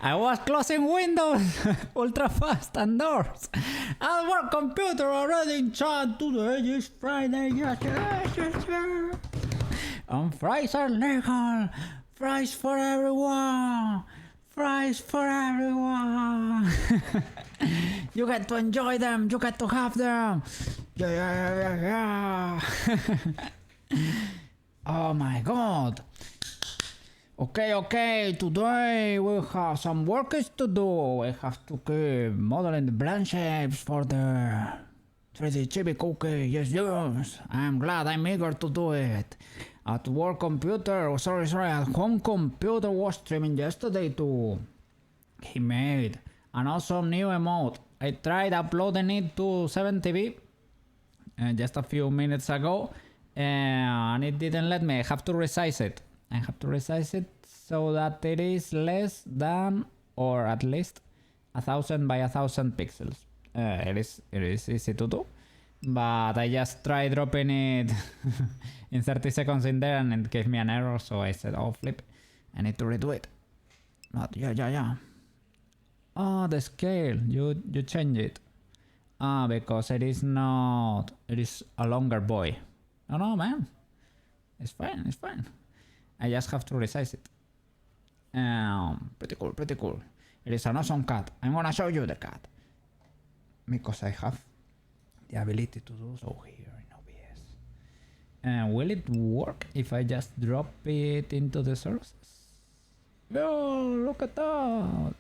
I was closing windows ultra fast and doors. Our work computer already in chat. Today is Friday. Yes, yes, yes, yes. And fries are legal. Fries for everyone. Fries for everyone. You get to enjoy them. You get to have them. Yeah, yeah, yeah, yeah. Oh my god. Okay, today we have some work to do. We have to keep modeling the blend shapes for the 3D Chibi Koukei. Yes. I'm glad, I'm eager to do it. At work computer, at home computer was streaming yesterday too. He made an awesome new emote. I tried uploading it to 7TV just a few minutes ago and it didn't let me. I have to resize it. I have to resize it so that it is less than or at least 1000 by 1000 pixels. It is easy to do, but I just tried dropping it in 30 seconds in there and it gave me an error, so I said, oh flip, I need to redo it. But yeah. Oh, the scale, you change it. Because it is not, it is a longer boy. No man, it's fine. I just have to resize it. Pretty cool. It is an awesome cat. I'm gonna show you the cat because I have the ability to do so here in OBS. Will it work if I just drop it into the sources? Oh, look at that!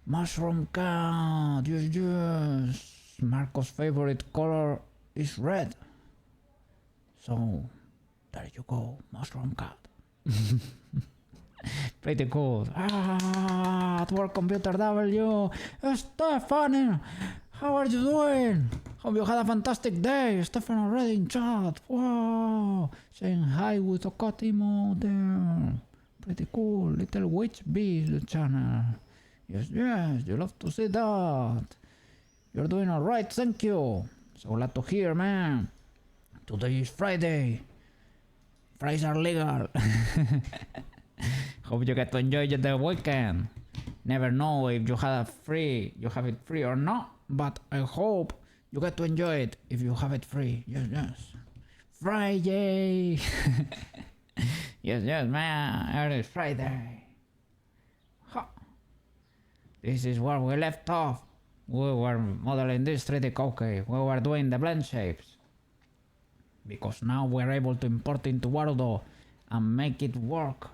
Mushroom cat. Yes. Marco's favorite color is red. So there you go, mushroom cat. Pretty cool. At work computer W. Stefan, how are you doing? Hope you had a fantastic day. Stefan already in chat. Wow. Saying hi with a cat emote there. Pretty cool. Little witch bee the channel. Yes, you love to see that. You're doing alright, thank you. So glad to hear, man. Today is Friday. Fries are legal. Hope you get to enjoy the weekend. Never know if you have it free or not, but I hope you get to enjoy it if you have it free. Yes. Friday. Yes, man. It is Friday. Ha. This is where we left off. We were modeling this 3D Koukei. We were doing the blend shapes. Because now we're able to import into Warudo and make it work.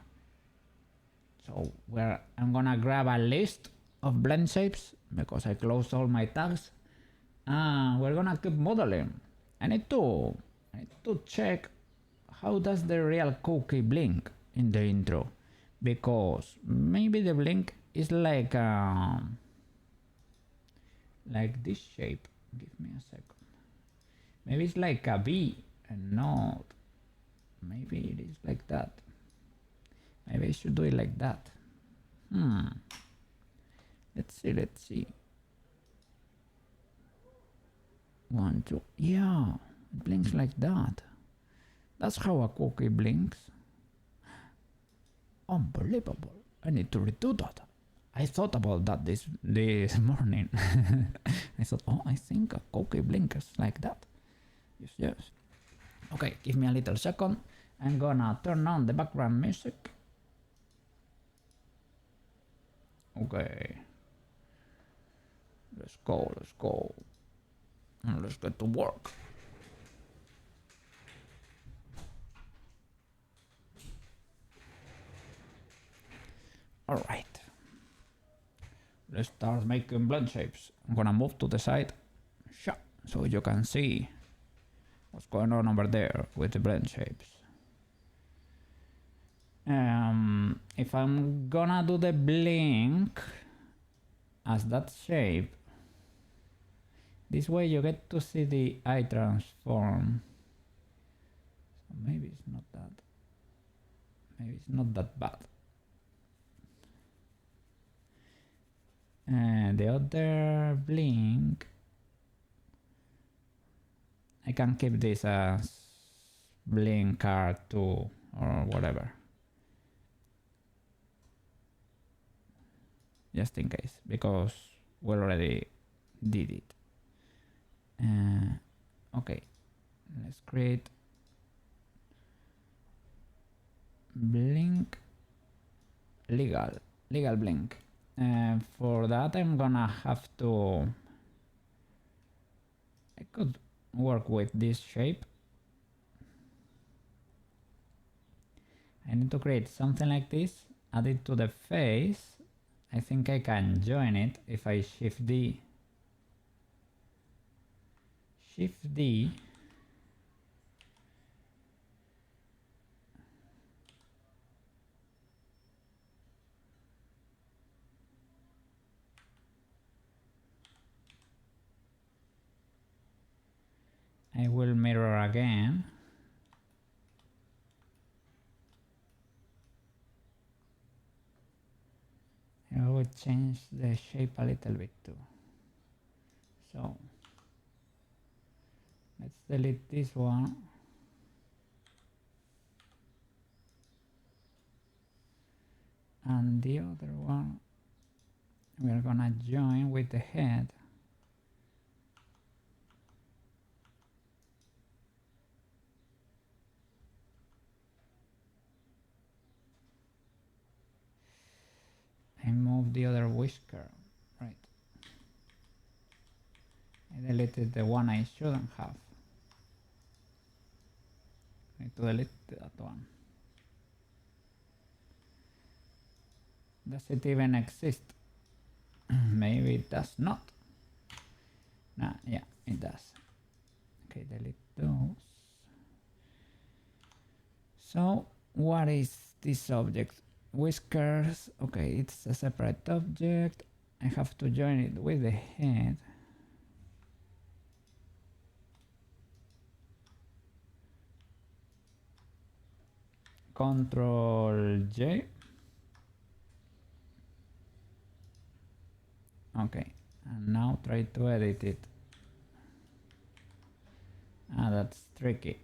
So I'm gonna grab a list of blend shapes because I closed all my tags. And we're gonna keep modeling. I need to check how does the real Koukei blink in the intro. Because maybe the blink is like this shape. Give me a second. Maybe it's like a V and not. Maybe it is like that. Maybe I should do it like that. Let's see. 1, 2. Yeah, it blinks like that. That's how a Koukei blinks. Unbelievable. I need to redo that. I thought about that this morning. I thought, I think a Koukei blinkers like that. Yes. Okay, give me a little second. I'm gonna turn on the background music. Okay. Let's go. And let's get to work. Alright. Let's start making blend shapes. I'm gonna move to the side so you can see what's going on over there with the blend shapes. If I'm gonna do the blink as that shape, this way you get to see the eye transform. So maybe it's not that bad. And the other blink, I can keep this as blink R2 or whatever. just in case, because we already did it. Okay, let's create blink legal blink. For that I'm gonna have to, I could work with this shape. I need to create something like this, add it to the face. I think I can join it if I shift D. Shift D. I will mirror again. I will change the shape a little bit too. So let's delete this one. And the other one we're gonna join with the head. I moved the other whisker, right. I deleted the one I shouldn't have. I need to delete that one. Does it even exist? Maybe it does not. Nah, yeah, it does. Okay, delete those. So, what is this object? Whiskers. Okay, it's a separate object. I have to join it with the head. Control J. Okay, and now try to edit it. Ah, that's tricky.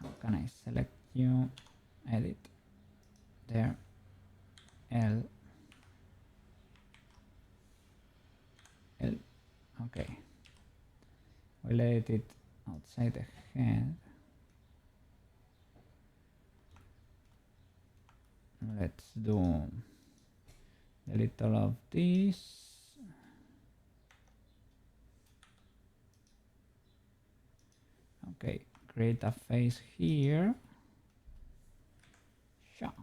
How can I select you? Edit. There. L. L. Okay. We'll edit it outside the head. Let's do delete all of this. Okay, create a face here. Sure.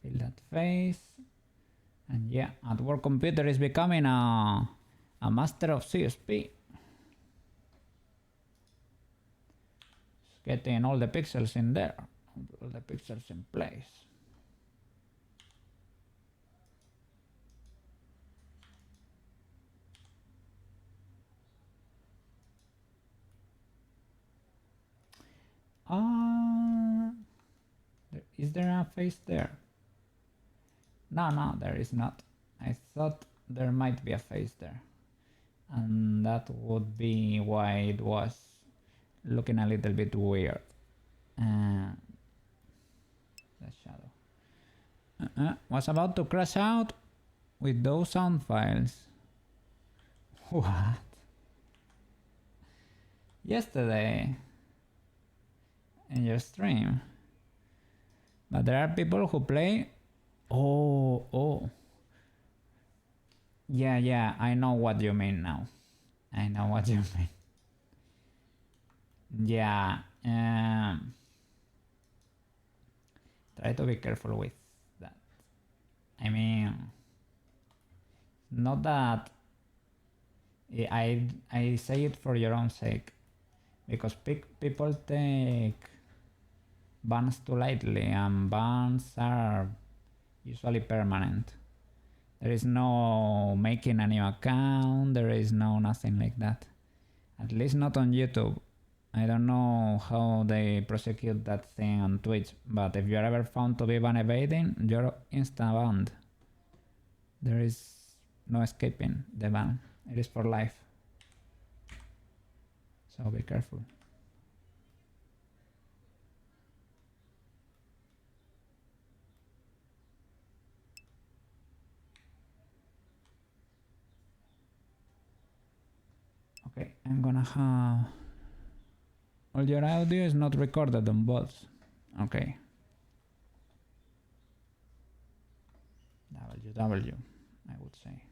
Fill that face. And yeah, at work computer is becoming a master of CSP. Getting all the pixels in there, all the pixels in place. Is there a face there? No, there is not. I thought there might be a face there. And that would be why it was looking a little bit weird. The shadow. Was about to crash out with those sound files. What? Yesterday in your stream. But there are people who play. Oh. Yeah, I know what you mean now. I know what you mean. Yeah. Try to be careful with that. I mean, not that I say it for your own sake, because people take bans too lightly, and bans are usually permanent. There is no making a new account, there is no nothing like that. At least not on YouTube. I don't know how they prosecute that thing on Twitch, but if you're ever found to be ban evading, you're insta banned. There is no escaping the ban. It is for life. So be careful. Okay, I'm gonna have... All your audio is not recorded on bots. Okay. WW, I would say.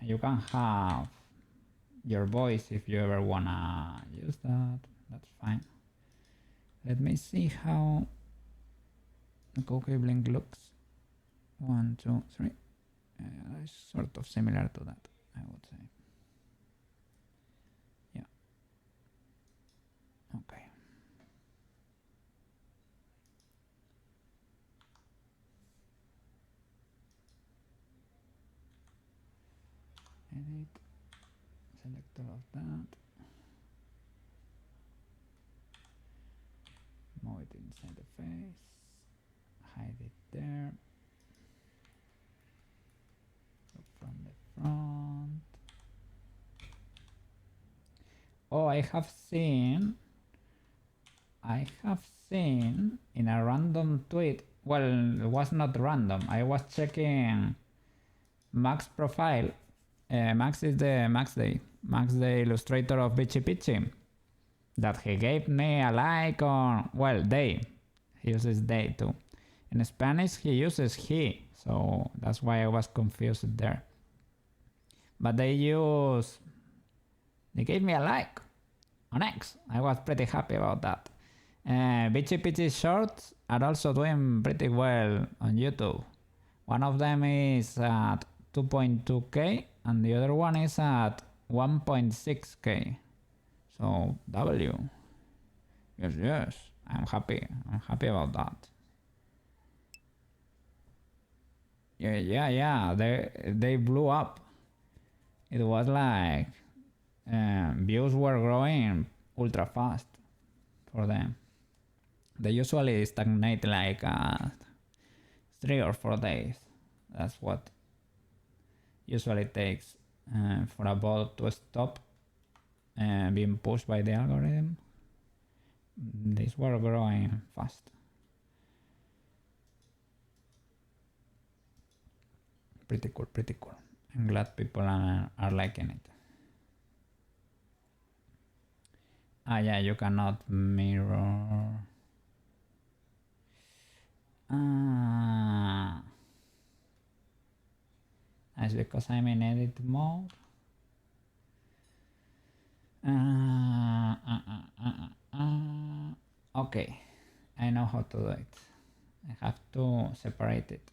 And you can have your voice if you ever wanna use that. That's fine. Let me see how the Koukei Blink looks. 1, 2, 3. It's sort of similar to that, I would say. Yeah. Okay. Edit. Select all of that. Move it inside the face. Hide it there. Look from the front. Oh, I have seen in a random tweet, well, it was not random, I was checking Max profile. Max is the Max, the illustrator of Bichi, that he gave me a like on, well, they, he uses they too. In Spanish he uses he, so that's why I was confused there. But they gave me a like on X. I was pretty happy about that. Bichi shorts are also doing pretty well on YouTube. One of them is at 2.2k and the other one is at 1.6k. So W. Yes, I'm happy about that. Yeah, they blew up. It was like views were growing ultra fast for them. They usually stagnate like 3 or 4 days. That's what usually takes for a bot to stop being pushed by the algorithm. These were growing fast. Pretty cool. I'm glad people are liking it. Ah, yeah, you cannot mirror. That's because I'm in edit mode. Okay, I know how to do it. I have to separate it.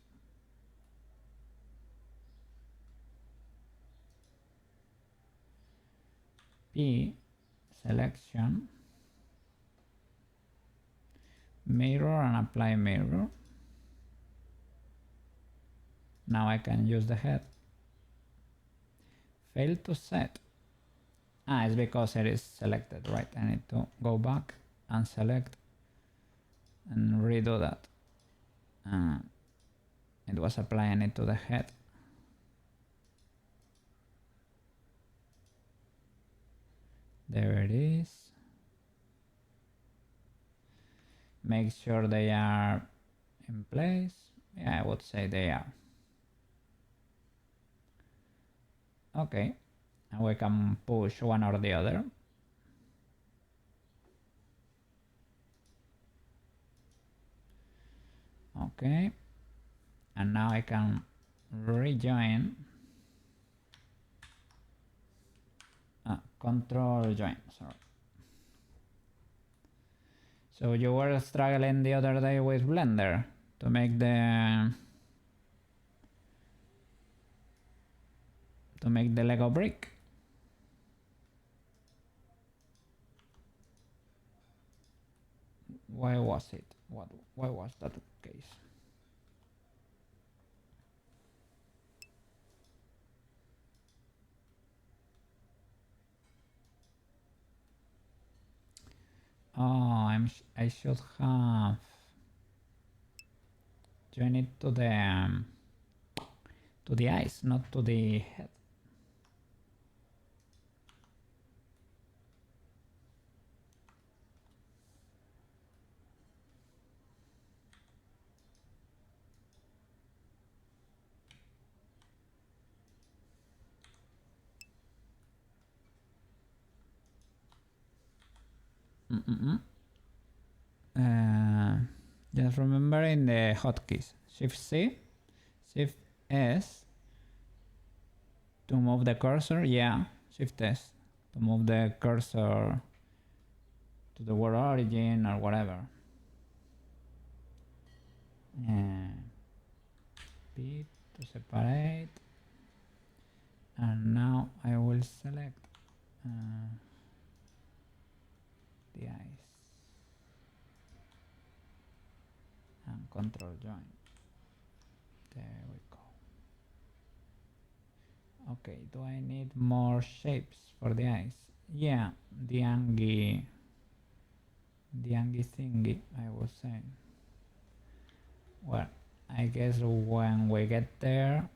P, selection, mirror and apply mirror. Now I can use the head. Fail to set. It's because it is selected, right? I need to go back and select and redo that. It was applying it to the head. There it is. Make sure they are in place. Yeah, I would say they are. Okay, and we can push one or the other. Okay, and now I can rejoin. Control join, sorry. So you were struggling the other day with Blender to make the Lego brick. Why was it? Why was that case? Oh, I should have joined it to the eyes, not to the head. Just remembering the hotkeys. Shift C, Shift S to move the cursor. Yeah, Shift S to move the cursor to the word origin or whatever. P to separate. And now I will select the eyes and control join. There we go. Okay, do I need more shapes for the eyes? Yeah, the angi thingy, I was saying. Well, I guess when we get there,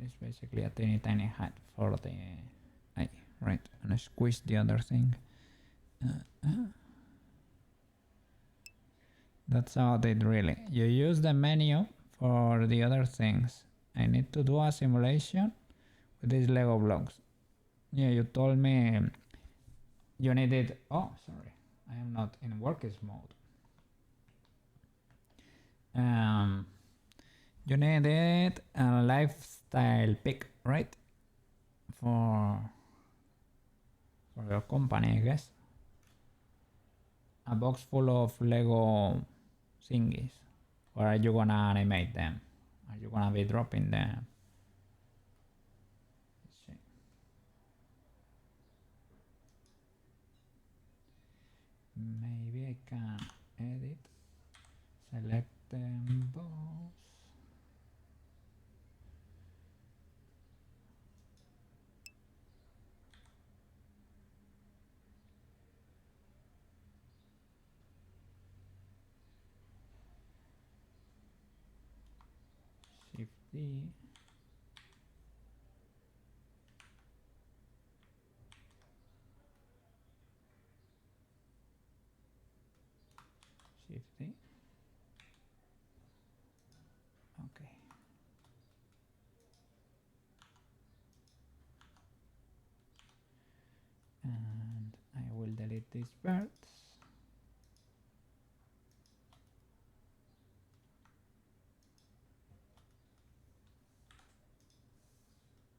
it's basically a tiny hat for the eye, right? And I squeeze the other thing. That's about it, really. You use the menu for the other things. I need to do a simulation with these Lego blocks. Yeah, you told me you needed. Oh, sorry, I am not in workers mode. You needed a lifestyle pick, right? For your company, I guess. A box full of Lego thingies. Or are you gonna animate them? Are you gonna be dropping them? Let's see. Maybe I can edit, select them both. Shift D. Shift D. Okay. And I will delete these birds.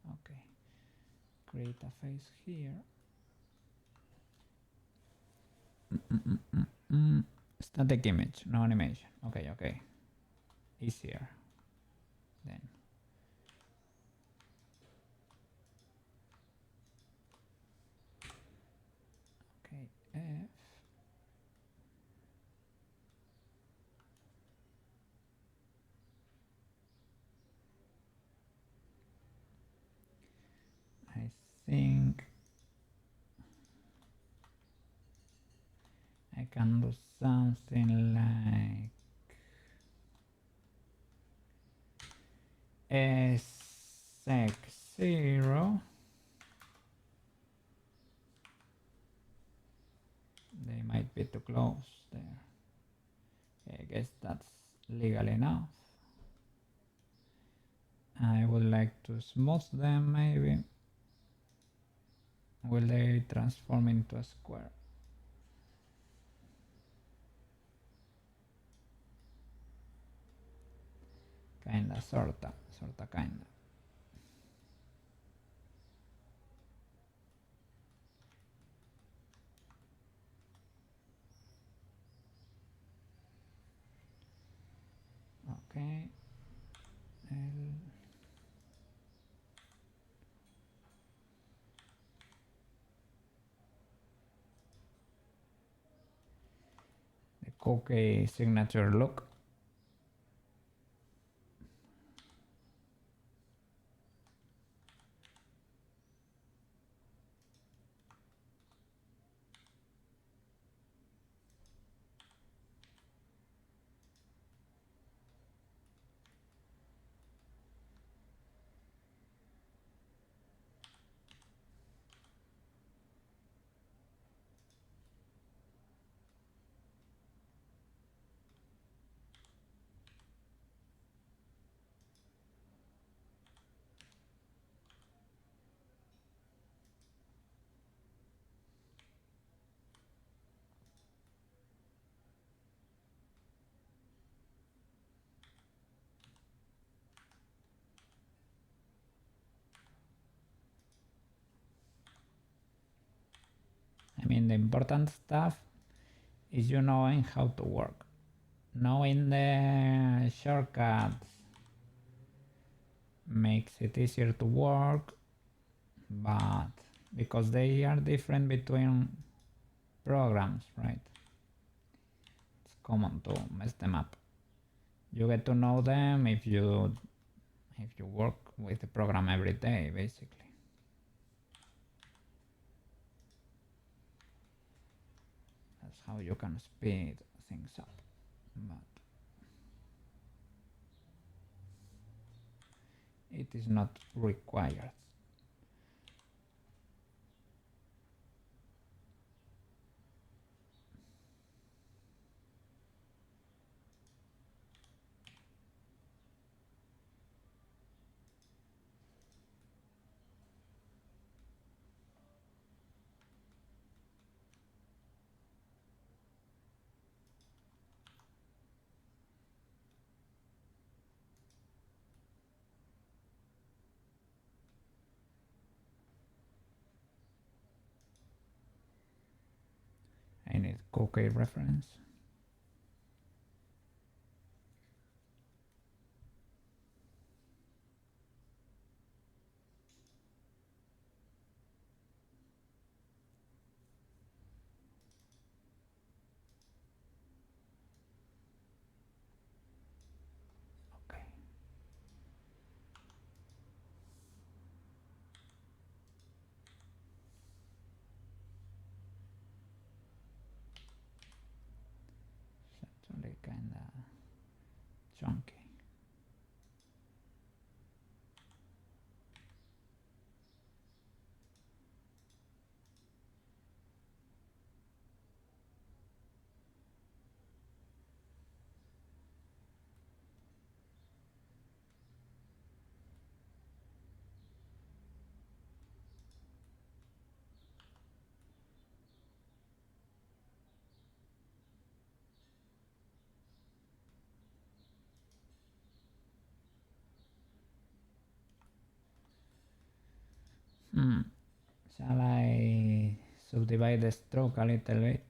Okay. Create a face here. Static image, no animation. Okay, okay. Easier then. Okay, F. I think I can do something like S0. They might be too close there. Okay, I guess that's legal enough. I would like to smooth them maybe. Will they transform into a square? Kinda, sorta, kinda. Okay. The Koukei signature look. I mean, the important stuff is you knowing how to work. Knowing the shortcuts makes it easier to work, but because they are different between programs, right? It's common to mess them up. You get to know them if you work with the program every day, basically. That's how you can speed things up. But it is not required. I need Koukei reference. Okay. It's actually kinda chunky. Shall I subdivide the stroke a little bit?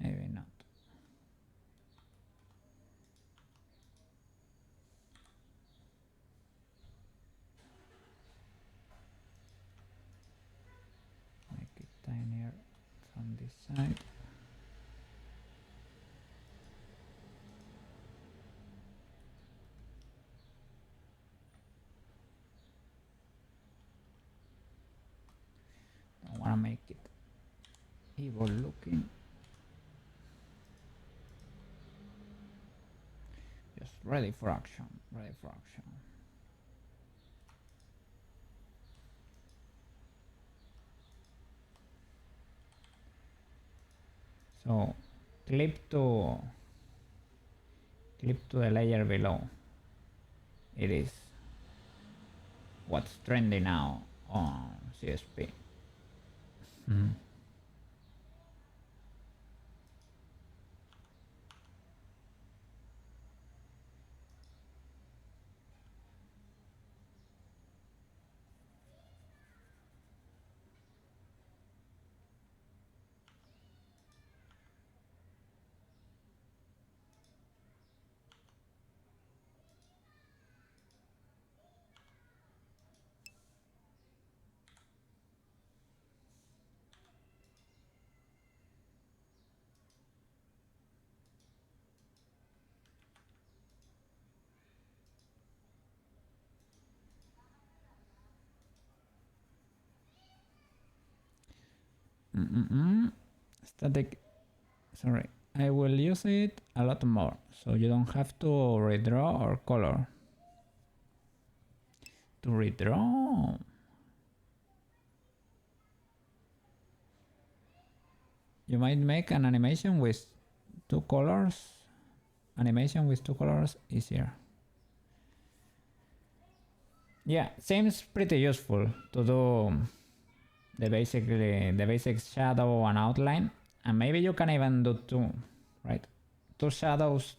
Maybe not. Make it tinier from this side. Don't want to make it evil looking. Just ready for action. Ready for action. So clip to the layer below. It is what's trendy now on CSP. Static, sorry, I will use it a lot more, so you don't have to redraw or color. To redraw, you might make an animation with two colors. Animation with two colors easier. Yeah, seems pretty useful to do the basic shadow and outline, and maybe you can even do two, right? Two shadows,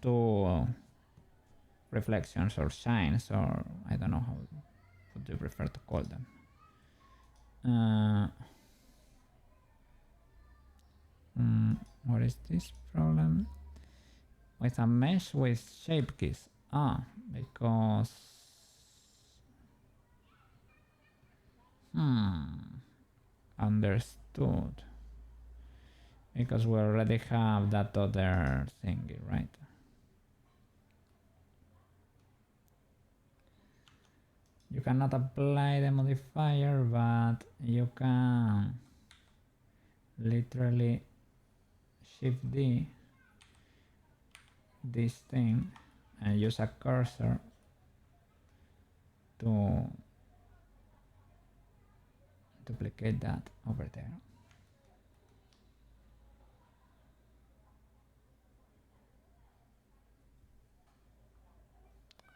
two reflections or shines, or I don't know how would you prefer to call them. What is this problem? With a mesh with shape keys. Because understood. Because we already have that other thingy, right? You cannot apply the modifier, but you can literally shift D this thing and use a cursor to duplicate that over there.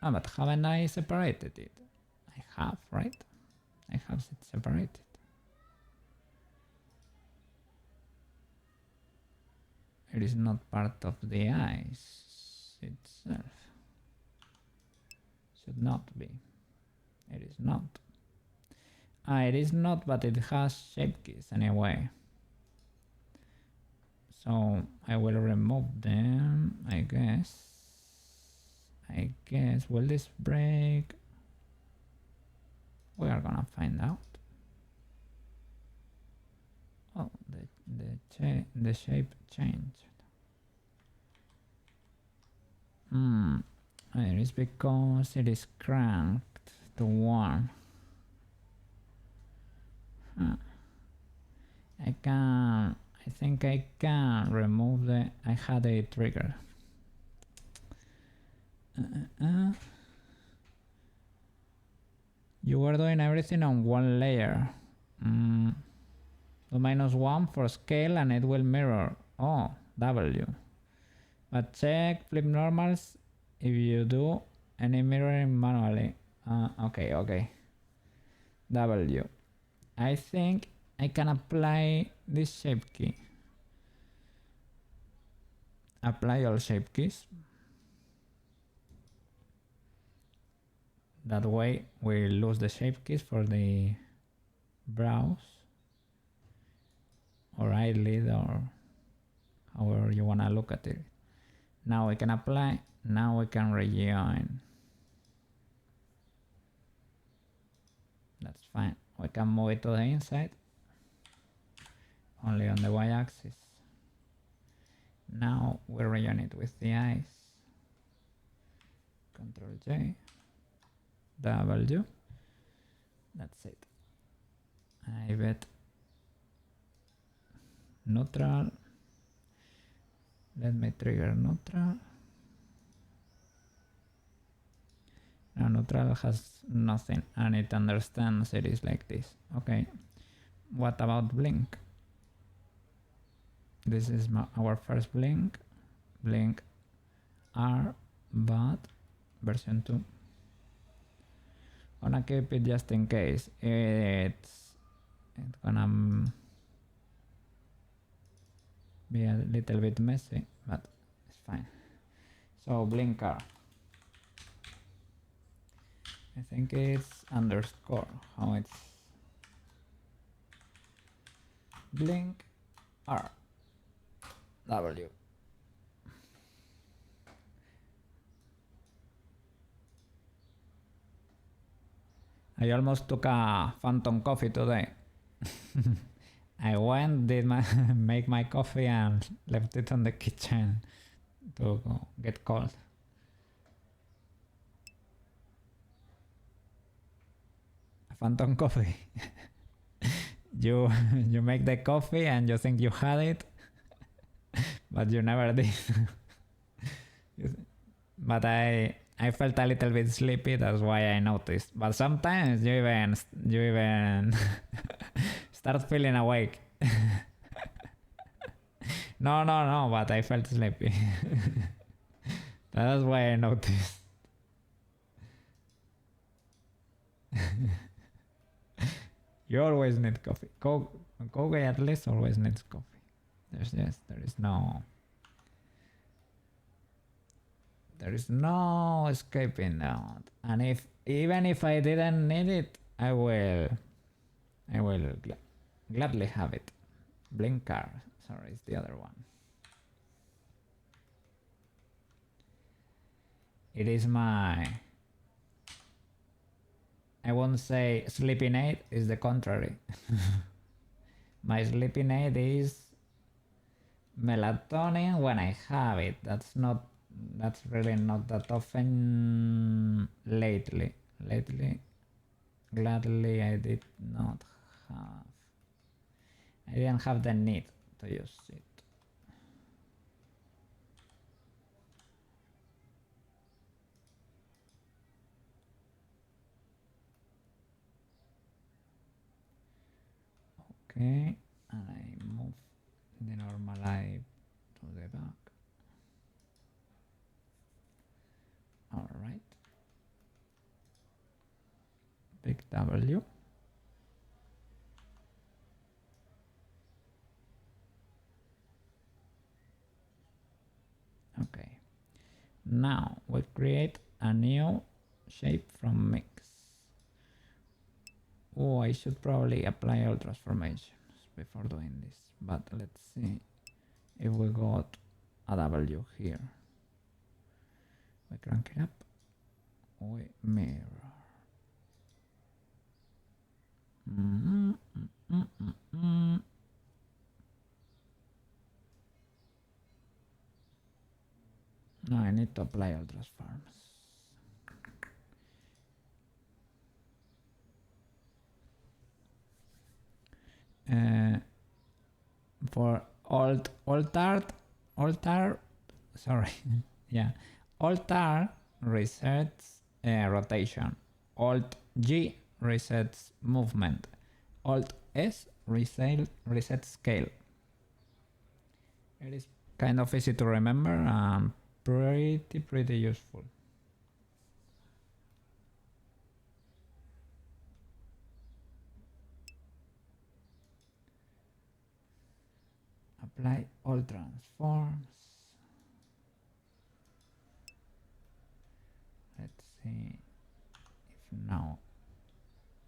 But haven't I separated it? I have, right? I have it separated. It is not part of the eyes itself. Should not be. It is not. It is not, but it has shape keys anyway. So I will remove them, I guess. Will this break? We are gonna find out. Oh, the shape changed. It is because it is cranked to 1. I think I can remove the, I had a trigger. You were doing everything on one layer. Do -1 for scale and it will mirror. Oh, W. But check flip normals if you do any mirroring manually. Okay. W. I think I can apply this shape key. Apply all shape keys. That way we lose the shape keys for the brows or eyelid or however you want to look at it. Now we can apply, now we can rejoin. That's fine. We can move it to the inside, only on the y-axis. Now we rejoin it with the eyes. Control J, W. That's it. I bet neutral. Let me trigger neutral. Now neutral has nothing and it understands it is like this. Okay, what about blink? This is our first blink. Blink R, but version 2. Gonna keep it just in case. It's gonna be a little bit messy, but it's fine. So blink R. I think it's underscore how it's blink R W. I almost took a phantom coffee today. I went, did make my coffee and left it on the kitchen to get cold. A phantom coffee. You make the coffee and you think you had it, but you never did. But I felt a little bit sleepy, that's why I noticed. But sometimes you even start feeling awake. No, but I felt sleepy. That's why I noticed. You always need coffee. Koukei at least always needs coffee. There is no There is no escaping that. And even if I didn't need it, I will gladly have it. Blinker, sorry, it's the other one. It is my, I won't say sleeping aid, is the contrary. My sleeping aid is melatonin when I have it. That's really not that often lately. Gladly I did not have. I didn't have the need to use it. Okay, and I move the normal eye to the back. All right. Big W. Okay. Now we create a new shape from mix. Oh, I should probably apply all transformations before doing this, but let's see if we got a W here. We crank it up. We mirror. No, I need to apply all transforms. For altar, sorry, yeah, altar resets rotation, alt G resets movement, alt S resets scale. It is kind of easy to remember and pretty useful. Apply all transforms. Let's see if now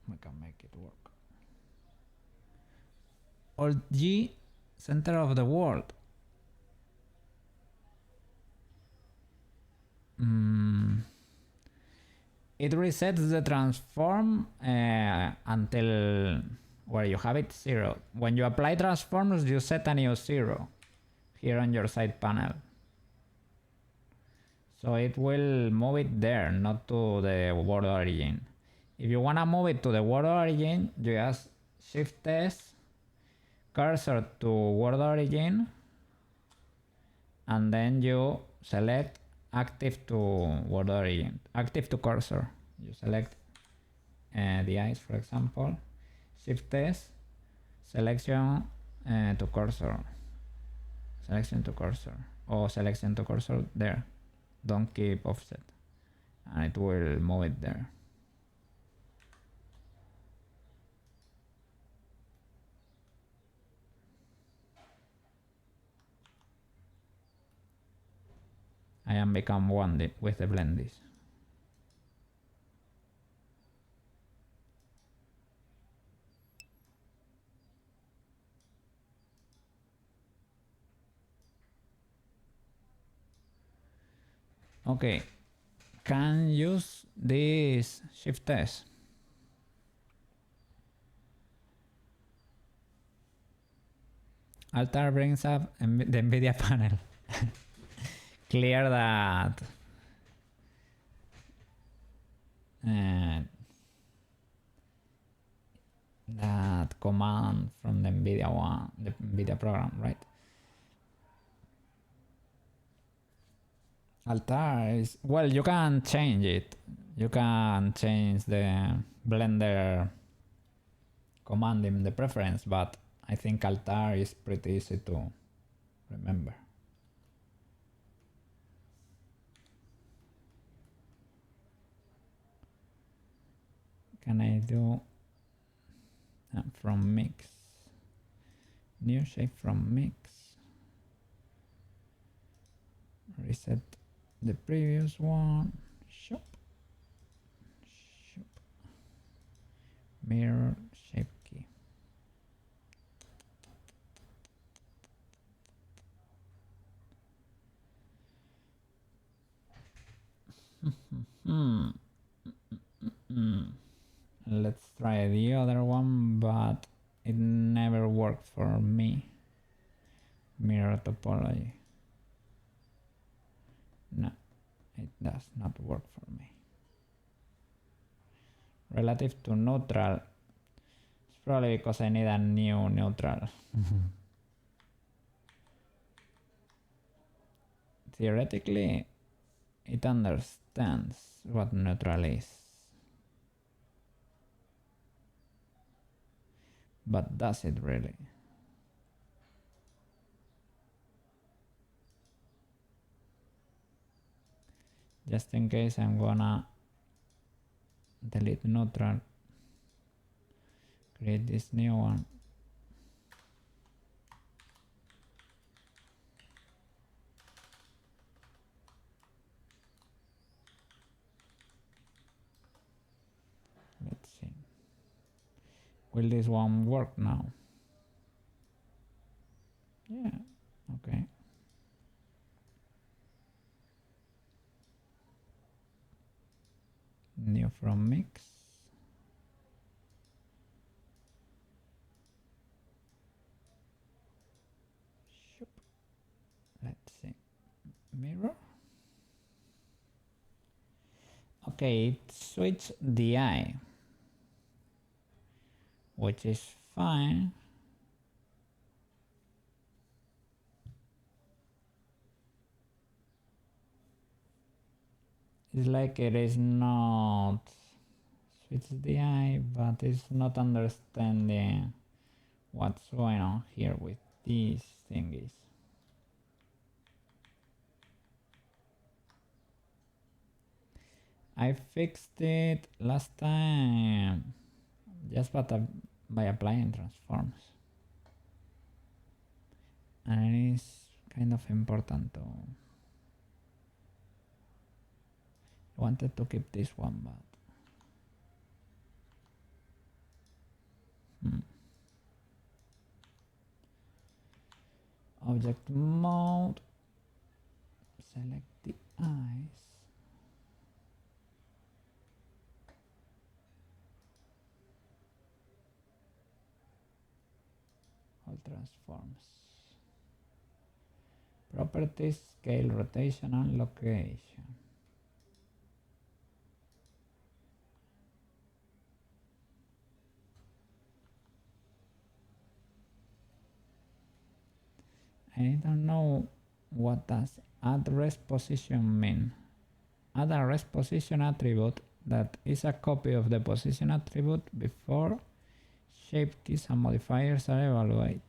we can make it work. Alt G, center of the world. It resets the transform until where you have it 0. When you apply transforms, you set a new 0 here on your side panel. So it will move it there, not to the world origin. If you want to move it to the world origin, you just Shift S, cursor to world origin, and then you select active to world origin, active to cursor. You select the eyes, for example, Shift S, selection to cursor, selection to cursor, or selection to cursor there. Don't keep offset, and it will move it there. I am become one with the blendies. Okay, can use this Shift S. Altar brings up the NVIDIA panel. Clear that that command from the NVIDIA one, the NVIDIA program, right? Altar is, well, you can change it. You can change the Blender command in the preference, but I think altar is pretty easy to remember. Can I do from mix? New shape from mix. Reset the previous one. Shop. Shop. Mirror shape key. Let's try the other one, but it never worked for me. Mirror topology. No, it does not work for me. Relative to neutral. It's probably because I need a new neutral. Theoretically, it understands what neutral is. But does it really? Just in case, I'm gonna delete neutral, create this new one. Let's see. Will this one work now? Yeah, okay. New from mix. Let's see. Mirror. Okay, it switched the eye, which is fine. It's like it is not switch the eye, but it's not understanding what's going on here with these thingies. I fixed it last time just by applying transforms, and it is kind of important to. I wanted to keep this one, but object mode, select the eyes. All transforms. Properties, scale, rotation, and location. I don't know what does add rest position mean. Add a rest position attribute that is a copy of the position attribute before shape keys and modifiers are evaluated.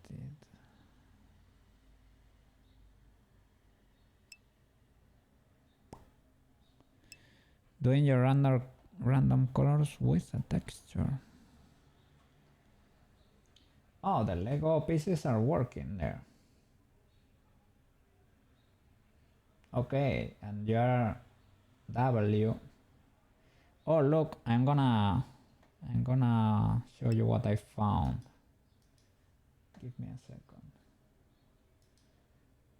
Doing your random colors with a texture. Oh, the Lego pieces are working there. Okay, and your W. Oh look, I'm gonna show you what I found. Give me a second.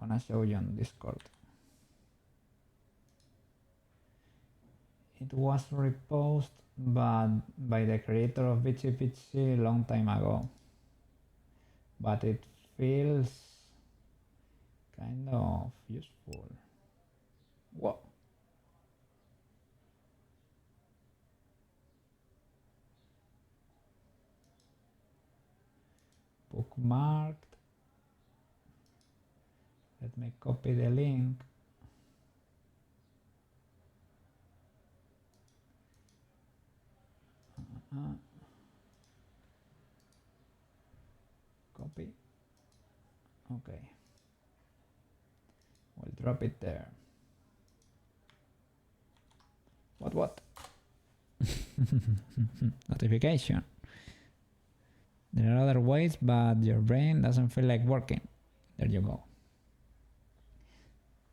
I'm gonna show you on Discord. It was reposted by the creator of Bitchy a long time ago, but it feels kind of useful. Whoa. Bookmarked. Let me copy the link. Copy. Okay. We'll drop it there. What? Notification. There are other ways, but your brain doesn't feel like working. There you go.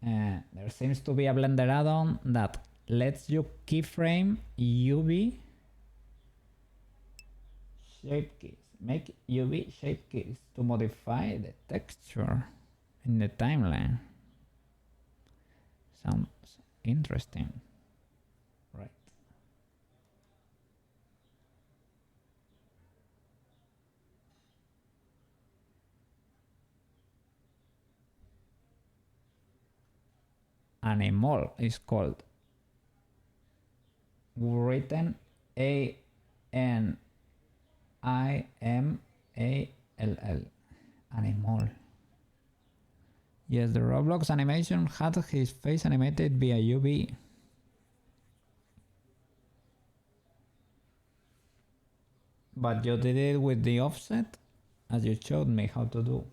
there seems to be a Blender add-on that lets you keyframe UV shape keys. Make UV shape keys to modify the texture in the timeline. Sounds interesting, right? Animal is called, written ANIMALL. Animal. Yes, the Roblox animation had his face animated via UV. But you did it with the offset, as you showed me how to do.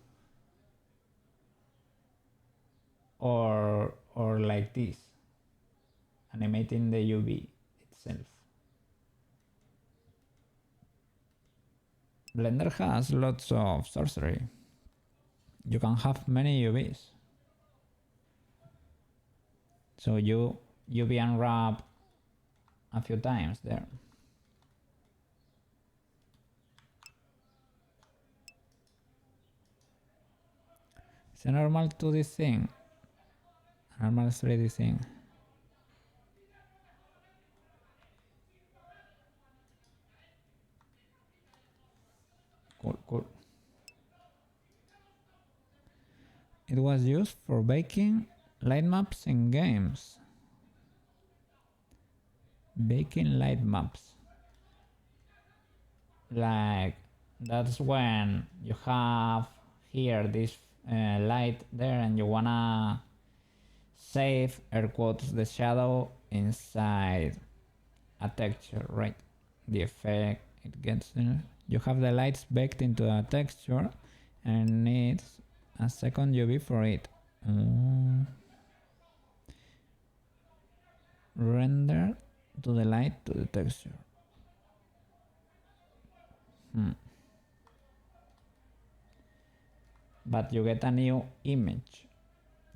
Or like this, animating the UV itself. Blender has lots of sorcery. You can have many UVs. So you UV unwrap a few times there. It's a normal 2D thing, a normal 3D thing. Cool, cool. It was used for baking light maps in games. Baking light maps. Like, that's when you have here this light there and you wanna save, air quotes, the shadow inside a texture, right? The effect it gets there. You have the lights baked into a texture and needs a second UV for it. Render to the light to the texture. But you get a new image.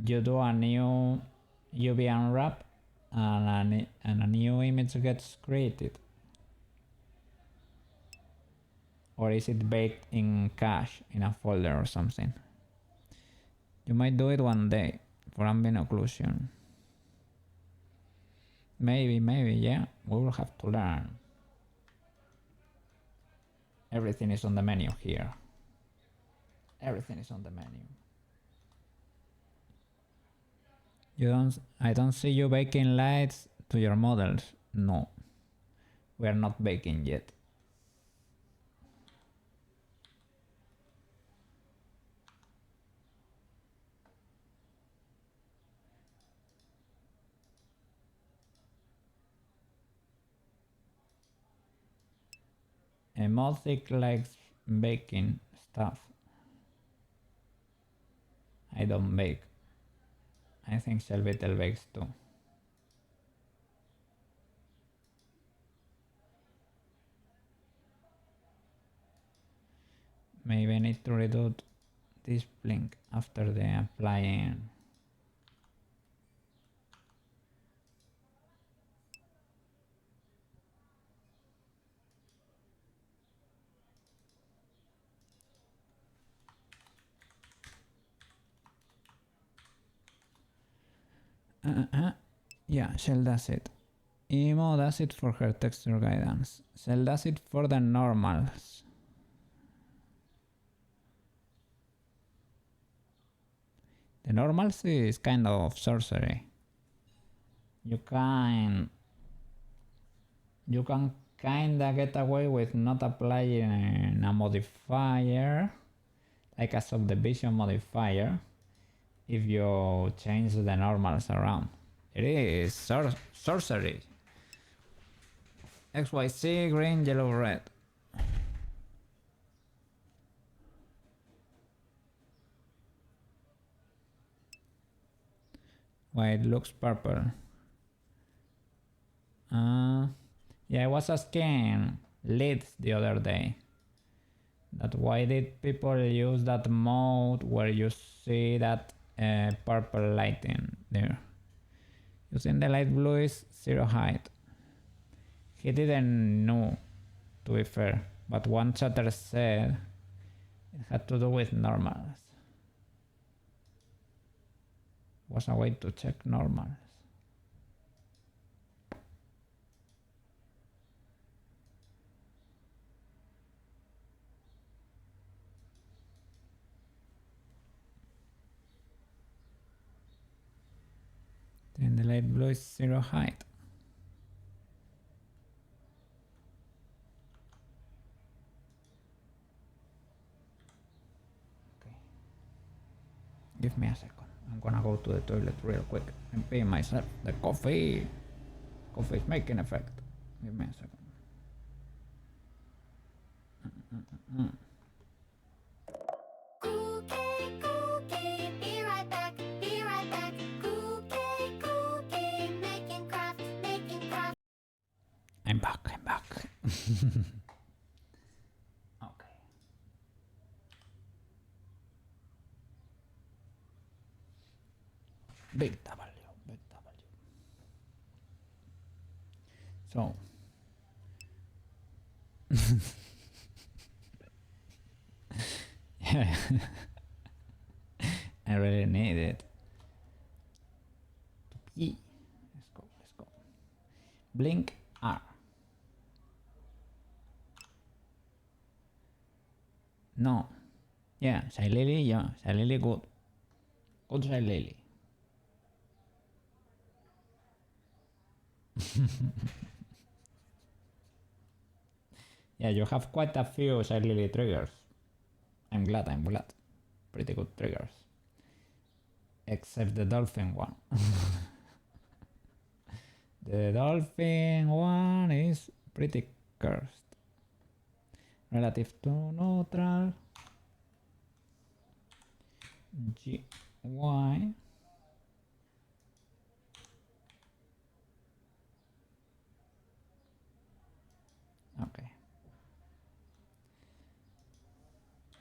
You do a new UV unwrap and a new image gets created. Or is it baked in cache in a folder or something? You might do it one day for ambient occlusion. Maybe, yeah, we will have to learn. Everything is on the menu here. Everything is on the menu. I don't see you baking lights to your models. No, we are not baking yet. Emothic likes baking stuff. I don't bake. I think Shelvitel bakes too. Maybe I need to redo this blink after the applying. Yeah, Shell does it. Emo does it for her texture guidance. Shell does it for the normals. The normals is kind of sorcery. You can kinda get away with not applying a modifier, like a subdivision modifier, if you change the normals around. It is sorcery. XYZ, green, yellow, red. Why it looks purple? Yeah, I was asking Lids the other day that why did people use that mode where you see that purple lighting there. Using the light blue is 0 height. He didn't know, to be fair, but one chatter said it had to do with normals. Was a way to check normals. Then the light blue is 0 height. Okay. Give me a second. I'm gonna go to the toilet real quick and pee myself. The coffee. Coffee is making effect. Give me a second. Koukei, Koukei, be right back, be right back. Koukei, Koukei, making craft, making craft. I'm back. Okay. Big W. So. Yeah. I really need it. Let's go. Blink R. No. Yeah, Shylily, yeah. Shylily good. Good Shylily. Yeah, you have quite a few Shylily triggers. I'm glad. Pretty good triggers. Except the dolphin one. The dolphin one is pretty cursed. Relative to neutral. GY. Okay.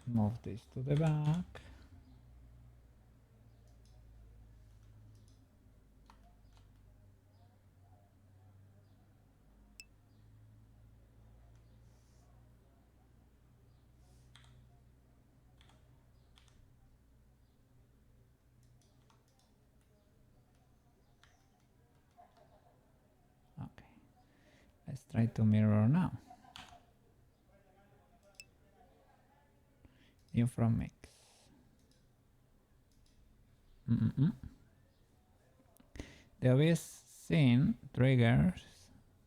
Move this to the back. Okay. Let's try to mirror now. New from mix. The obvious scene triggers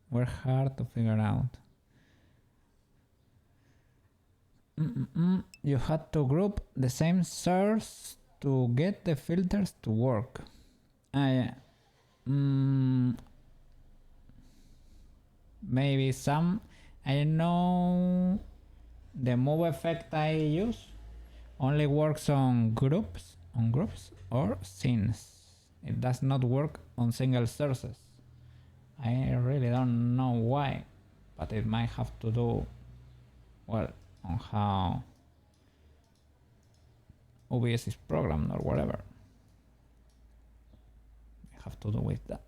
were hard to figure out. You had to group the same source to get the filters to work. Maybe some. I know the move effect I use only works on groups or scenes. It does not work on single sources. I really don't know why, but it might have to do, well, on how OBS is programmed or whatever. I have to do with that.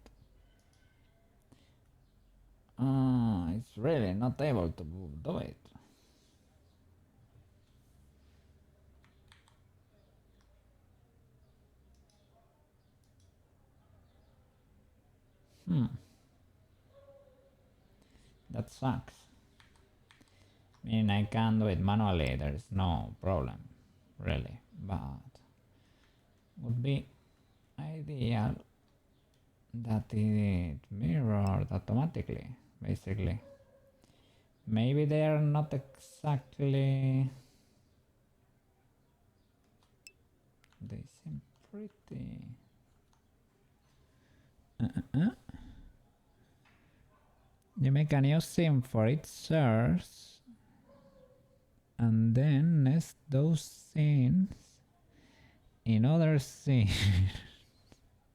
It's really not able to do it. That sucks. I mean, I can do it manually, there's no problem, really, but would be ideal that it mirrored automatically, basically. Maybe they are not exactly... They seem pretty... You make a new scene for each source and then nest those scenes in other scenes.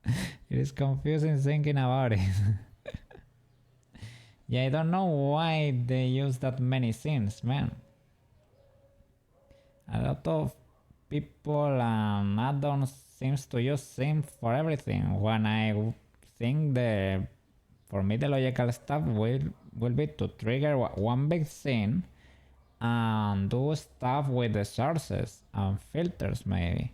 It is confusing thinking about it. Yeah, I don't know why they use that many scenes, man. A lot of people and add-ons seems to use sim for everything, when I think for me the logical stuff will be to trigger one big scene and do stuff with the sources and filters maybe.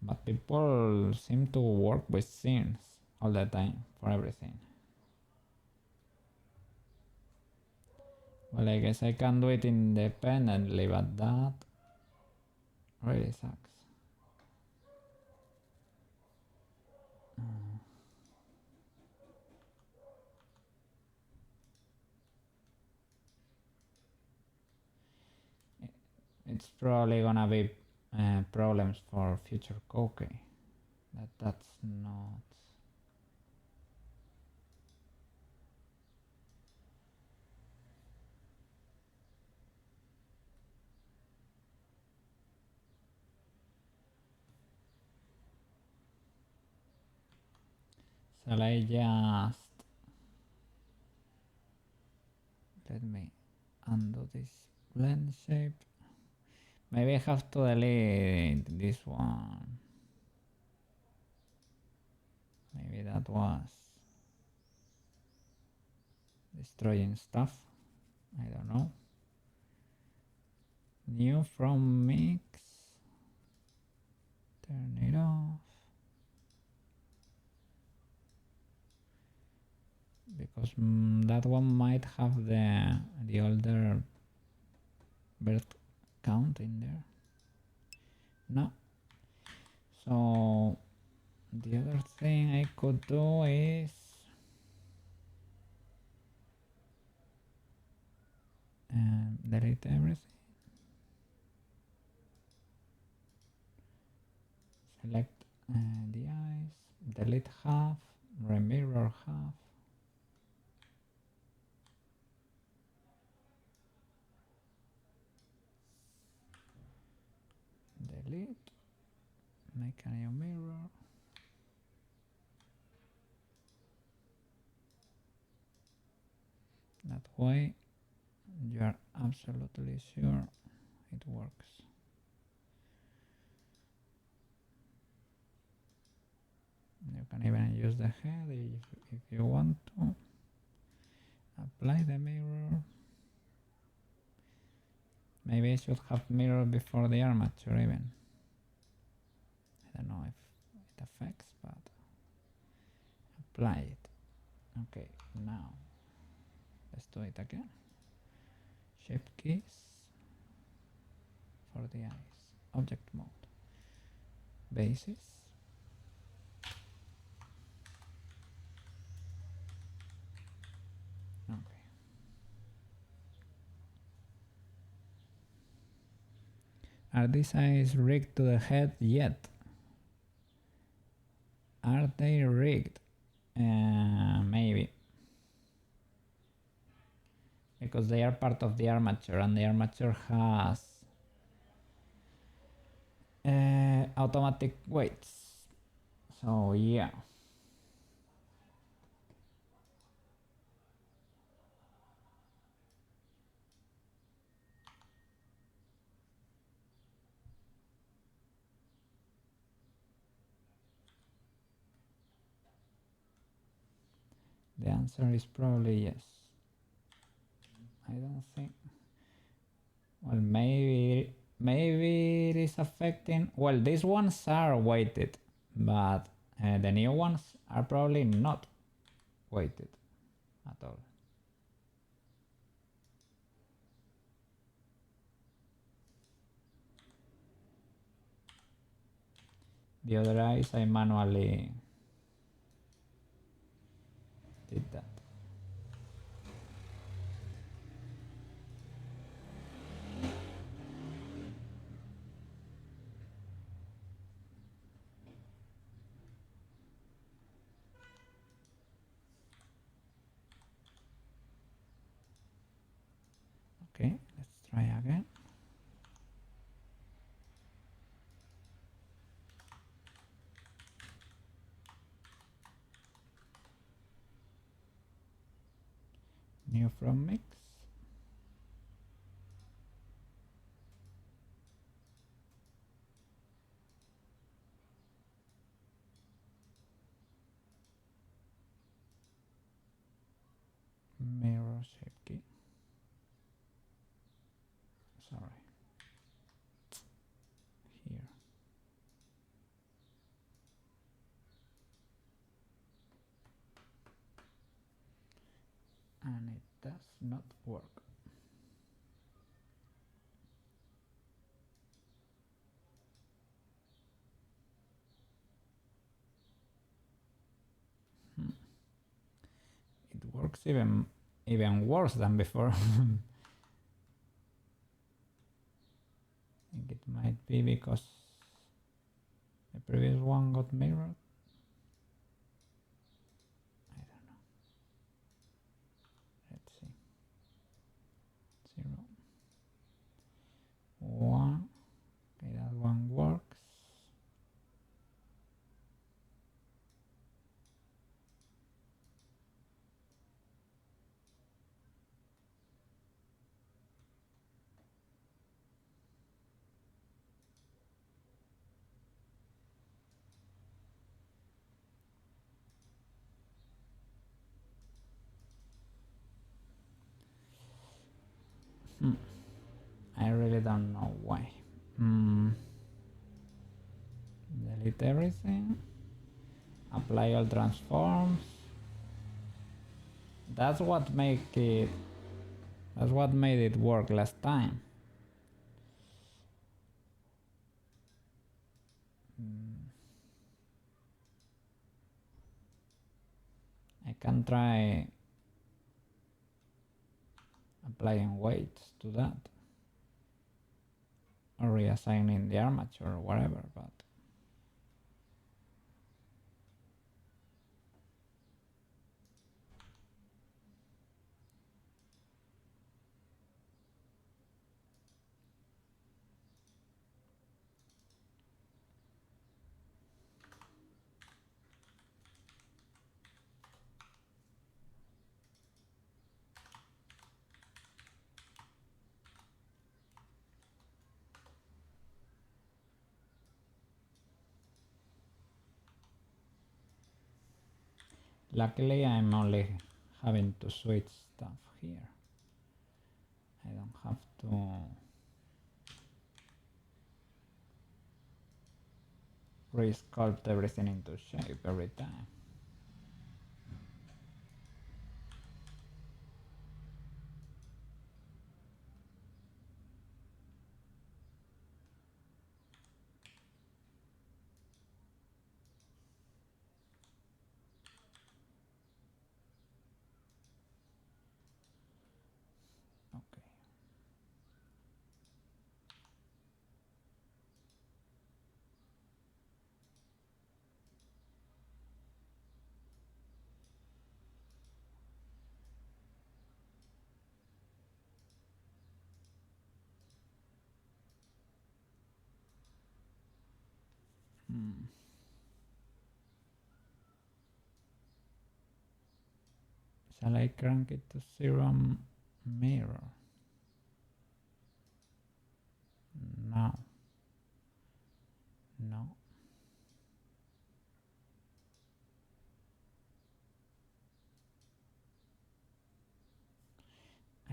But people seem to work with scenes all the time for everything. Well, I guess I can do it independently, but that really sucks. It's probably gonna be problems for future Koukei. That's not. Shall I just let me undo this blend shape? Maybe I have to delete this one. Maybe that was destroying stuff. I don't know. New from mix. Turn it off. Because that one might have the older birth count in there. No. So the other thing I could do is delete everything. Select the eyes, delete half, remirror half. Delete, make a new mirror. That way you are absolutely sure it works. You can even use the head if you want to. Apply the mirror. Maybe I should have mirror before the armature even. I don't know if it affects, but apply it. Okay, now let's do it again. Shape keys for the eyes. Object mode. Basis. Okay. Are these eyes rigged to the head yet? Are they rigged? Maybe. Because they are part of the armature, and the armature has automatic weights. So yeah. The answer is probably yes. I don't think. Well, maybe it is affecting. Well, these ones are weighted, but the new ones are probably not weighted at all. The other eyes I manually did that. Okay, let's try again. New from mix. shape key. Sorry. Here. And it does not work. It works even worse than before. I think it might be because the previous one got mirrored. I don't know. Let's see. 0, 1. Okay, that one works. I really don't know why. Delete everything. Apply all transforms. That's what made it work last time. I can try applying weights to that, or reassigning the armature or whatever, but luckily I'm only having to switch stuff here. I don't have to re-sculpt everything into shape every time. Okay. Shall I crank it to 0 mirror? No. No.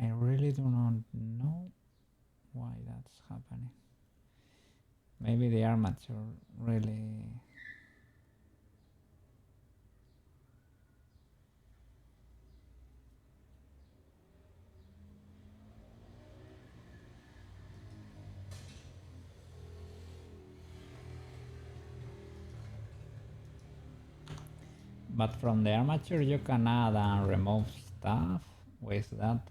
I really do not know why that's happening. Maybe the armature really... But from the armature you can add and remove stuff with that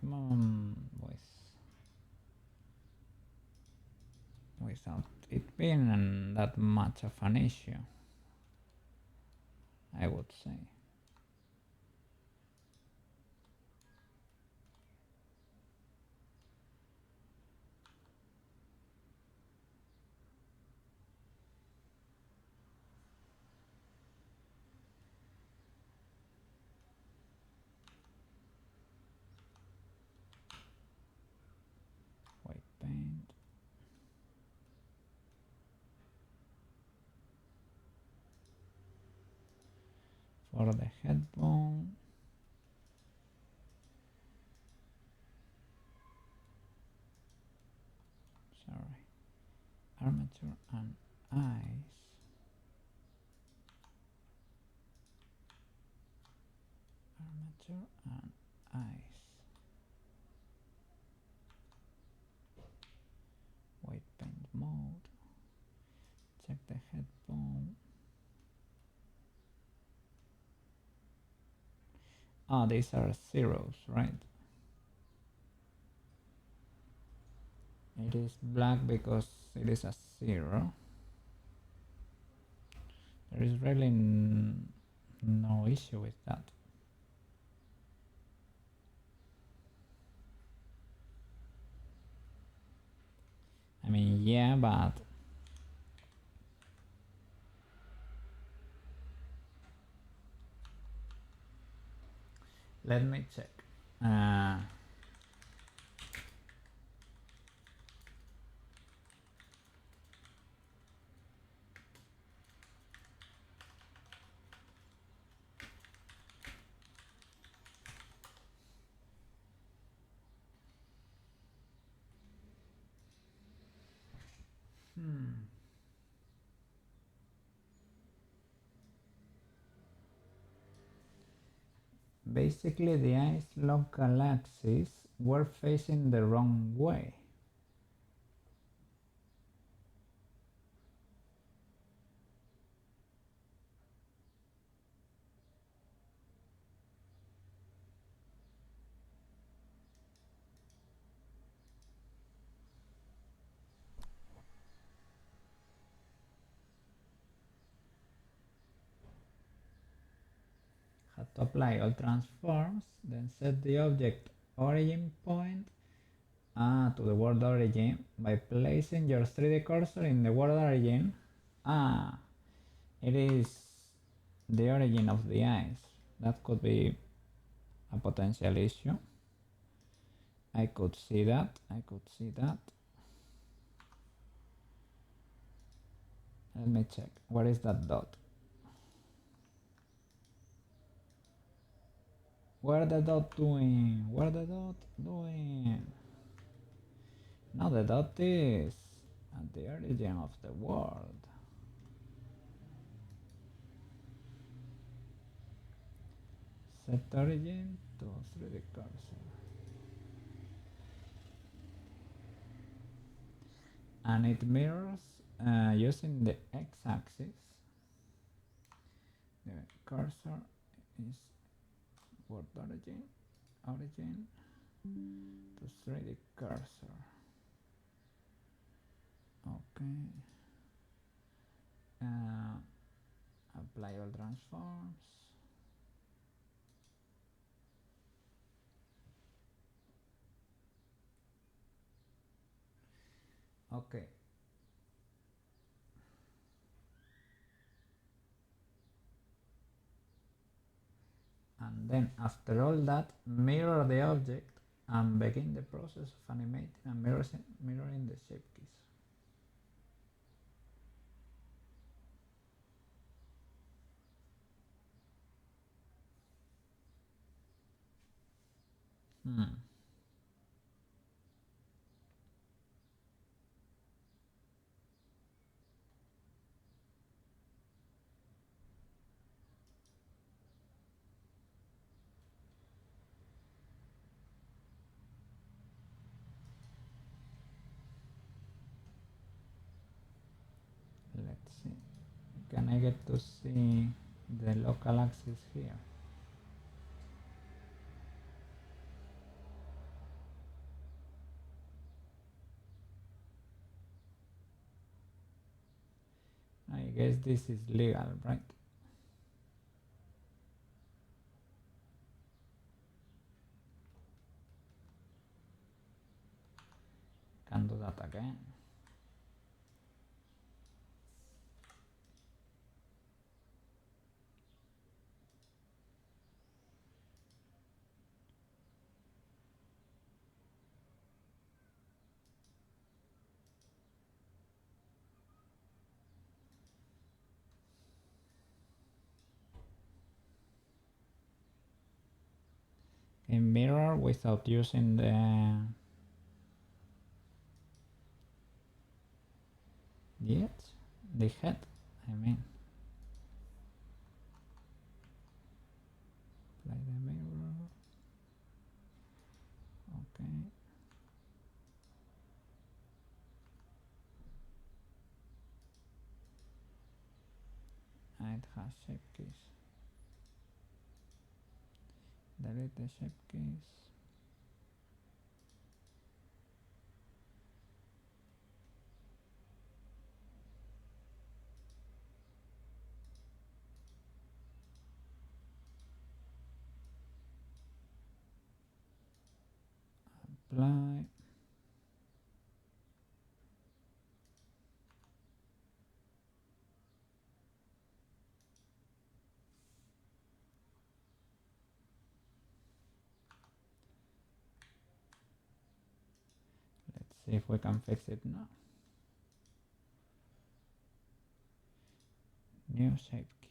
without it being that much of an issue, I would say. White paint. For the head bone, armature and eyes. Armature and eyes. White paint mode. Check the head bone. Ah, these are zeros, right? It is black because it is a zero. There is really no issue with that. I mean, yeah, but let me check. Basically, the eyes local axis were facing the wrong way. Had to apply all transforms, then set the object origin point to the world origin by placing your 3D cursor in the world origin. It is the origin of the eyes. That could be a potential issue. I could see that. Let me check. What is that dot? What the dot doing? Now the dot is at the origin of the world. Set origin to 3D cursor. And it mirrors using the x-axis. The cursor is world origin to 3D cursor. Okay. Apply all transforms. Okay. And then after all that, mirror the object and begin the process of animating and mirroring the shape keys. Let's see. Can I get to see the local axis here? I guess this is legal, right? Can do that again. In mirror without using the The edge, the head, I mean. Apply the mirror. Okay. It has shape keys. Delete the shape keys. Apply. Let's see if we can fix it now. New shape key.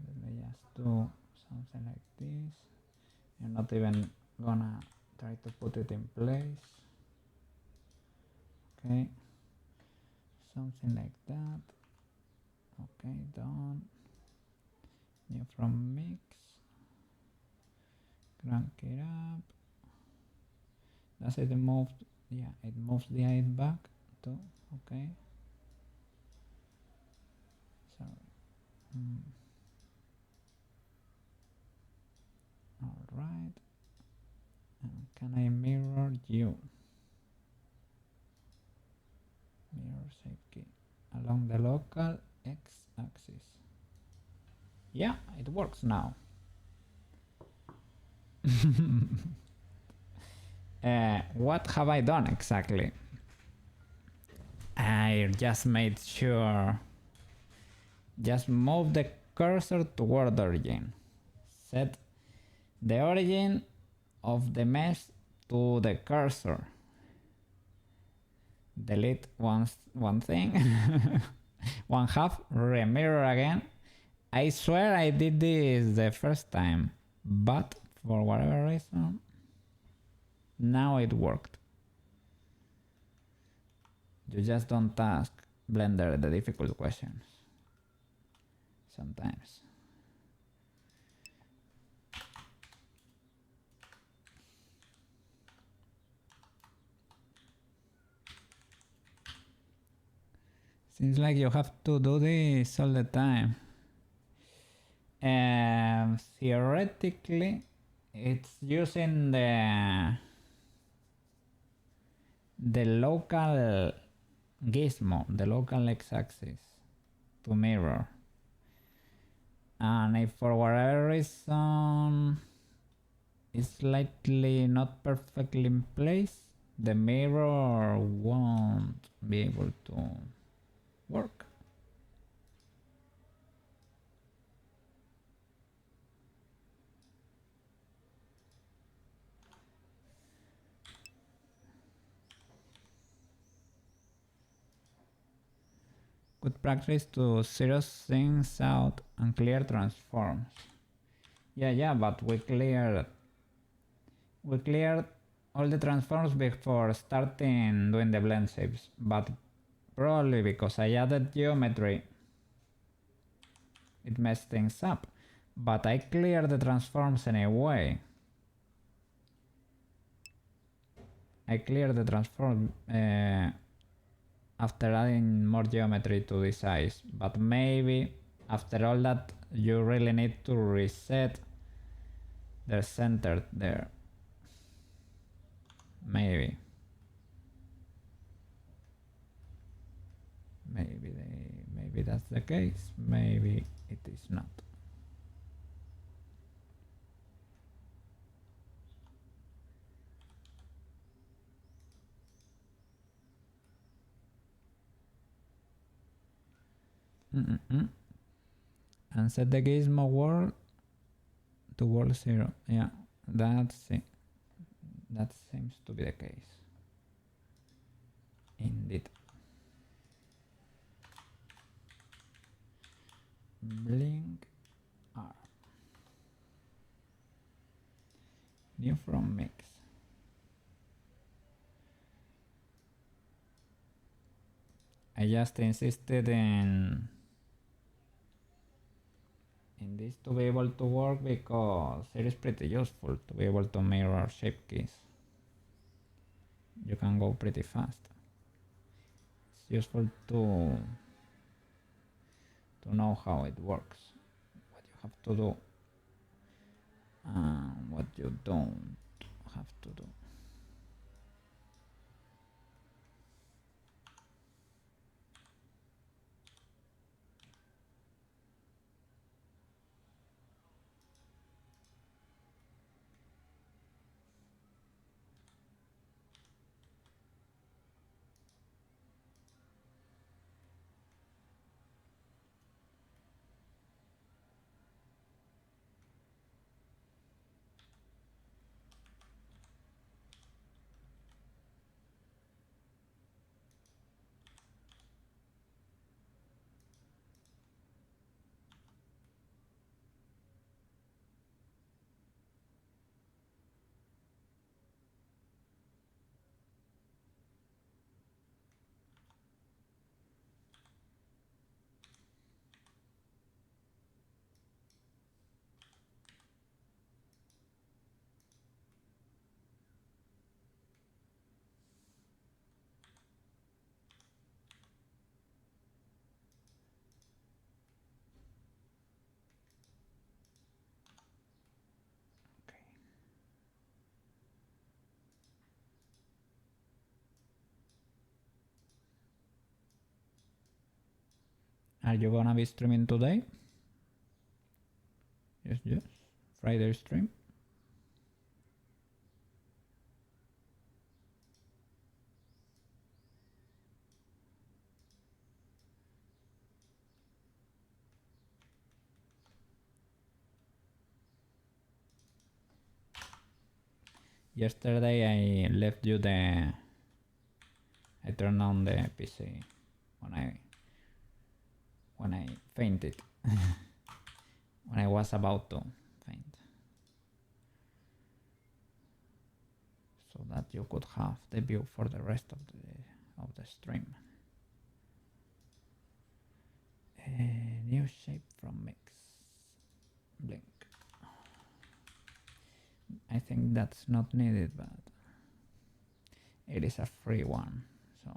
Let me just do something like this. I'm not even gonna try to put it in place. Okay, something like that. Okay, done. New from mix. Crank it up. Does it move? Yeah, it moves the eye back too. Okay. So. All right. And can I mirror you? Mirror shape key along the local x-axis. Yeah, it works now. What have I done exactly? I just made sure. Just move the cursor toward the origin. Set the origin of the mesh to the cursor. Delete one thing. One half, remirror again. I swear I did this the first time, but for whatever reason, now it worked. You just don't ask Blender the difficult questions. Sometimes. Seems like you have to do this all the time. Theoretically, it's using the local gizmo, the local x-axis to mirror. And if for whatever reason it's slightly not perfectly in place, the mirror won't be able to work. Good practice to zero things out and clear transforms. Yeah, but we cleared all the transforms before starting doing the blend shapes, but probably because I added geometry it messed things up, but I cleared the transforms anyway. I cleared the transform after adding more geometry to this eyes, but maybe after all that you really need to reset the center there. Maybe that's the case, maybe it is not. And set the gizmo world to world 0. Yeah, that seems to be the case. Indeed. blink R. New from mix. I just insisted in this to be able to work because it is pretty useful to be able to mirror shape keys. You can go pretty fast. It's useful to know how it works, what you have to do, and what you don't have to do. Are you gonna be streaming today? Yes, yes. Friday stream. Yesterday I left you the. I turned on the PC when I fainted. When I was about to faint, so that you could have the view for the rest of the stream. New shape from mix. Blink. I think that's not needed, but it is a free one, so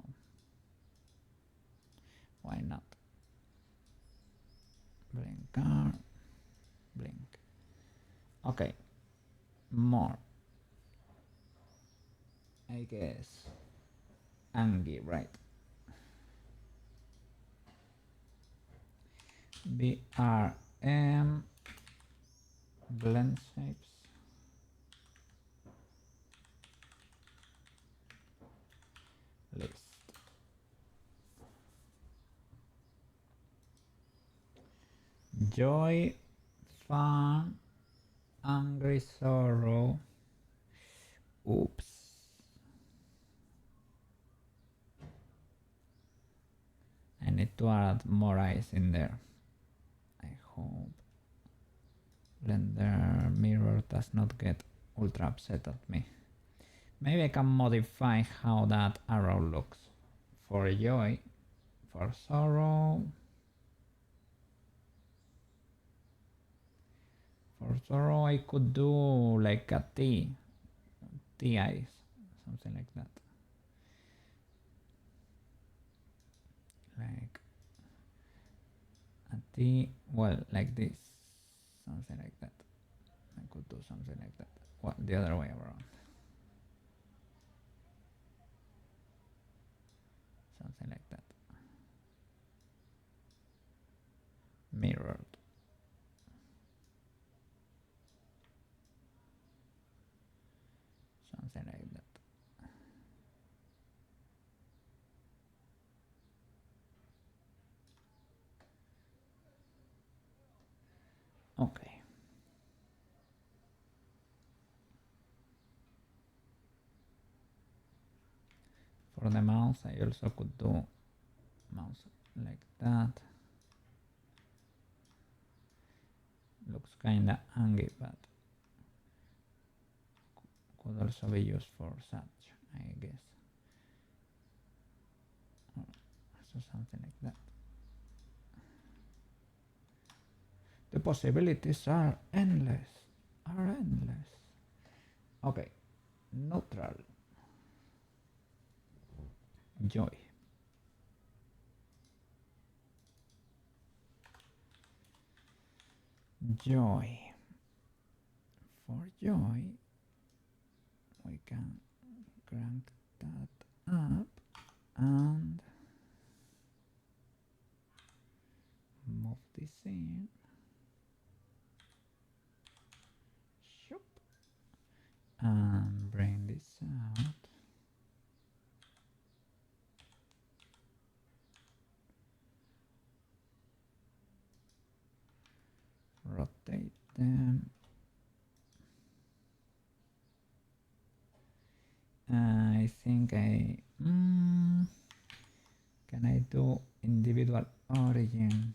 why not? Blink R, blink. Okay, more. I guess Angie, right? VRM Blendshapes. List. Joy, fun, angry, sorrow. Oops. I need to add more eyes in there. I hope Blender mirror does not get ultra upset at me. Maybe I can modify how that arrow looks. For joy, for sorrow. For sorrow I could do like a T eyes, something like that. Like a T, well, like this, something like that. I could do something like that. Well, the other way around. Something like that. Mirrored. Something like that. Okay. For the mouse, I also could do mouse like that. Looks kinda hungry, but could also be used for such, I guess. So something like that. The possibilities are endless. Okay, neutral. Joy. Joy. For joy, we can crank that up and move this in. Shoop. And bring this out. Rotate them. I think can I do individual origins?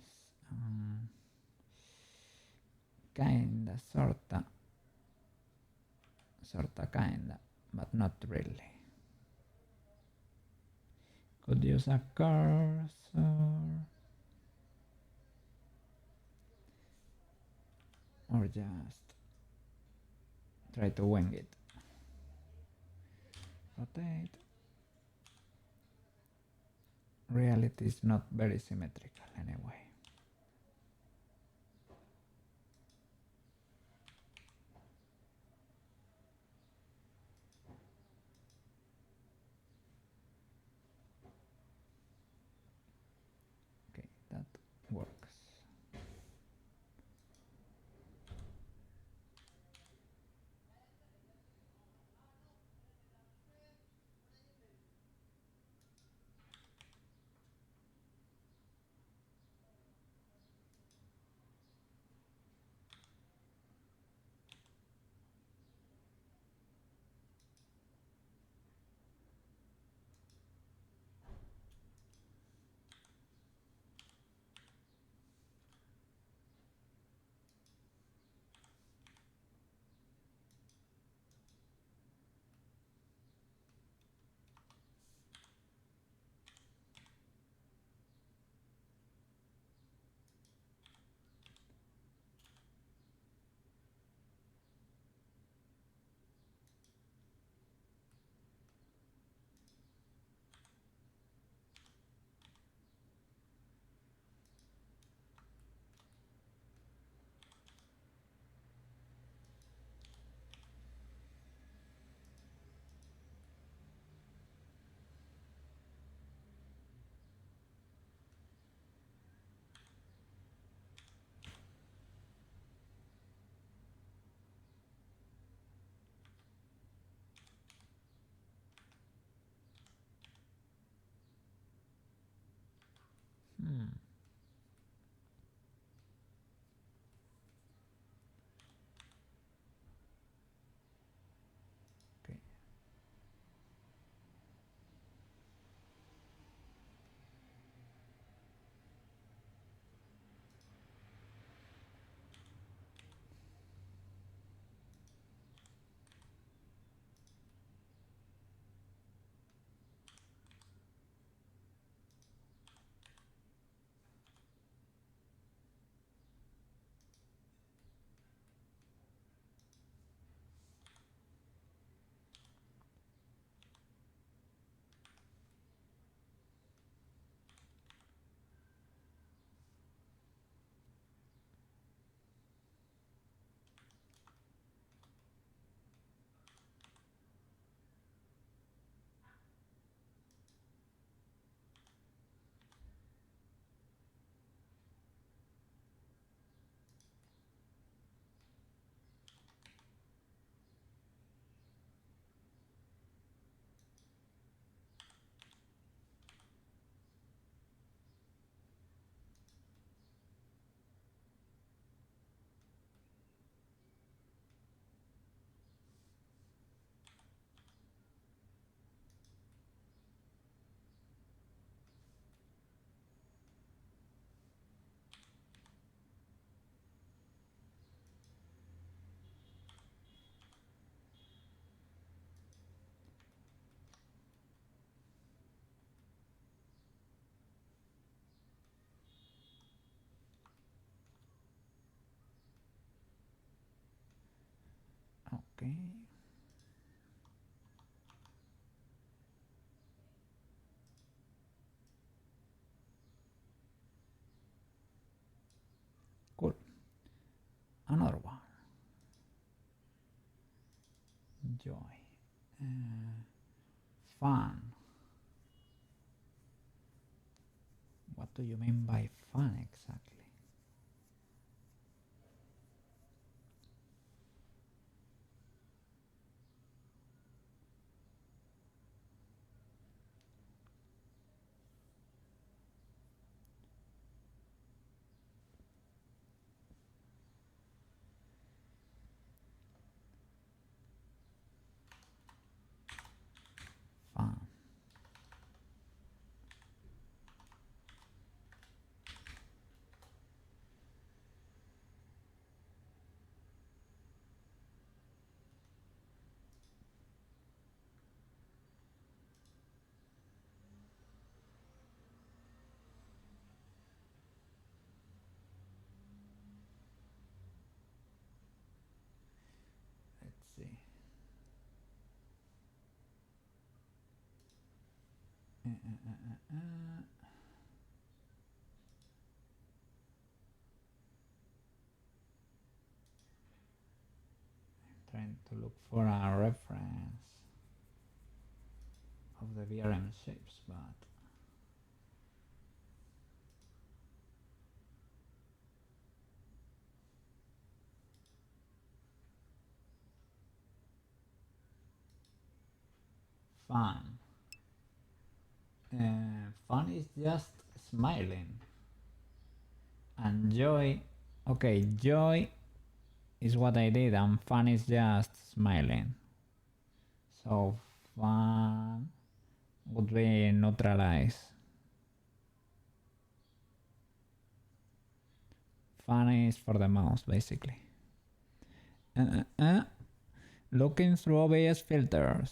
Kinda, kinda, but not really. Could use a cursor or just try to wing it. Rotate. Reality is not very symmetrical anyway. Okay, that works. Okay. Okay. Cool. Another one. Joy. Fun. What do you mean by fun exactly? Fun. Let's see. Trying to look for a reference of the VRM shapes, but fun. Fun is just smiling, and joy. Okay, joy is what I did, and fun is just smiling. So fun would be neutralized. Fun is for the mouse, basically. Looking through OBS filters.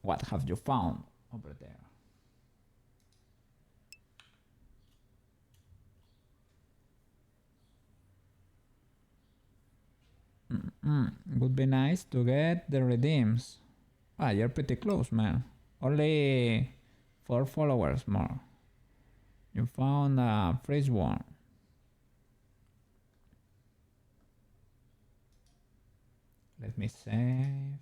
What have you found over there? Would be nice to get the redeems. Ah, you're pretty close, man. Only 4 followers more. You found a freeze one. Let me save.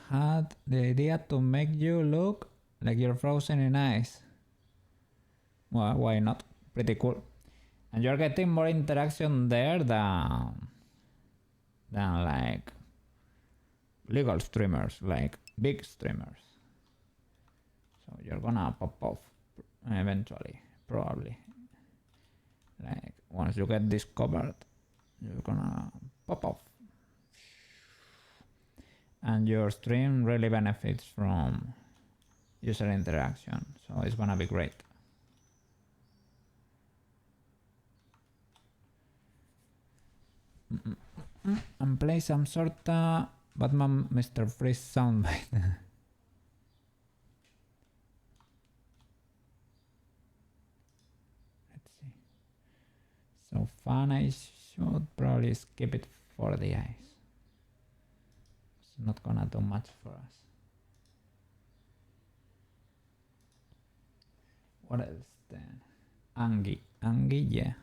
Had the idea to make you look like you're frozen in ice. Well, why not? Pretty cool. And you're getting more interaction there than like legal streamers, like big streamers. So you're gonna pop off eventually, probably. Like once you get discovered, you're gonna pop off. And your stream really benefits from user interaction, so it's gonna be great. And play some sorta Batman Mr. Freeze soundbite. Let's see. So fun, I should probably skip it for the eyes. It's not gonna do much for us. What else then? Angie, yeah.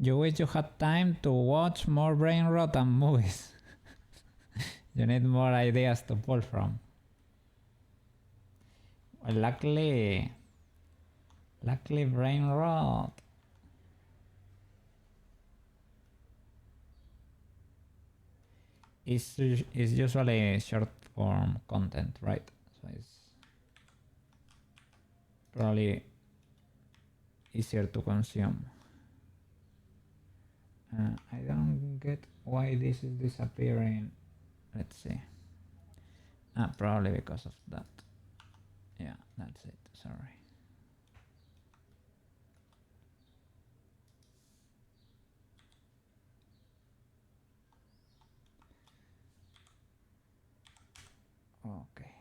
You wish you had time to watch more brain rot and movies. You need more ideas to pull from. Well, luckily brain rot is usually short form content, right? So it's probably easier to consume. I don't get why this is disappearing. Let's see. Probably because of that. Yeah, that's it. Sorry. Okay.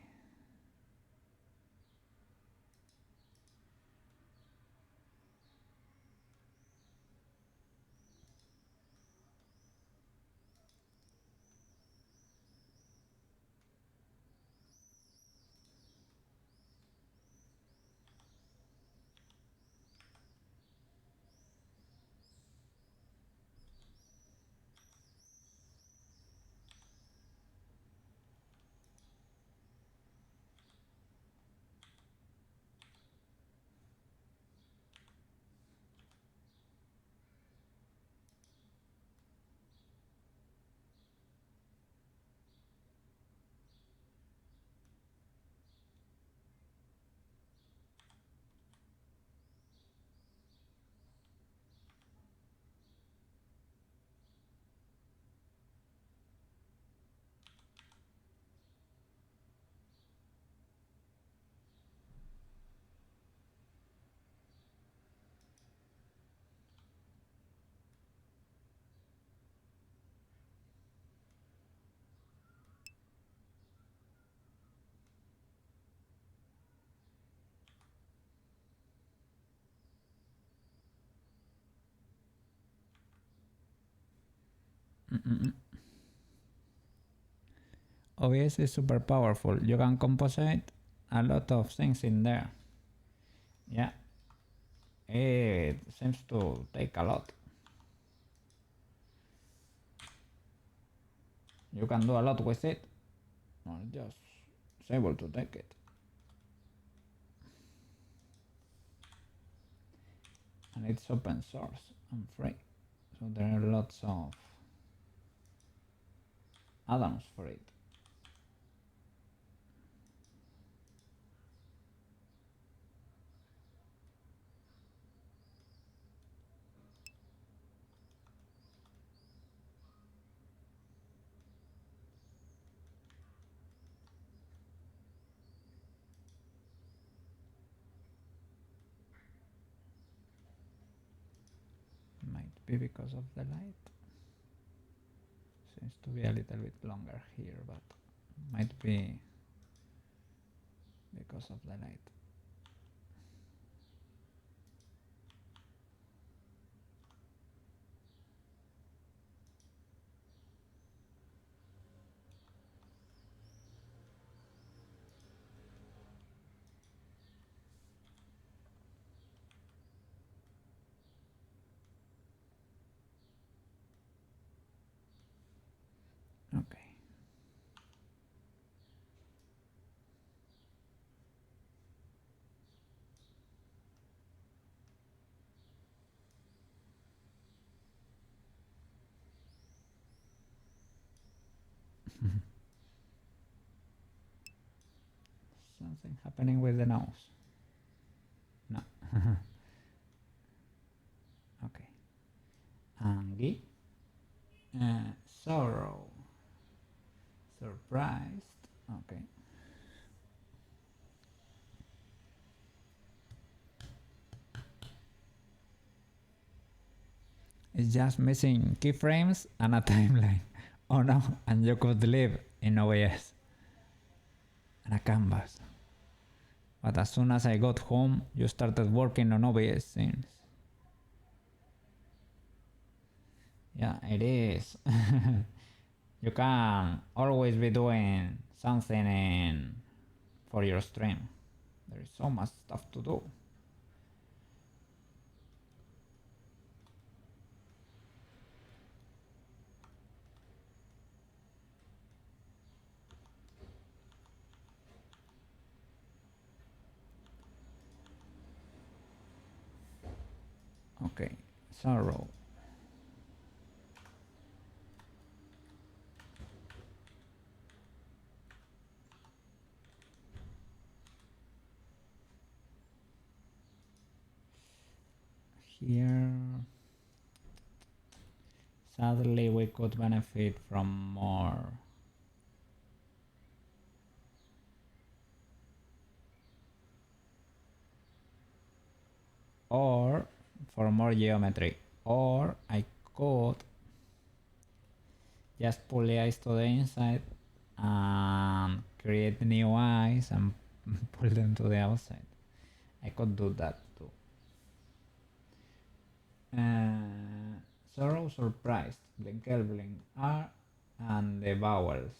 OBS is super powerful. You can composite a lot of things in there. Yeah, it seems to take a lot. You can do a lot with it, or just it's able to take it. And it's open source and free, so there are lots of add-ons for it. Might be because of the light. Seems to be a little bit longer here, but might be because of the light. Okay. Something happening with the nose. No. Okay. Angry. Sorrow. Surprised. Okay. It's just missing keyframes and a timeline. Oh no, and you could live in OBS and a canvas. But as soon as I got home, you started working on OBS scenes. Yeah, it is. You can always be doing something for your stream. There is so much stuff to do. Okay, sorrow. here. Sadly, we could benefit from more. Or for more geometry. Or I could just pull the eyes to the inside and create new eyes and pull them to the outside. I could do that too. Sorrow, surprised, blinkelbling are, and the vowels.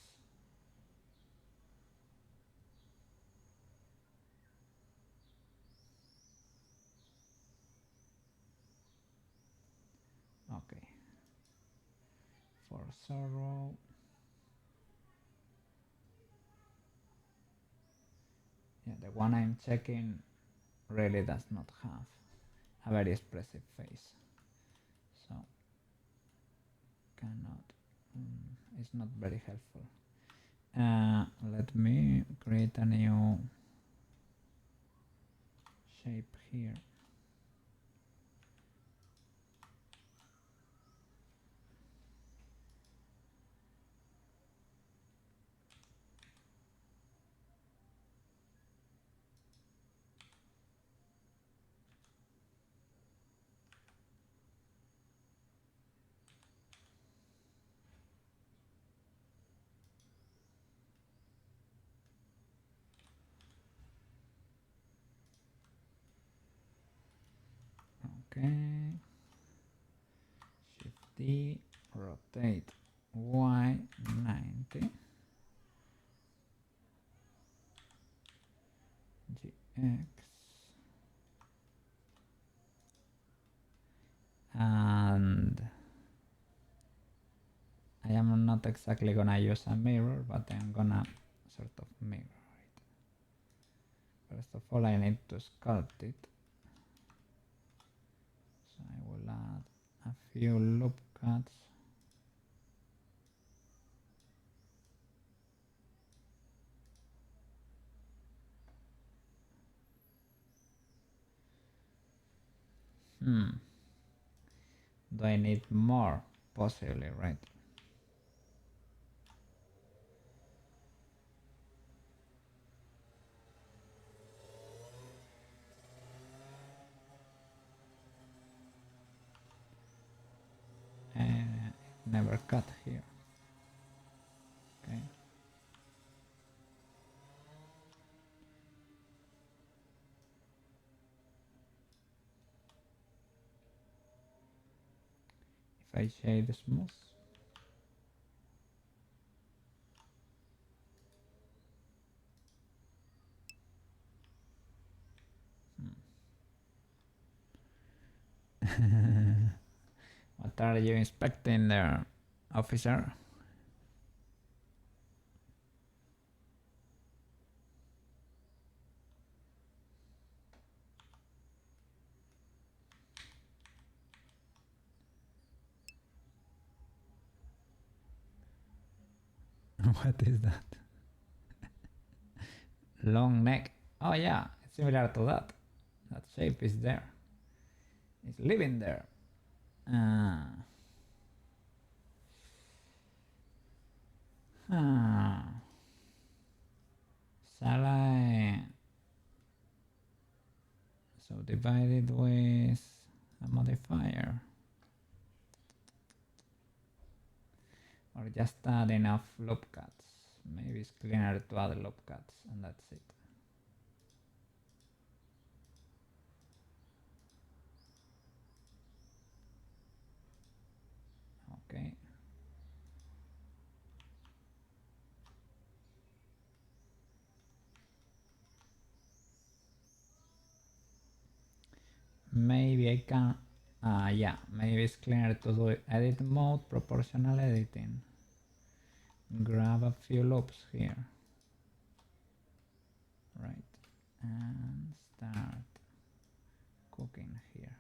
Okay. For sorrow. Yeah, the one I'm checking really does not have a very expressive face. So cannot, it's not very helpful. Let me create a new shape here. Okay. Shift D, rotate Y 90. GX. And I am not exactly gonna use a mirror, but I'm gonna sort of mirror it. First of all, I need to sculpt it. So I will add a few loop cuts. Do I need more? Possibly, right? Never cut here. Okay. If I shade smooth. What are you inspecting there, officer? What is that? Long neck. Oh yeah, it's similar to that. That shape is there. It's living there. Shall I? So divide it with a modifier. Or just add enough loop cuts. Maybe it's cleaner to add loop cuts and that's it. Okay. Maybe I can, yeah, maybe it's cleaner to do edit mode, proportional editing. Grab a few loops here. Right. And start cooking here.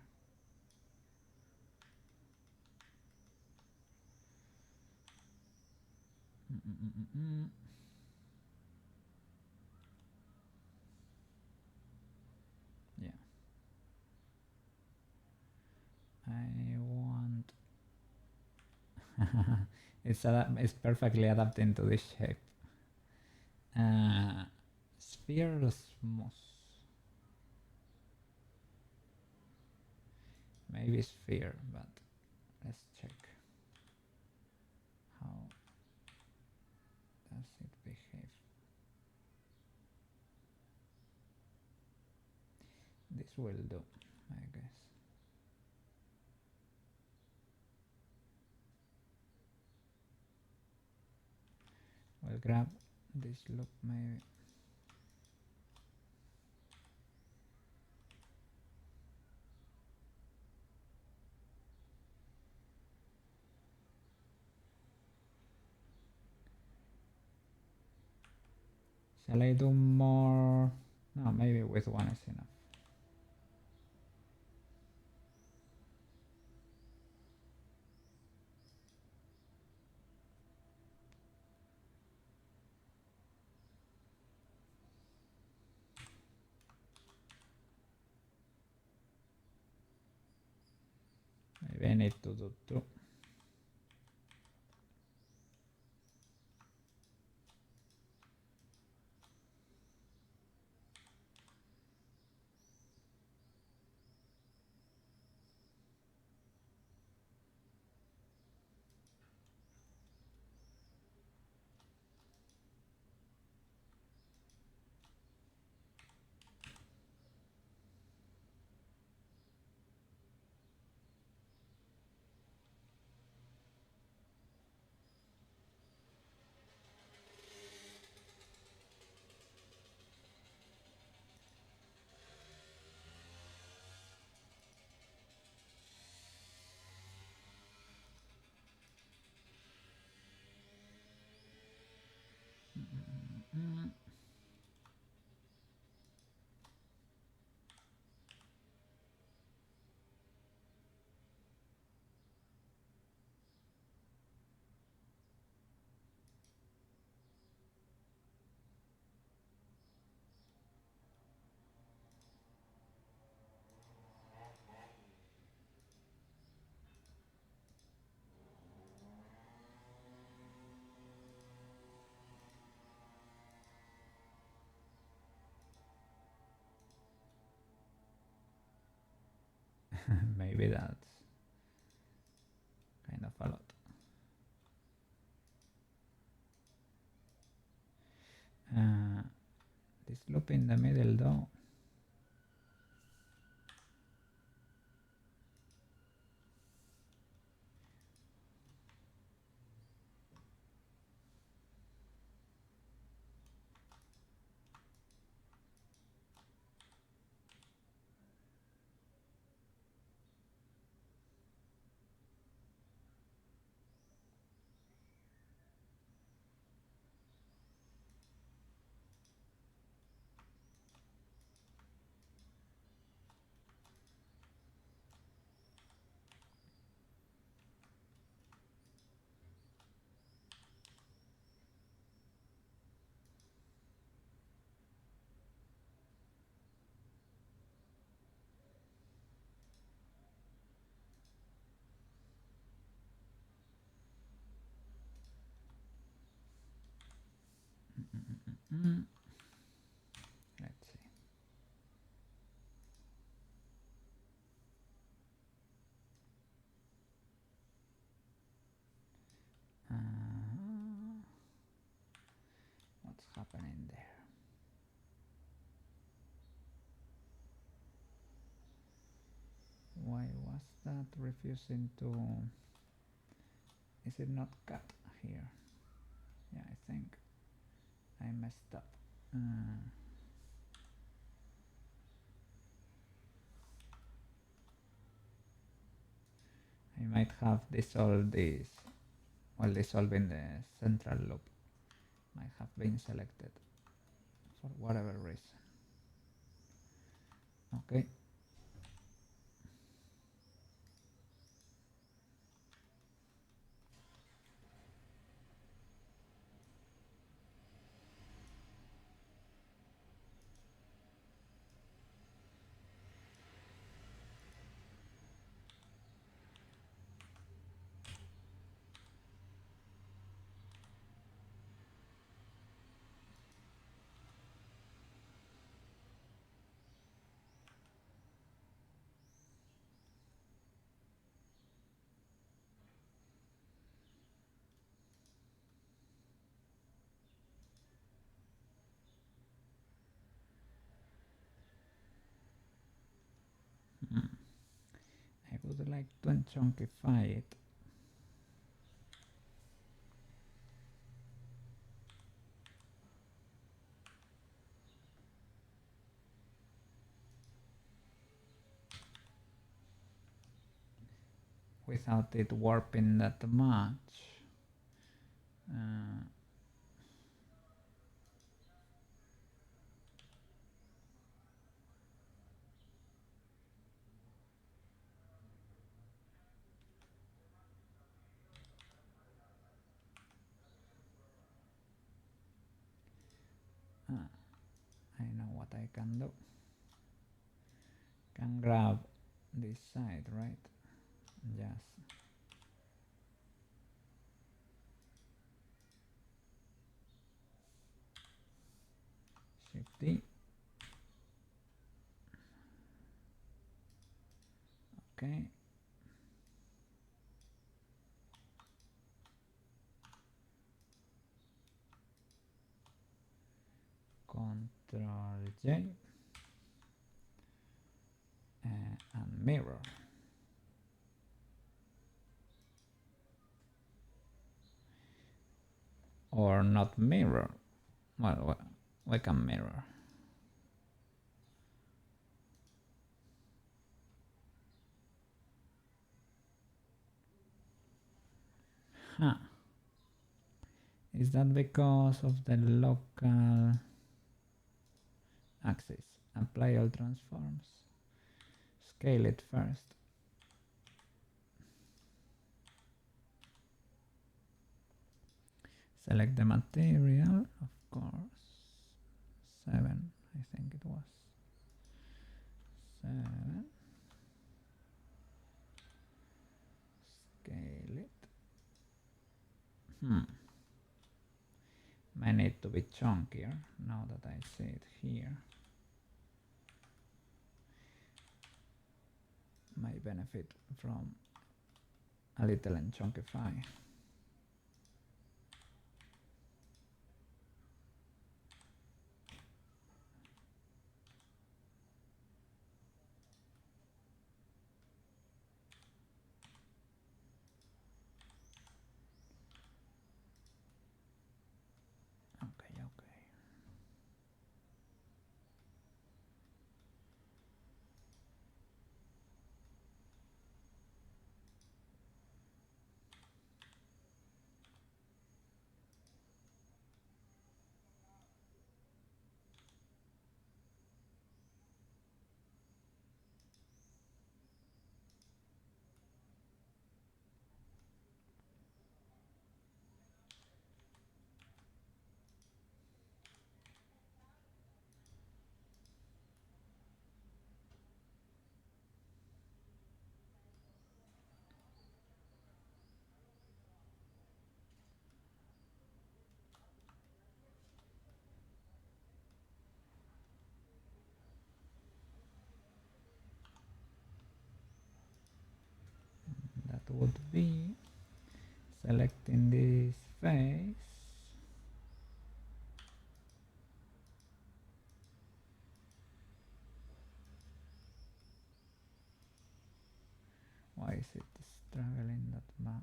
Yeah. It's perfectly adapting to this shape. Sphere smooth. Maybe sphere, but let's check. How does it behave? This will do, I guess. We'll grab this loop maybe. Shall I do more? No, maybe with one is enough. Maybe I need to do two. Maybe that's kind of a lot. This loop in the middle though. Let's see. What's happening there? Why was that refusing to? Is it not cut here? Yeah, I think I messed up. I might have dissolved this while dissolving the central loop. Might have been selected for whatever reason. Okay. like to unchunkify it. Without it warping that much. I know what I can do. Can grab this side, right? Yes. Shift D. Okay. Control J. And mirror. Or not mirror. Well, we can mirror. Huh. Is that because of the local axis? Apply all transforms. Scale it first. Select the material, of course. 7, I think it was. 7. Scale it. May need to be chunkier now that I see it here. May benefit from a little unchunkify. That would be selecting this face. Why is it struggling that much?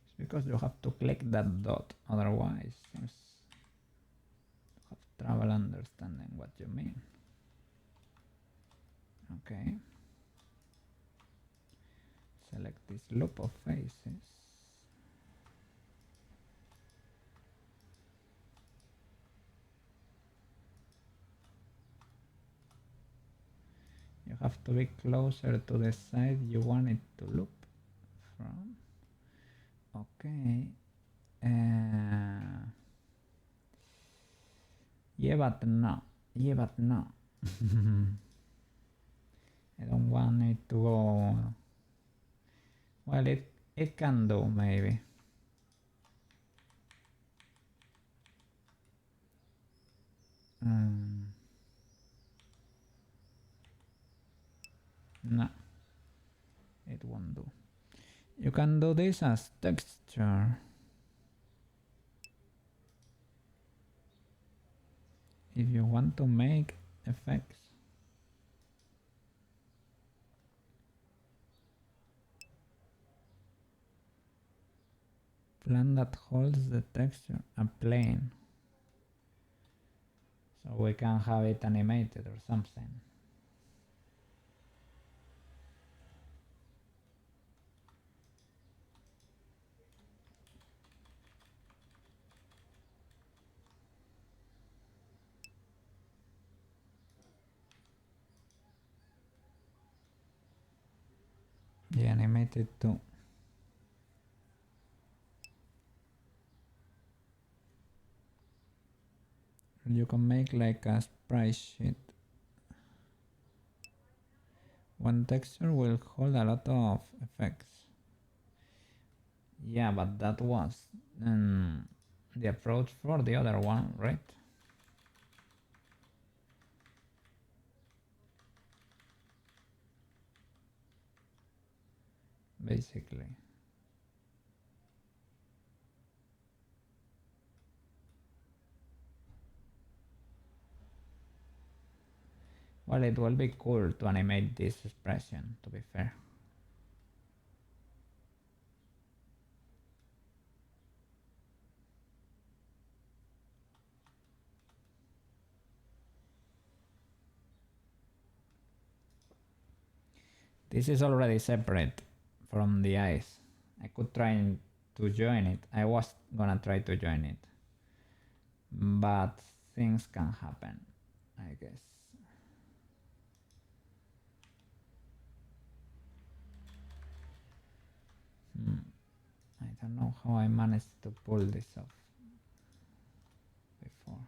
It's because you have to click that dot, otherwise seems to have trouble understanding what you mean. Okay. Select this loop of faces. You have to be closer to the side you want it to loop from. Okay. Yeah, but no. Yeah, but no. I don't want it to go. Well, it can do maybe. No, it won't do. You can do this as texture. If you want to make effects. Plan that holds the texture a plane. So we can have it animated or something. Yeah, animated too. You can make like a sprite sheet. One texture will hold a lot of effects. Yeah, but that was the approach for the other one, right? Basically. Well, it will be cool to animate this expression, to be fair. This is already separate from the eyes. I could try to join it. I was gonna try to join it. But things can happen, I guess. I don't know how I managed to pull this off before.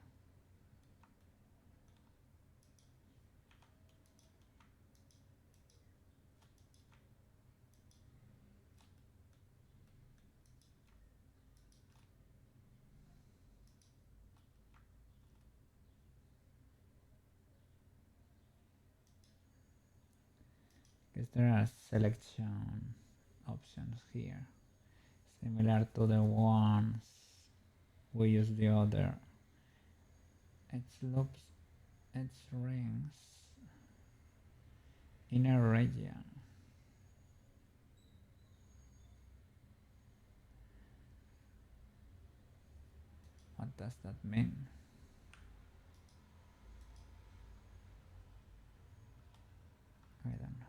Because there are selection options here, similar to the ones we use the other edge loops, edge rings, inner region. What does that mean? I don't know.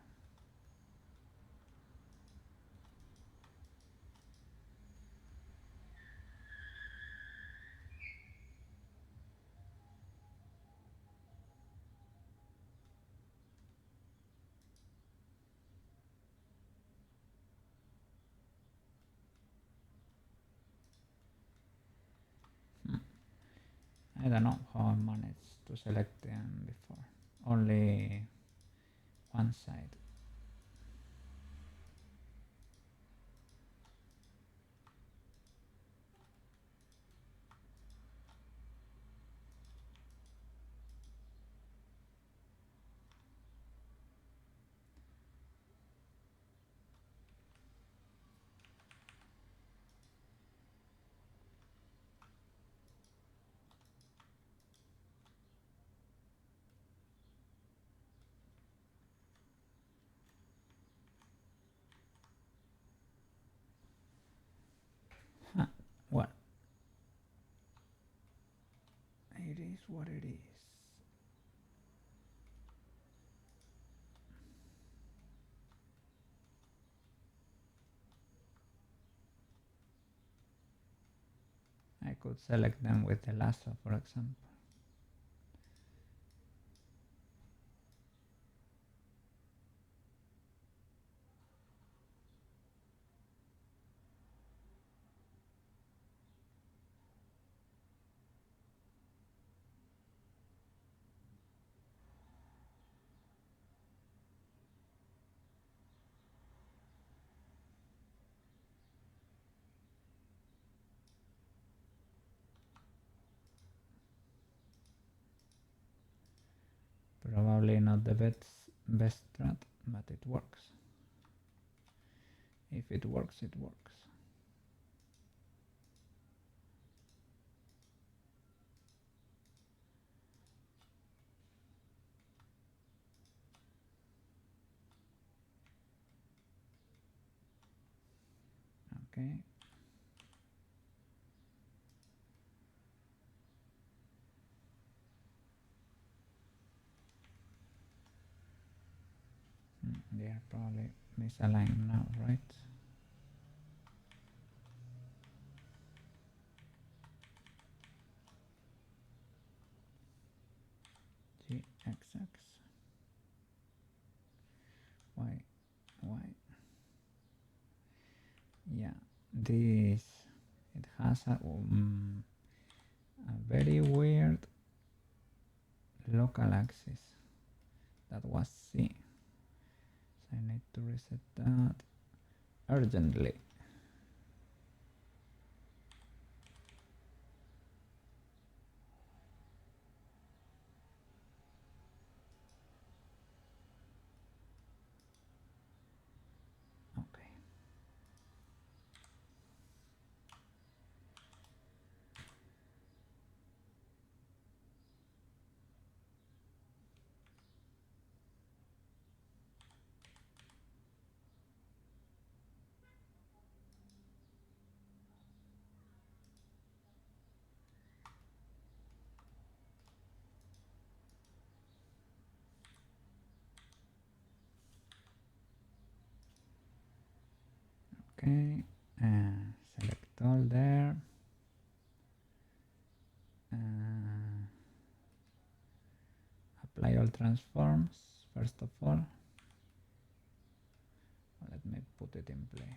I don't know how I managed to select them before. Only one side. Huh. Well, it is what it is. I could select them with the lasso, for example. Probably not the best strat, but it works. If it works, it works. Okay. They are probably misaligned now, right? G, X, X. Y, Y. Yeah, this, it has a very weird local axis. That was C. So I need to reset that urgently. Okay. Okay, select all there. Apply all transforms first of all. Let me put it in place.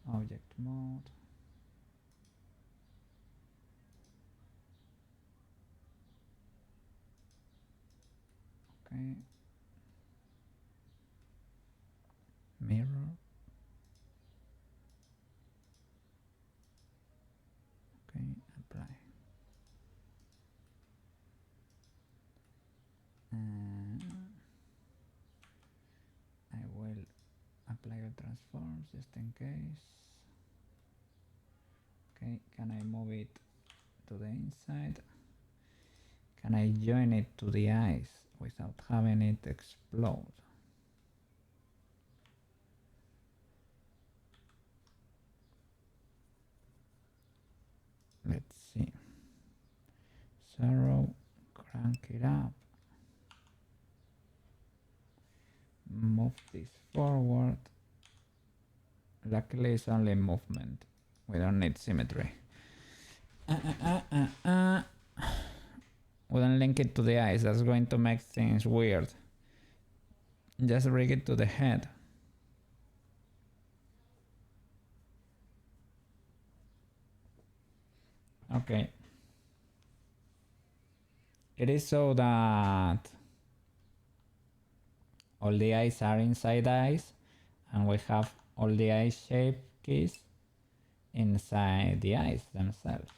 Object mode. Okay. Mirror. Okay, apply. I will apply all transforms just in case. Okay, can I move it to the inside? Can I join it to the eyes without having it explode? Let's see. Zero, crank it up. Move this forward. Luckily it's only movement. We don't need symmetry. We don't link it to the eyes. That's going to make things weird. Just rig it to the head. Okay. It is so that all the eyes are inside eyes and we have all the eye shape keys inside the eyes themselves.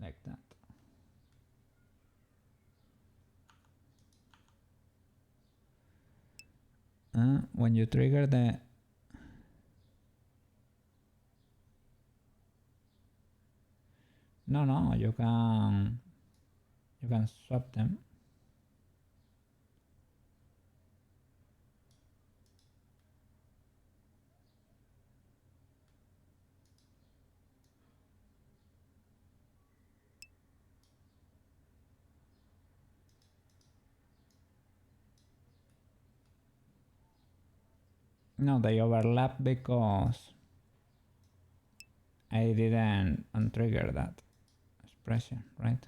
Like that. When you trigger the no, you can swap them. No, they overlap because I didn't untrigger that expression, right?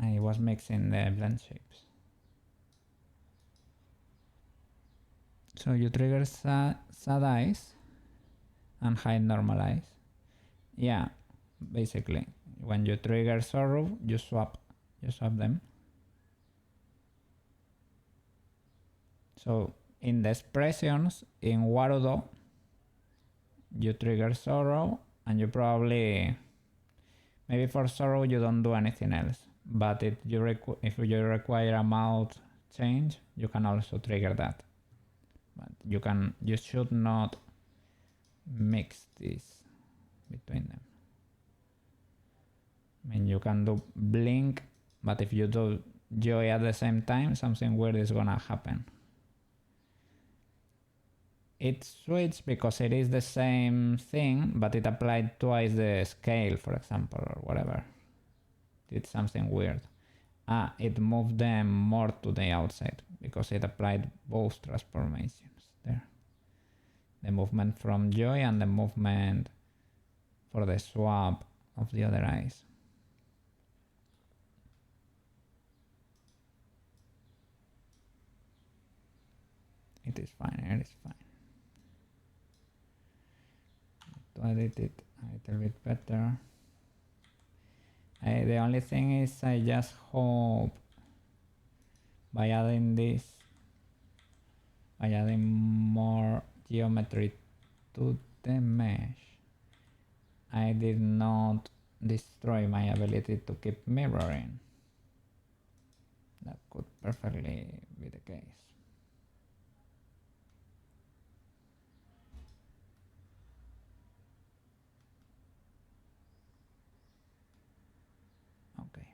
I was mixing the blend shapes. So you trigger sad eyes and hide normal eyes. Yeah, basically, when you trigger sorrow, you swap them. So in the expressions in Warudo, you trigger sorrow, and you probably, maybe for sorrow you don't do anything else, but if you require a mouth change, you can also trigger that. But you should not mix this between them. I mean, you can do blink, but if you do joy at the same time, something weird is gonna happen. It switched because it is the same thing, but it applied twice the scale, for example, or whatever. Did something weird. It moved them more to the outside because it applied both transformations there. The movement from joy and the movement for the swap of the other eyes. It is fine, it is fine. To edit it a little bit better. The only thing is I just hope by adding this, by adding more geometry to the mesh, I did not destroy my ability to keep mirroring. That could perfectly be the case. Okay.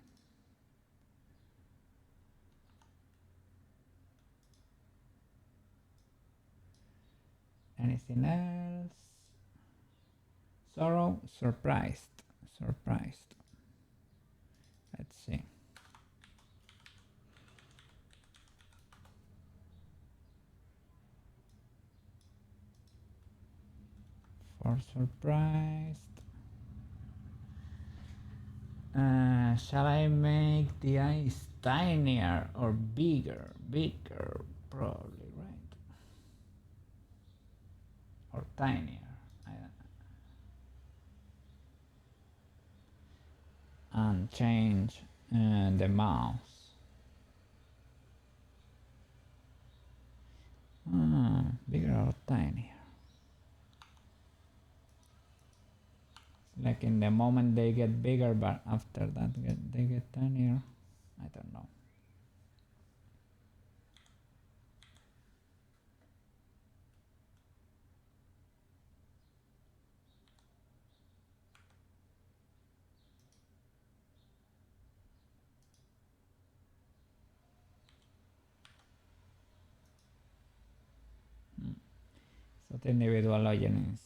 Anything else? Sorrow, surprised. Let's see. For surprised, shall I make the eyes tinier or bigger? Bigger, probably, right? Or tinier. I don't know. And change the mouse. Bigger or tinier? Like in the moment they get bigger, but after that they get tinier. I don't know. So the individual origins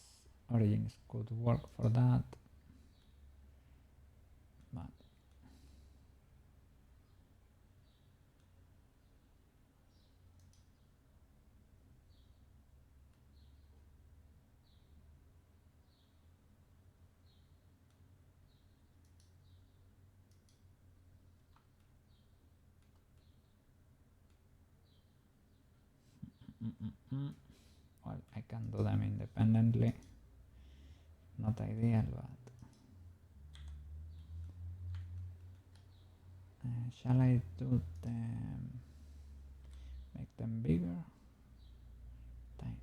could work for that. But well, I can do them independently. Not ideal, but shall I do them? Make them bigger, tinier.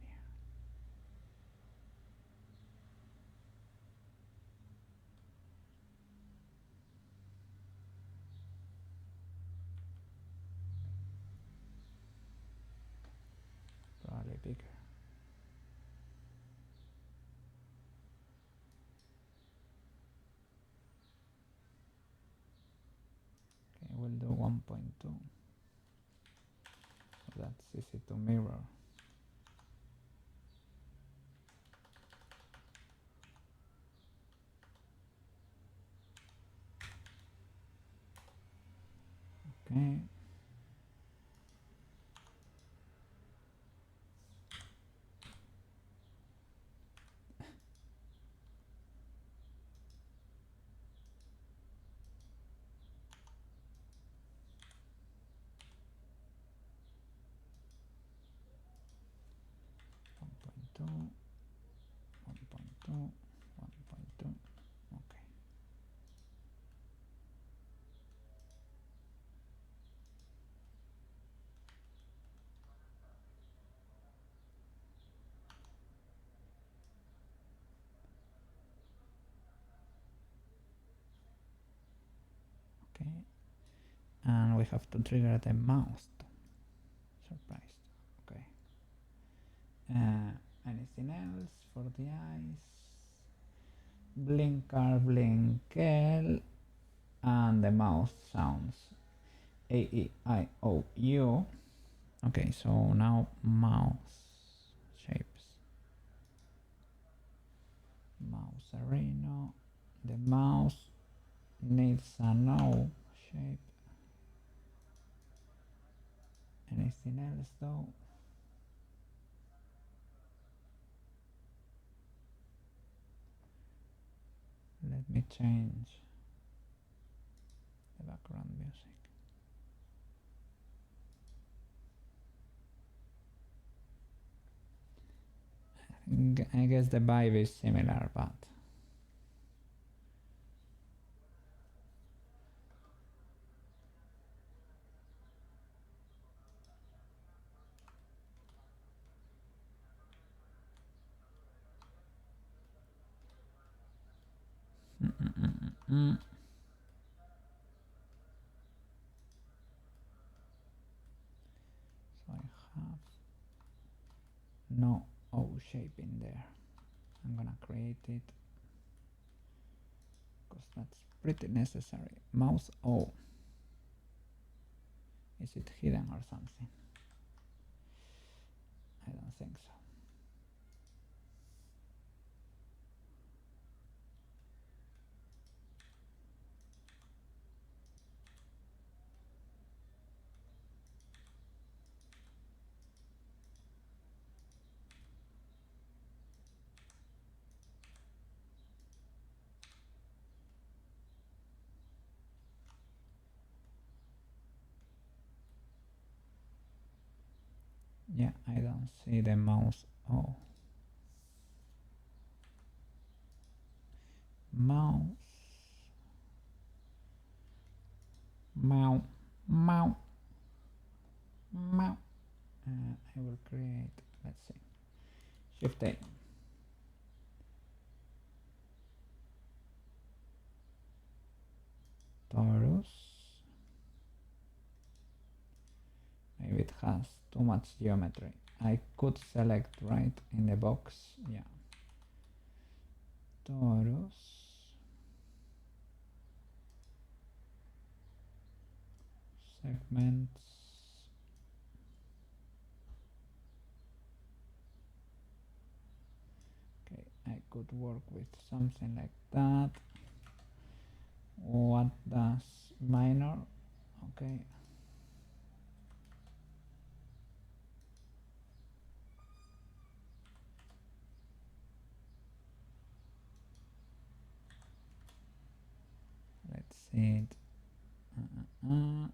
Probably bigger. Okay, we'll do 1.2. So that's easy to mirror. Okay. Two, 1.2, 1.2. Okay. and we have to trigger the mouse. Surprise. Okay. Anything else for the eyes? Blinker, blinkel, and the mouse sounds A-E-I-O-U. Okay, so now mouse shapes. Mouse arena. The mouse needs a no shape. Anything else though? Let me change the background music. I guess the vibe is similar, but so I have no O shape in there. I'm gonna create it because that's pretty necessary. Mouse O. Is it hidden or something? I don't think so. Yeah, I don't see the mouse O. Mouse. Mouse. Mouse. Mouse. I will create, let's see, Shift A. Torus. Maybe it has too much geometry. I could select right in the box, yeah. Torus. Segments. Okay, I could work with something like that. What does minor? Okay. Let's see it. Need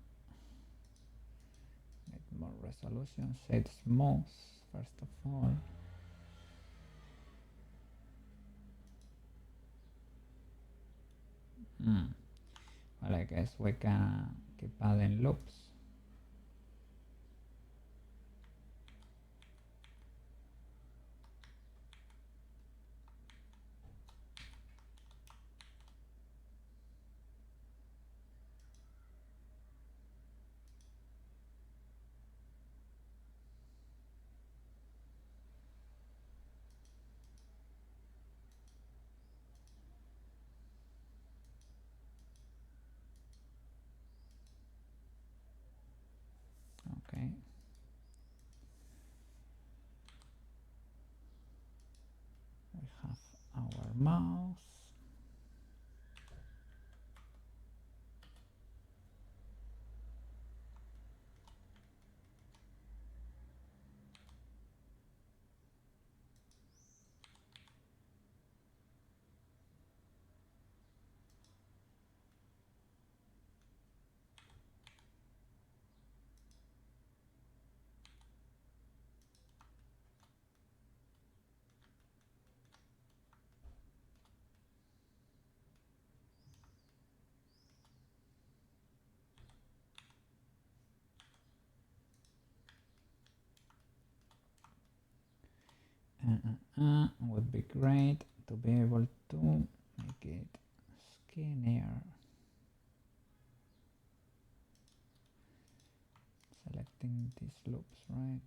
more resolution. Shade smooth first of all. Well, I guess we can keep adding loops. Okay. We have our mouse. Would be great to be able to make it skinnier. selecting these loops, right?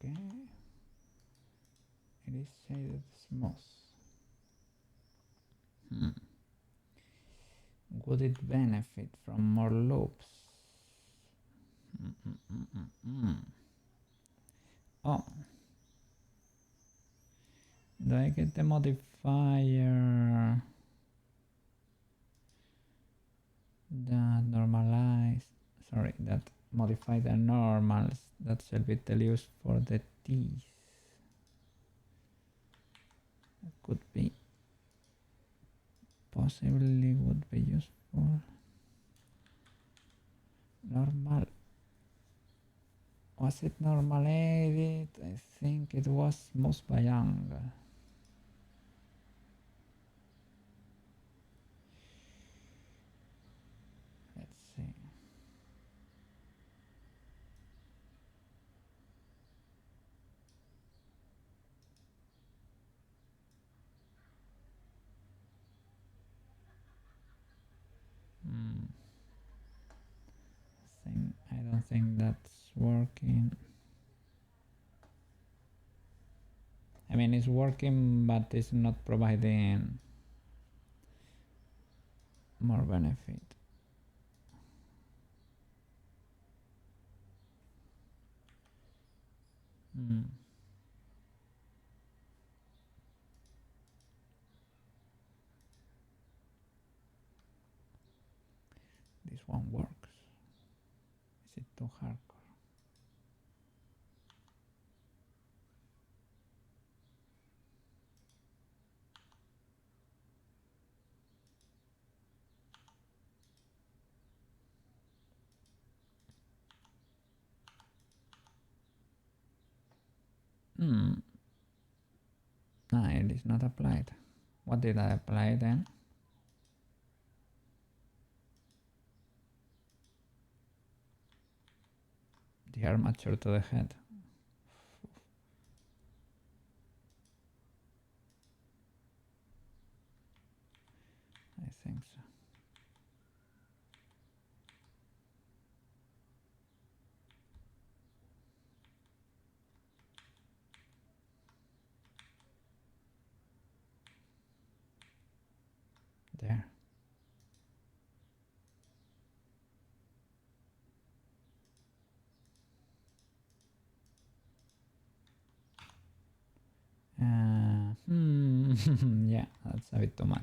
Okay, it is shaded smooth. Would it benefit from more loops? Oh, do I get the modifier that normalize? Sorry, that modify the normals that shall be used for the T's. Could be possibly would be useful. Normal. Was it normal edit? I think it was smooth by angle. Let's see. I don't think that's working. I mean, it's working, but it's not providing more benefit. This one works. Is it too hardcore? No, it is not applied. What did I apply then? The armature to the head. I think so. There. Yeah, that's a bit too much.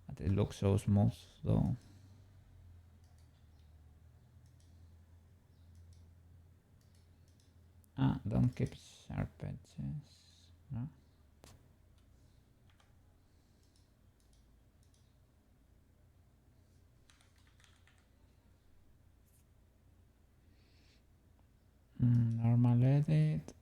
But it looks so smooth though. Don't keep sharp edges. No? Normal edit.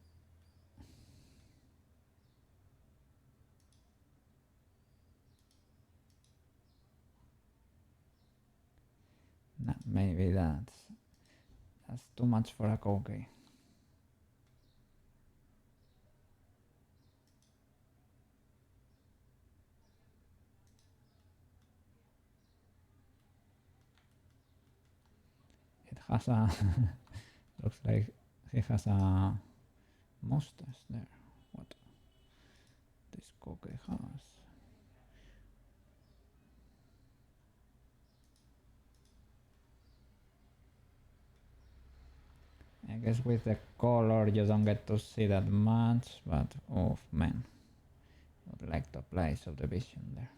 No, maybe that's too much for a Koukei. It has a Looks like he has a mustache there. What this cookie has. I guess with the color you don't get to see that much, but oh man, I would like to apply subdivision there.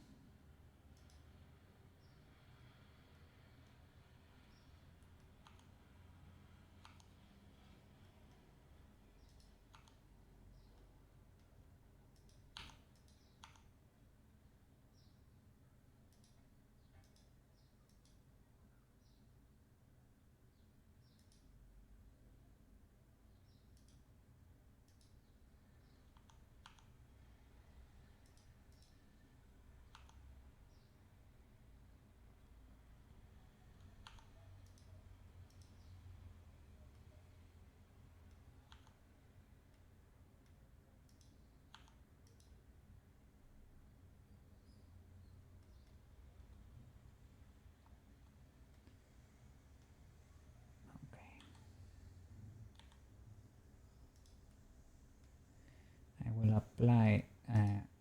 I will apply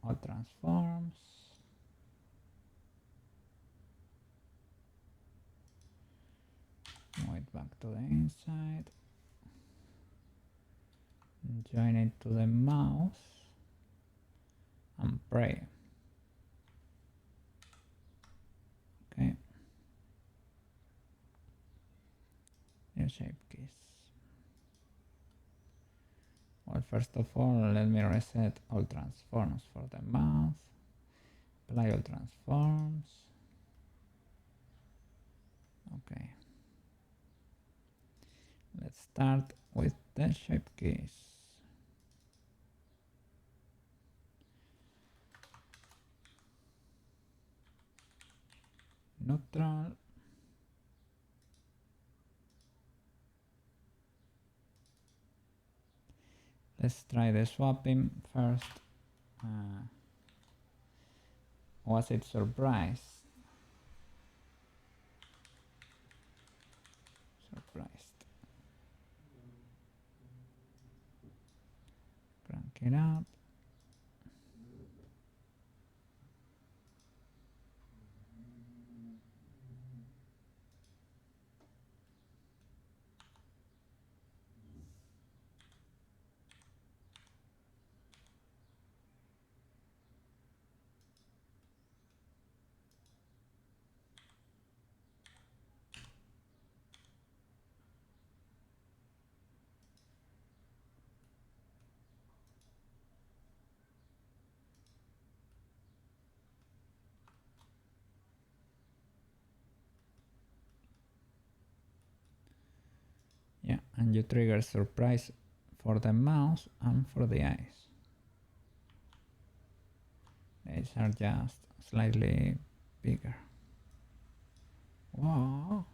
all transforms. Move it back to the inside. Join it to the mouse and pray. Okay. New shape keys. Well, first of all, let me reset all transforms for the mouse. Apply all transforms. Okay. Let's start with the shape keys. Neutral. Let's try the swapping first. Was it surprise? Surprised. Crank it up. Yeah, and you trigger surprise for the mouse and for the eyes. These are just slightly bigger. Wow,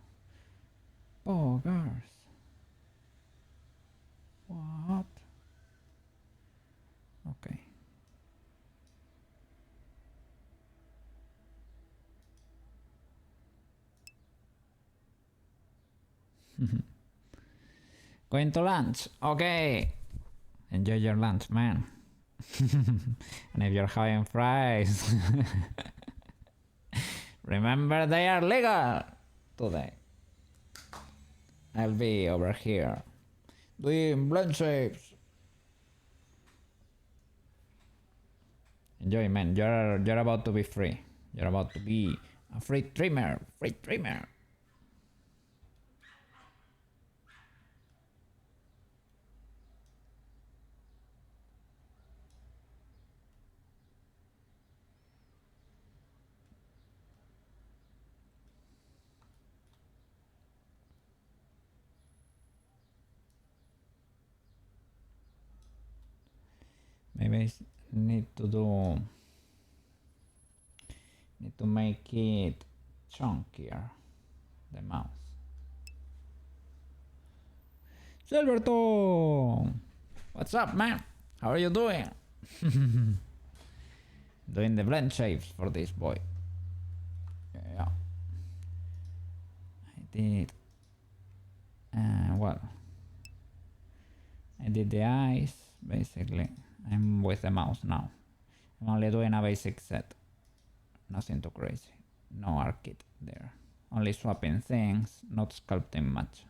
boggers. What? Okay. Going to lunch. Okay. Enjoy your lunch, man. And if you're having fries, remember they are legal today. I'll be over here doing blend shapes. Enjoy, man. You're about to be free. You're about to be a free trimmer. Free trimmer. Maybe I need to make it chunkier, the mouse. Silverto! What's up, man? How are you doing? Doing the blend shapes for this boy. Yeah. I did. Well, did the eyes, basically. I'm with the mouse now. I'm only doing a basic set. Nothing too crazy. No ARKit there. Only swapping things, not sculpting much.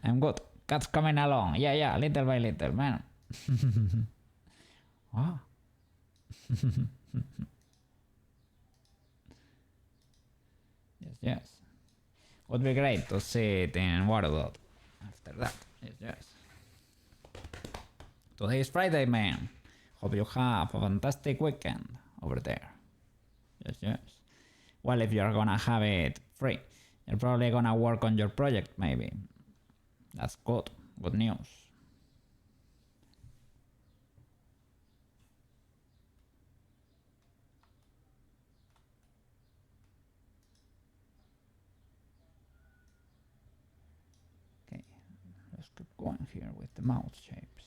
I'm good. Cat's coming along. Yeah, little by little, man. Wow. Yes. Would be great to see it in Warudo after that. Yes. Today is Friday, man. Hope you have a fantastic weekend over there. Yes. Well, if you're gonna have it free, you're probably gonna work on your project, maybe. That's good. Good news. Okay, let's keep going here with the mouth shapes.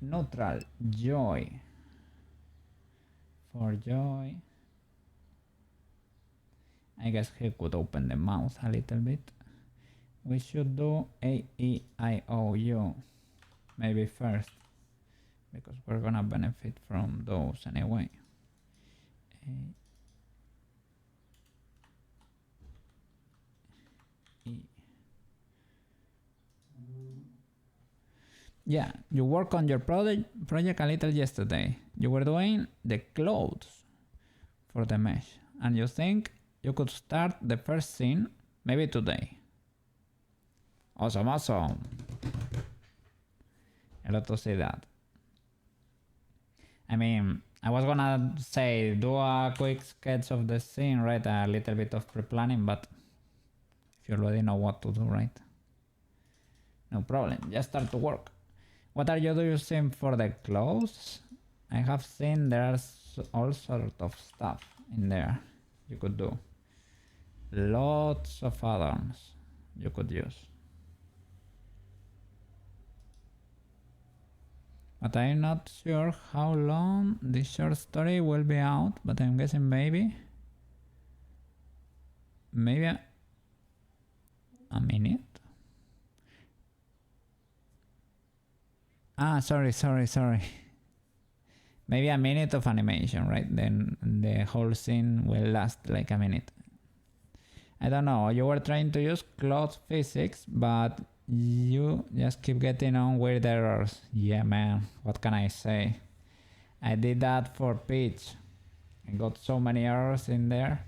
Neutral, joy. For joy. I guess he could open the mouth a little bit. We should do A, E, I, O, U maybe first, because we're gonna benefit from those anyway. A, E. Yeah, you work on your project a little yesterday. You were doing the clothes for the mesh, and you think you could start the first scene maybe today. Awesome. I love to see that. I mean, I was gonna say do a quick sketch of the scene, right? A little bit of pre-planning, but if you already know what to do, right? No problem, just start to work. What are you using for the clothes? I have seen there's all sorts of stuff in there you could do. Lots of add-ons you could use. But I'm not sure how long this short story will be out, but I'm guessing maybe a minute. Sorry. Maybe a minute of animation, right? Then the whole scene will last like a minute. I don't know, you were trying to use cloth physics, but you just keep getting on weird errors. Yeah, man, what can I say? I did that for Peach. I got so many errors in there.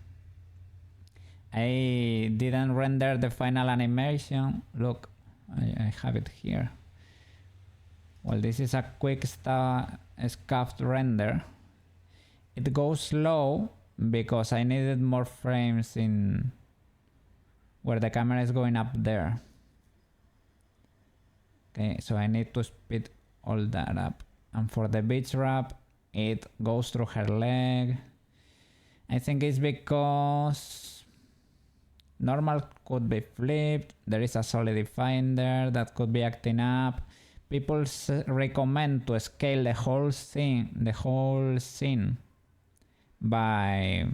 I didn't render the final animation. Look, I have it here. Well, this is a quick scuffed render. It goes slow because I needed more frames in where the camera is going up there. Okay, so I need to speed all that up. And for the beach wrap, it goes through her leg. I think it's because normal could be flipped. There is a solidifying there that could be acting up. People recommend to scale the whole scene by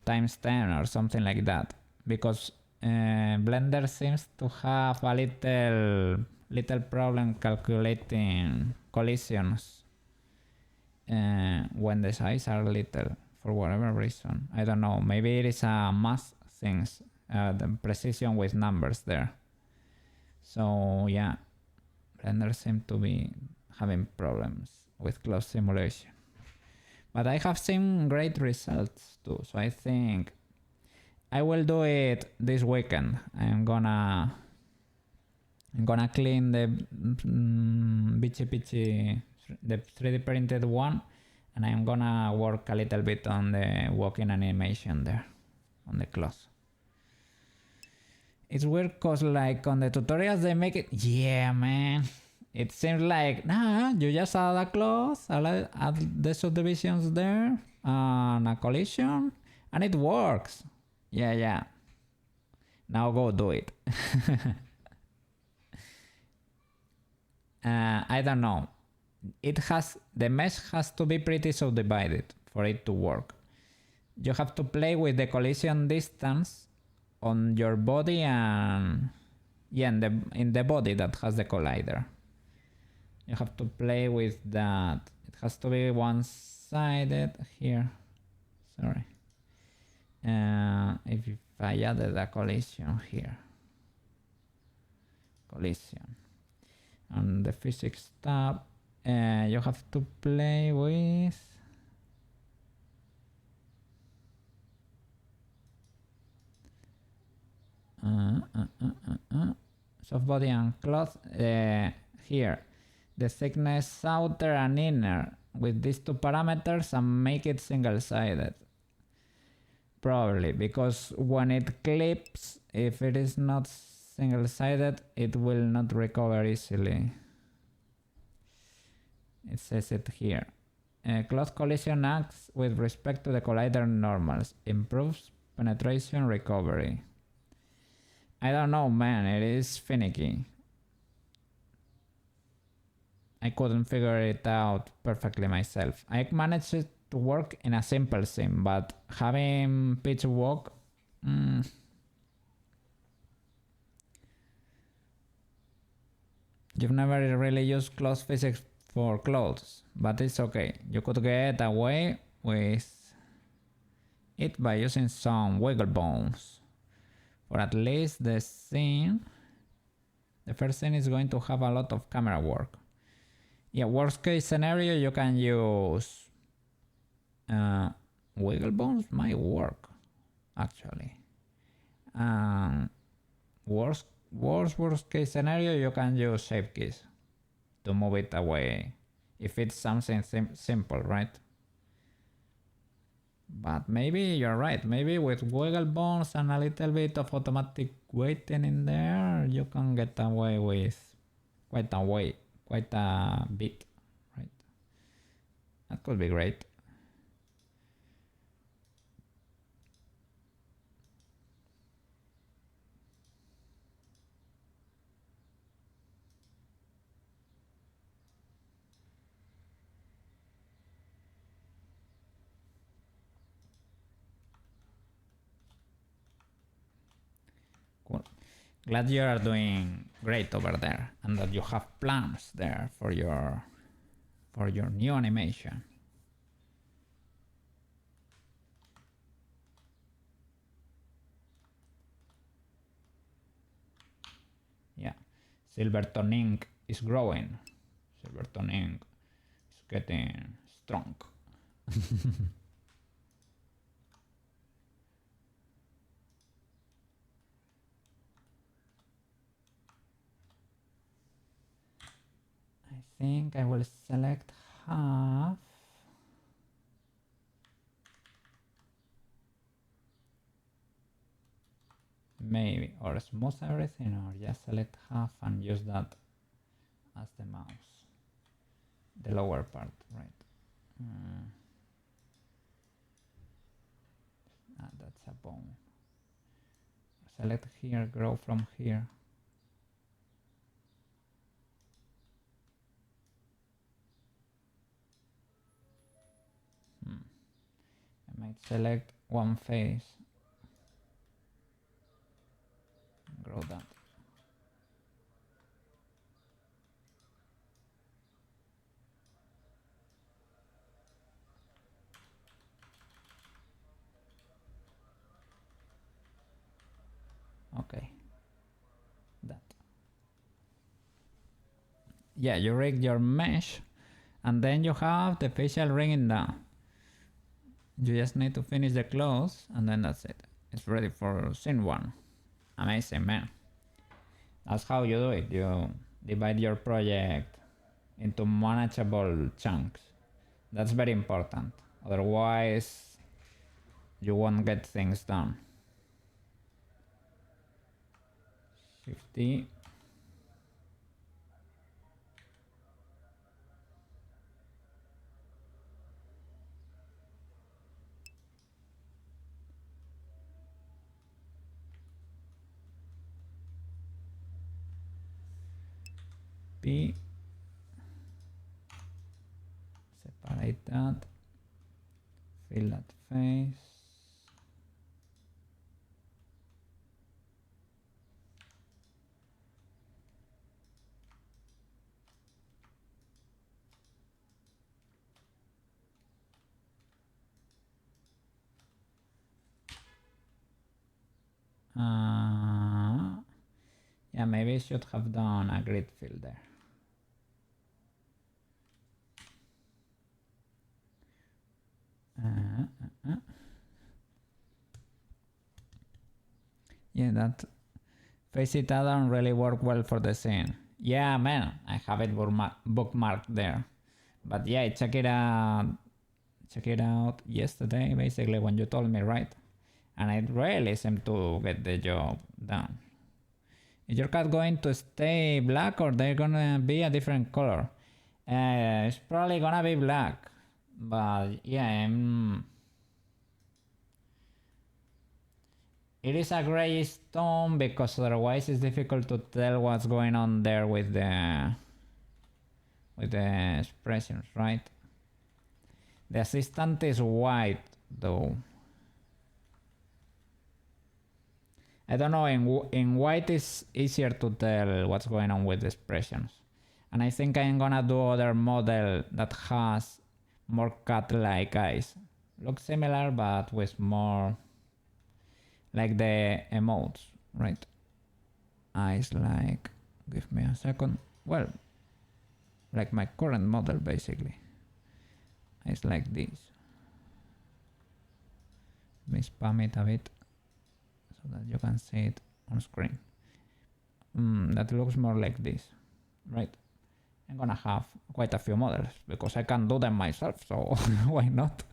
times 10 or something like that, because Blender seems to have a little problem calculating collisions when the size are little for whatever reason. I don't know, maybe it is a math things, the precision with numbers there. So yeah, Blender seems to be having problems with close simulation. But I have seen great results too, so I think I will do it this weekend. I'm gonna clean the Bichi, the 3D printed one, and I'm gonna work a little bit on the walking animation there, on the cloth. It's weird cause like on the tutorials they make it, yeah man, it seems like, nah, you just add a cloth, add the subdivisions there, and a collision, and it works. Yeah. Now go do it. I don't know. The mesh has to be pretty subdivided for it to work. You have to play with the collision distance on your body and yeah, in the body that has the collider. You have to play with that. It has to be one-sided here. Sorry. If I added a collision here. Collision. On the physics tab, you have to play with soft body and cloth here. The thickness outer and inner with these two parameters and make it single-sided. Probably because when it clips, if it is not single-sided, it will not recover easily. It says it here. Cloth collision acts with respect to the collider normals. Improves penetration recovery. I don't know, man. It is finicky. I couldn't figure it out perfectly myself. I managed it to work in a simple sim, but having pitch walk... You've never really used cloth physics for clothes, but it's okay. You could get away with it by using some wiggle bones. For at least the scene, the first scene is going to have a lot of camera work. Yeah, worst case scenario, you can use wiggle bones might work, actually. Worst case scenario, you can use shape keys to move it away if it's something simple, right? But maybe you're right. Maybe with wiggle bones and a little bit of automatic weighting in there, you can get away with quite a bit, right? That could be great. Cool. Glad you are doing great over there and that you have plans there for your new animation. Yeah, Silverton ink is growing. Silverton ink is getting strong. I think I will select half. Maybe, or smooth everything, or just select half and use that as the mouse. The lower part, right? That's a bone. Select here, grow from here. I might select one face. Grow that. Okay. That. Yeah, you rig your mesh and then you have the facial rigging down. You just need to finish the clothes and then that's it. It's ready for scene 1. Amazing, man. That's how you do it. You divide your project into manageable chunks. That's very important. Otherwise, you won't get things done. 50. P. Separate that. Fill that face. Yeah, maybe I should have done a grid fill there. Yeah, that face it doesn't really work well for the scene. Yeah, man, I have it bookmarked there. But yeah, check it out yesterday, basically, when you told me, right? And it really seemed to get the job done. Is your cat going to stay black or they're gonna be a different color? It's probably gonna be black. But yeah, it is a gray stone because otherwise it's difficult to tell what's going on there with the expressions, right? The assistant is white though. I don't know, in white it's easier to tell what's going on with the expressions. And I think I'm gonna do other model that has more cat-like eyes. Looks similar but with more like the emotes, right? Eyes like, give me a second. Well, like my current model basically. Eyes like this. Let me spam it a bit so that you can see it on screen. That looks more like this, right? I'm gonna have quite a few models because I can do them myself, so why not?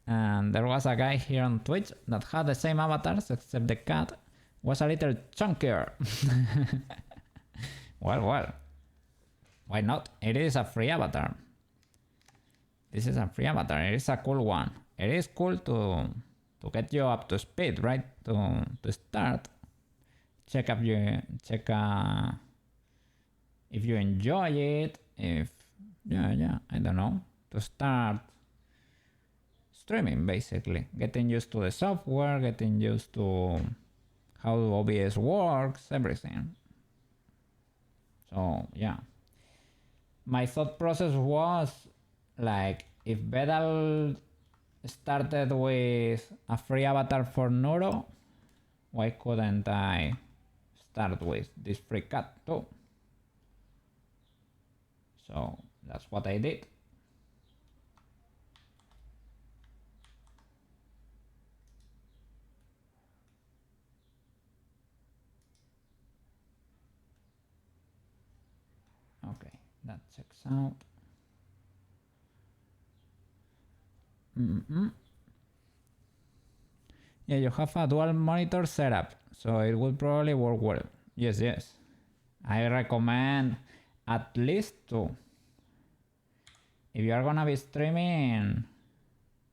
And there was a guy here on Twitch that had the same avatars except the cat was a little chunkier. Well, why not? It is a free avatar. This is a free avatar. It is a cool one. It is cool to get you up to speed, right? To start. Check if you enjoy it. If yeah, I don't know. To start streaming basically. Getting used to the software, getting used to how OBS works, everything. So yeah. My thought process was like, if Bedal started with a free avatar for Neuro, why couldn't I start with this free cat too? So that's what I did. Okay, that checks out. Yeah, you have a dual monitor setup, so it will probably work well. Yes. I recommend at least 2. If you are gonna be streaming,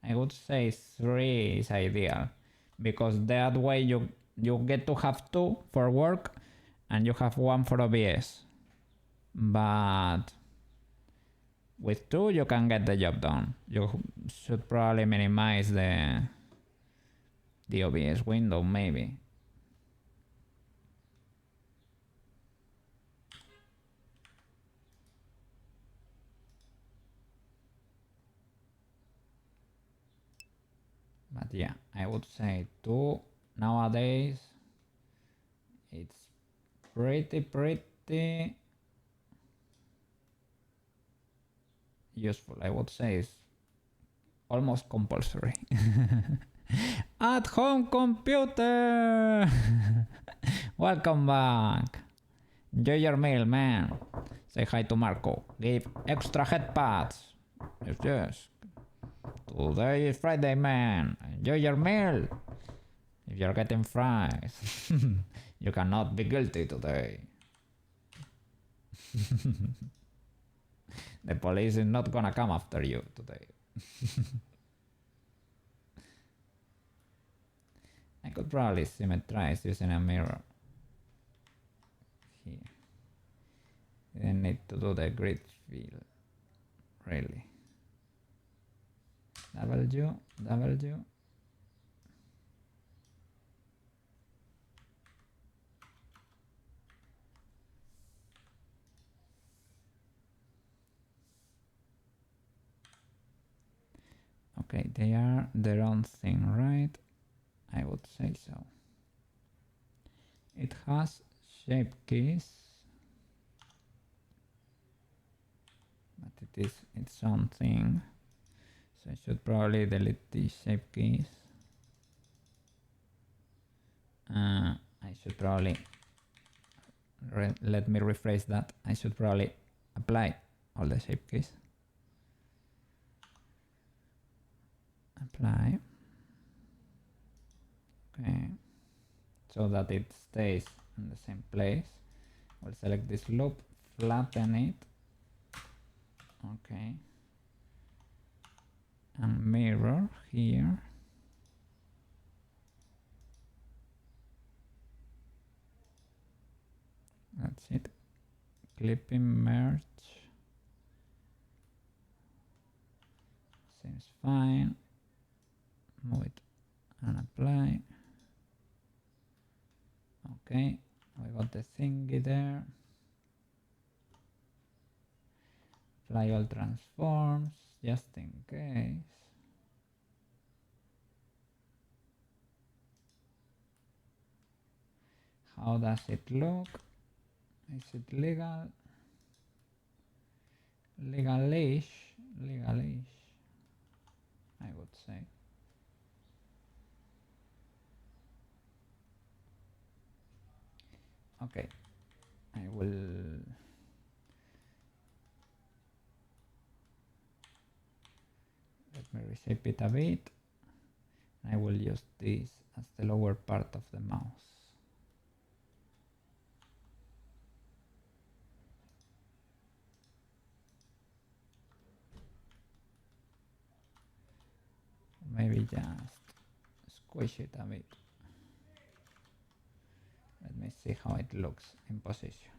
I would say 3 is ideal, because that way you get to have 2 for work and you have 1 for OBS. But with 2 you can get the job done. You should probably minimize the OBS window maybe. But yeah, I would say 2 nowadays. It's pretty useful. I would say it's almost compulsory. At home computer. Welcome back. Enjoy your meal, man. Say hi to Marco. Give extra head pads. Yes. Today is Friday, man. Enjoy your meal. If you're getting fries, you cannot be guilty today. The police is not gonna come after you today. I could probably symmetrize using a mirror. Here. You didn't need to do the grid fill. Really. W. Okay, they are their own thing, right? I would say so. It has shape keys, but it is its own thing. So I should probably delete these shape keys. I should probably, let me rephrase that. I should probably apply all the shape keys. Apply. Okay. So that it stays in the same place. We'll select this loop, flatten it. Okay. And mirror here. That's it. Clipping merge. Seems fine. Move it and apply. Okay, we got the thingy there. Apply all transforms just in case. How does it look? Is it legal? Legalish, legalish, I would say. Okay, I will let me reshape it a bit. I will use this as the lower part of the mouse. Maybe just squish it a bit. Let me see how it looks in position.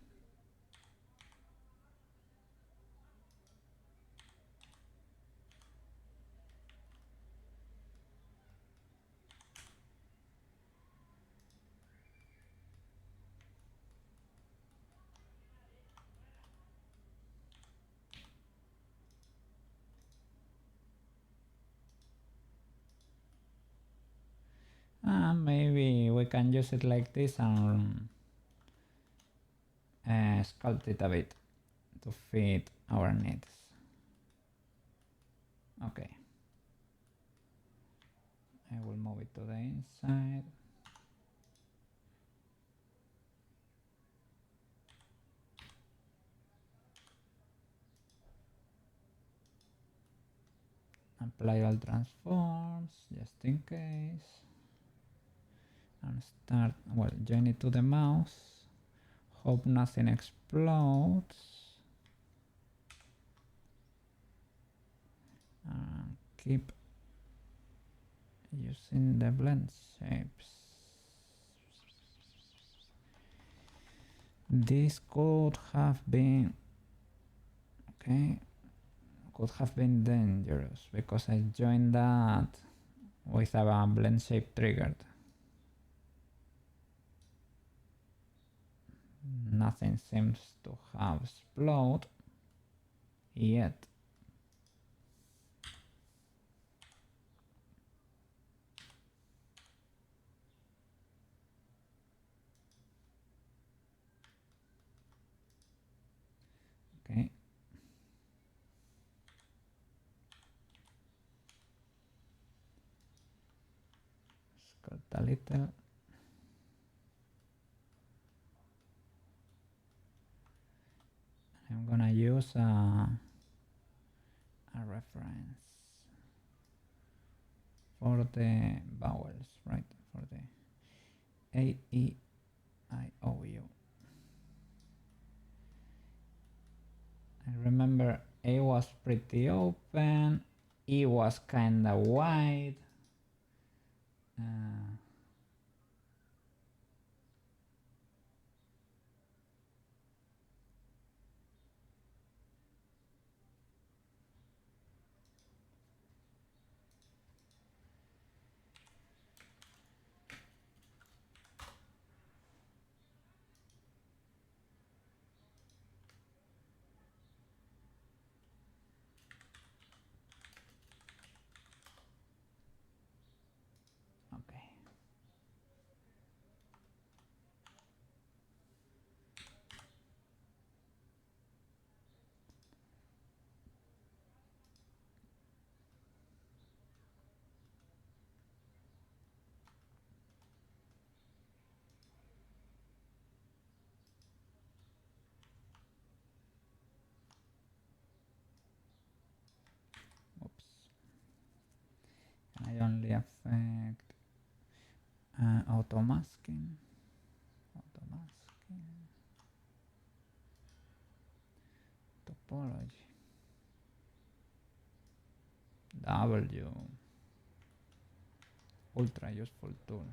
Maybe we can use it like this and sculpt it a bit to fit our needs. Okay. I will move it to the inside. Apply all transforms just in case. And start, well, join it to the mouse. Hope nothing explodes. And keep using the blend shapes. This could have been, okay, could have been dangerous because I joined that with a blend shape triggered. Nothing seems to have exploded yet. Okay. Sculpt a little. I'm gonna use a reference for the vowels, right? For the A, E, I, O, U. I remember A was pretty open, E was kinda wide. Okay. I only affect auto masking, topology, W, ultra useful tool.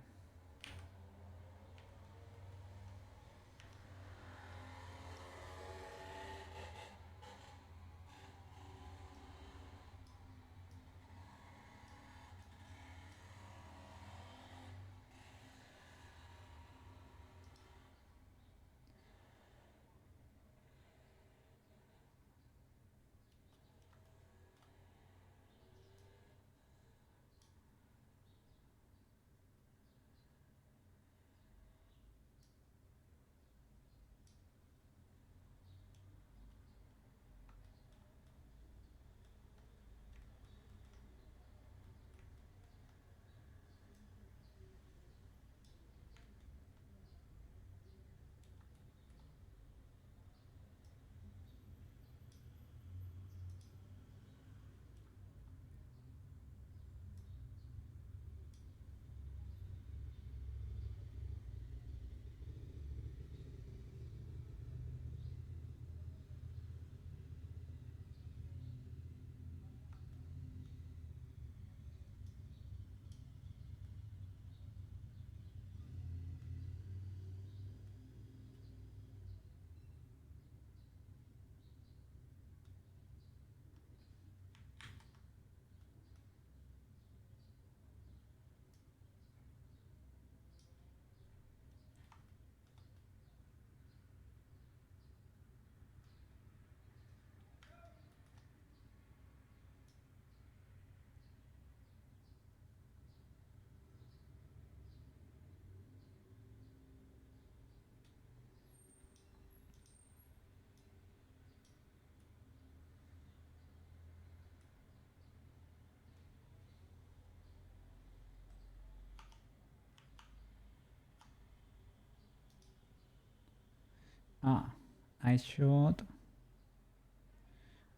I should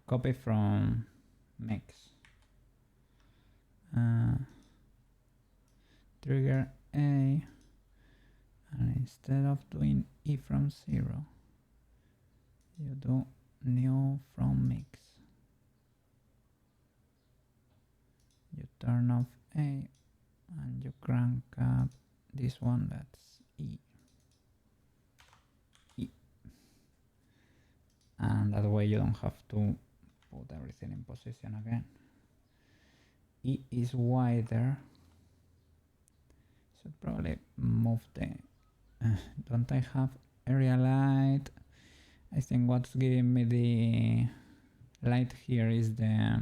copy from mix. Trigger A, and instead of doing E from 0, you do new from mix. You turn off A and you crank up this one, that's E. And that way you don't have to put everything in position again. E is wider. Should probably move the... don't I have area light? I think what's giving me the light here is the...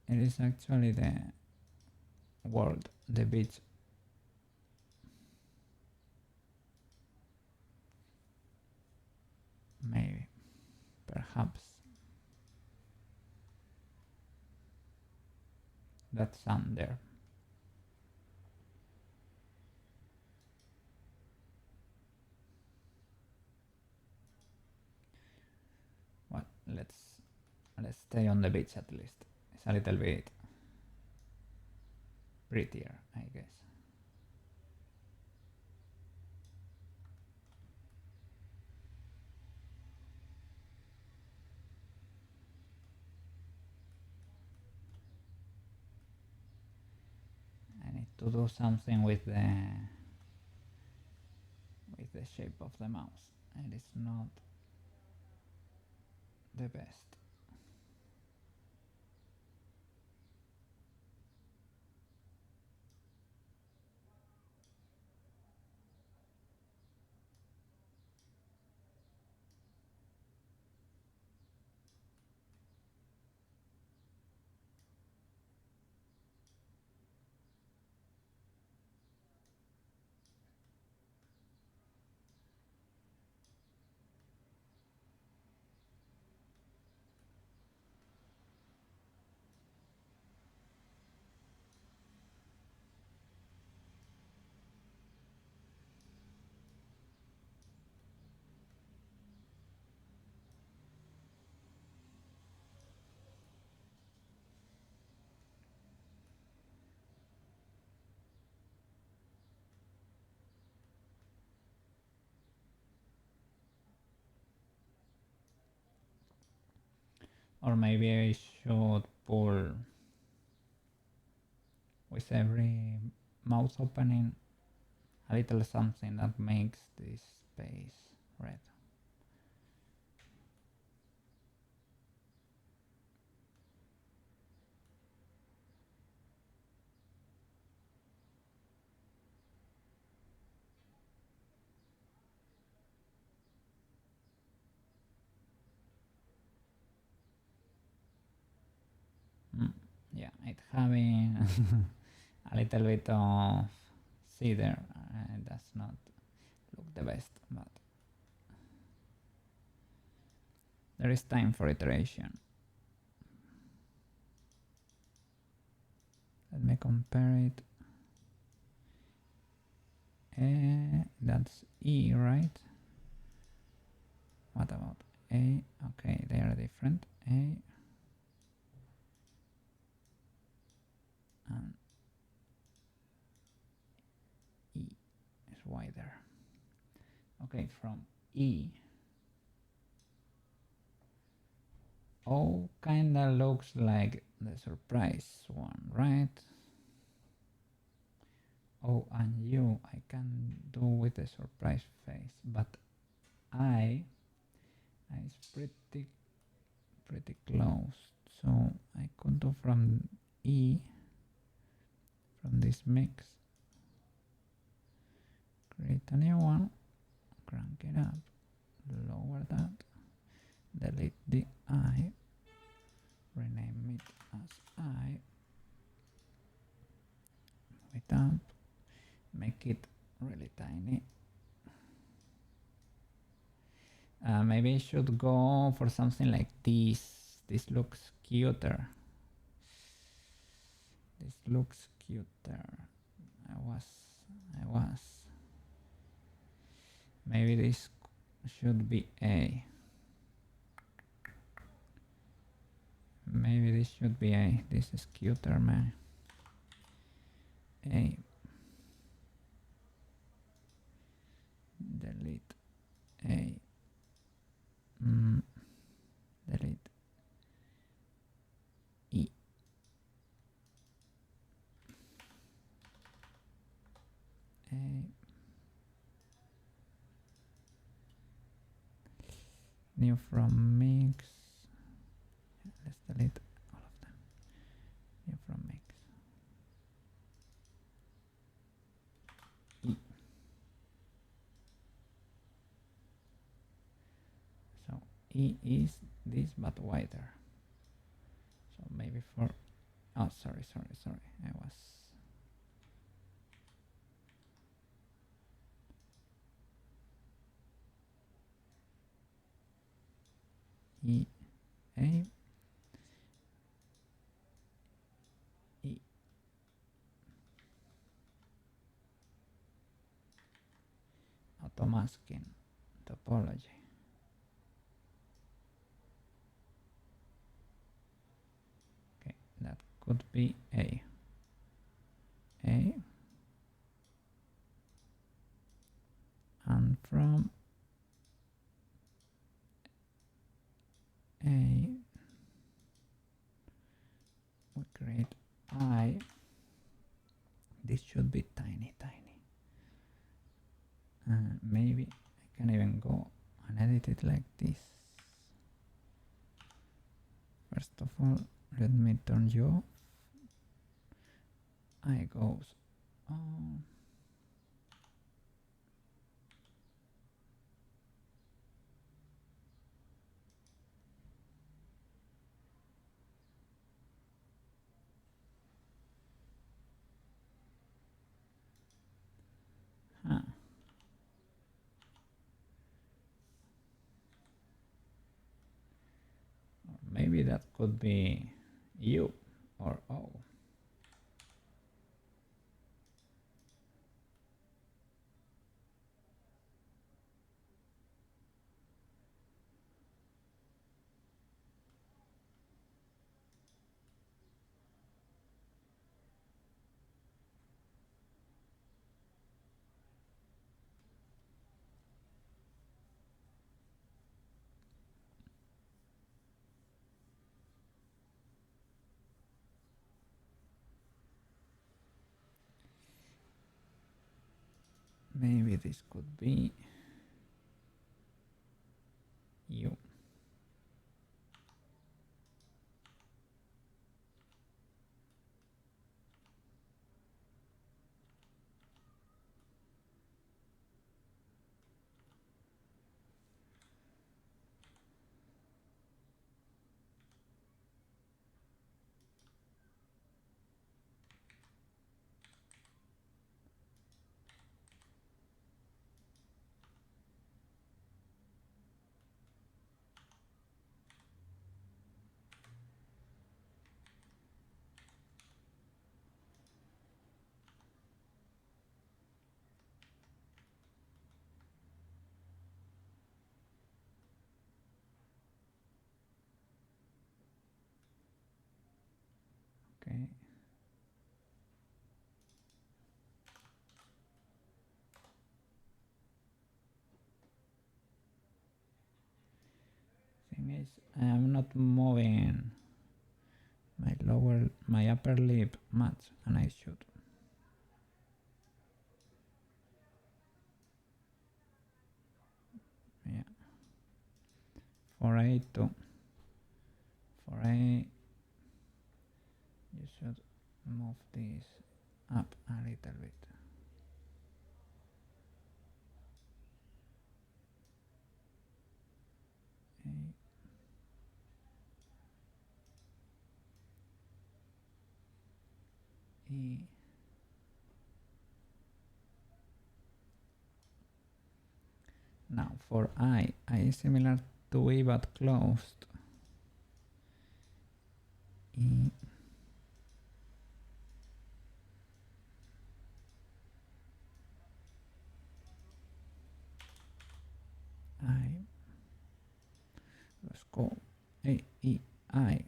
it is actually the world, the beach. Maybe, perhaps. That sun there. Well, let's stay on the beach at least. It's a little bit prettier, I guess. I need to do something with the shape of the mouse. It is not the best. Or maybe I should pull with every mouth opening a little something that makes this space red. Yeah, it having a little bit of cedar. It does not look the best, but there is time for iteration. Let me compare it. That's E, right? What about A? Okay, they are different. A and E is wider. Okay, from E. O kinda looks like the surprise one, right? O and U I can do with the surprise face, but I is pretty close, so I could do from E, from this mix, create a new one, crank it up, lower that, delete the I, rename it as I, move it up, make it really tiny. Maybe I should go for something like this. This looks cuter. This looks cuter. I was. Maybe this should be A. Maybe this should be A. This is cuter, man. A. Delete A. Delete E. A. New from mix. Let's delete all of them. New from mix. E. So E is this but wider. So maybe for, oh sorry, I was E, A, E. Automasking topology. Okay, that could be A. A. And from A, we create I. This should be tiny. Maybe I can even go and edit it like this. First of all, let me turn you off. I goes on. Huh. Or maybe that could be U or O. Maybe this could be you. Okay. Thing is, I am not moving my upper lip much, and I should. Yeah. For a, you should move this up a little bit. E. Now for I is similar to E but closed. E. I. Let's go. A, E, I.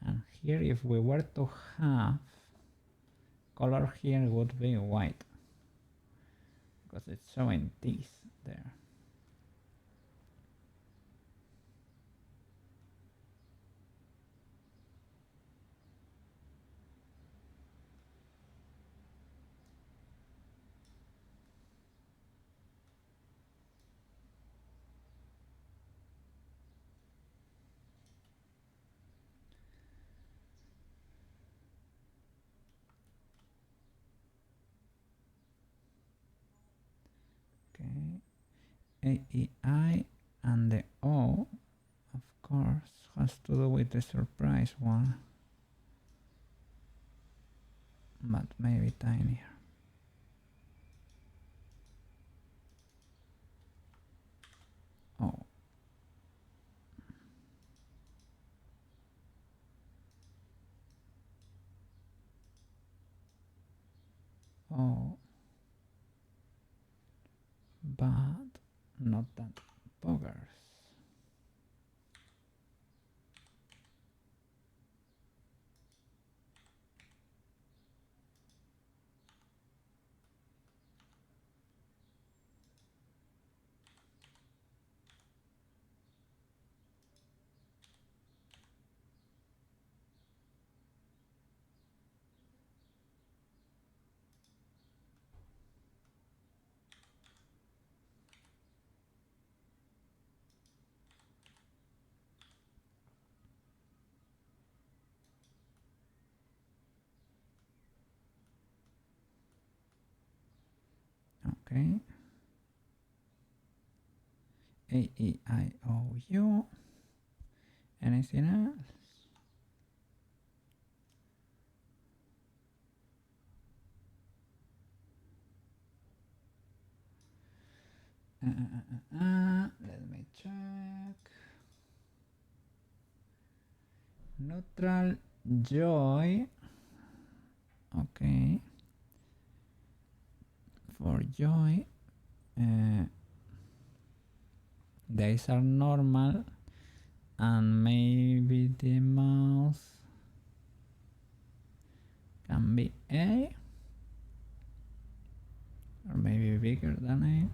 And here, if we were to have color here, would be white because it's showing teeth there. Okay, A, E, I, and the O, of course, has to do with the surprise one, but maybe tinier. Oh. Oh. But not that boggers. Okay. A, E, I, O, U. Anything else? Let me check. Neutral joy. Okay. For joy, days are normal, and maybe the mouse can be A, or maybe bigger than A.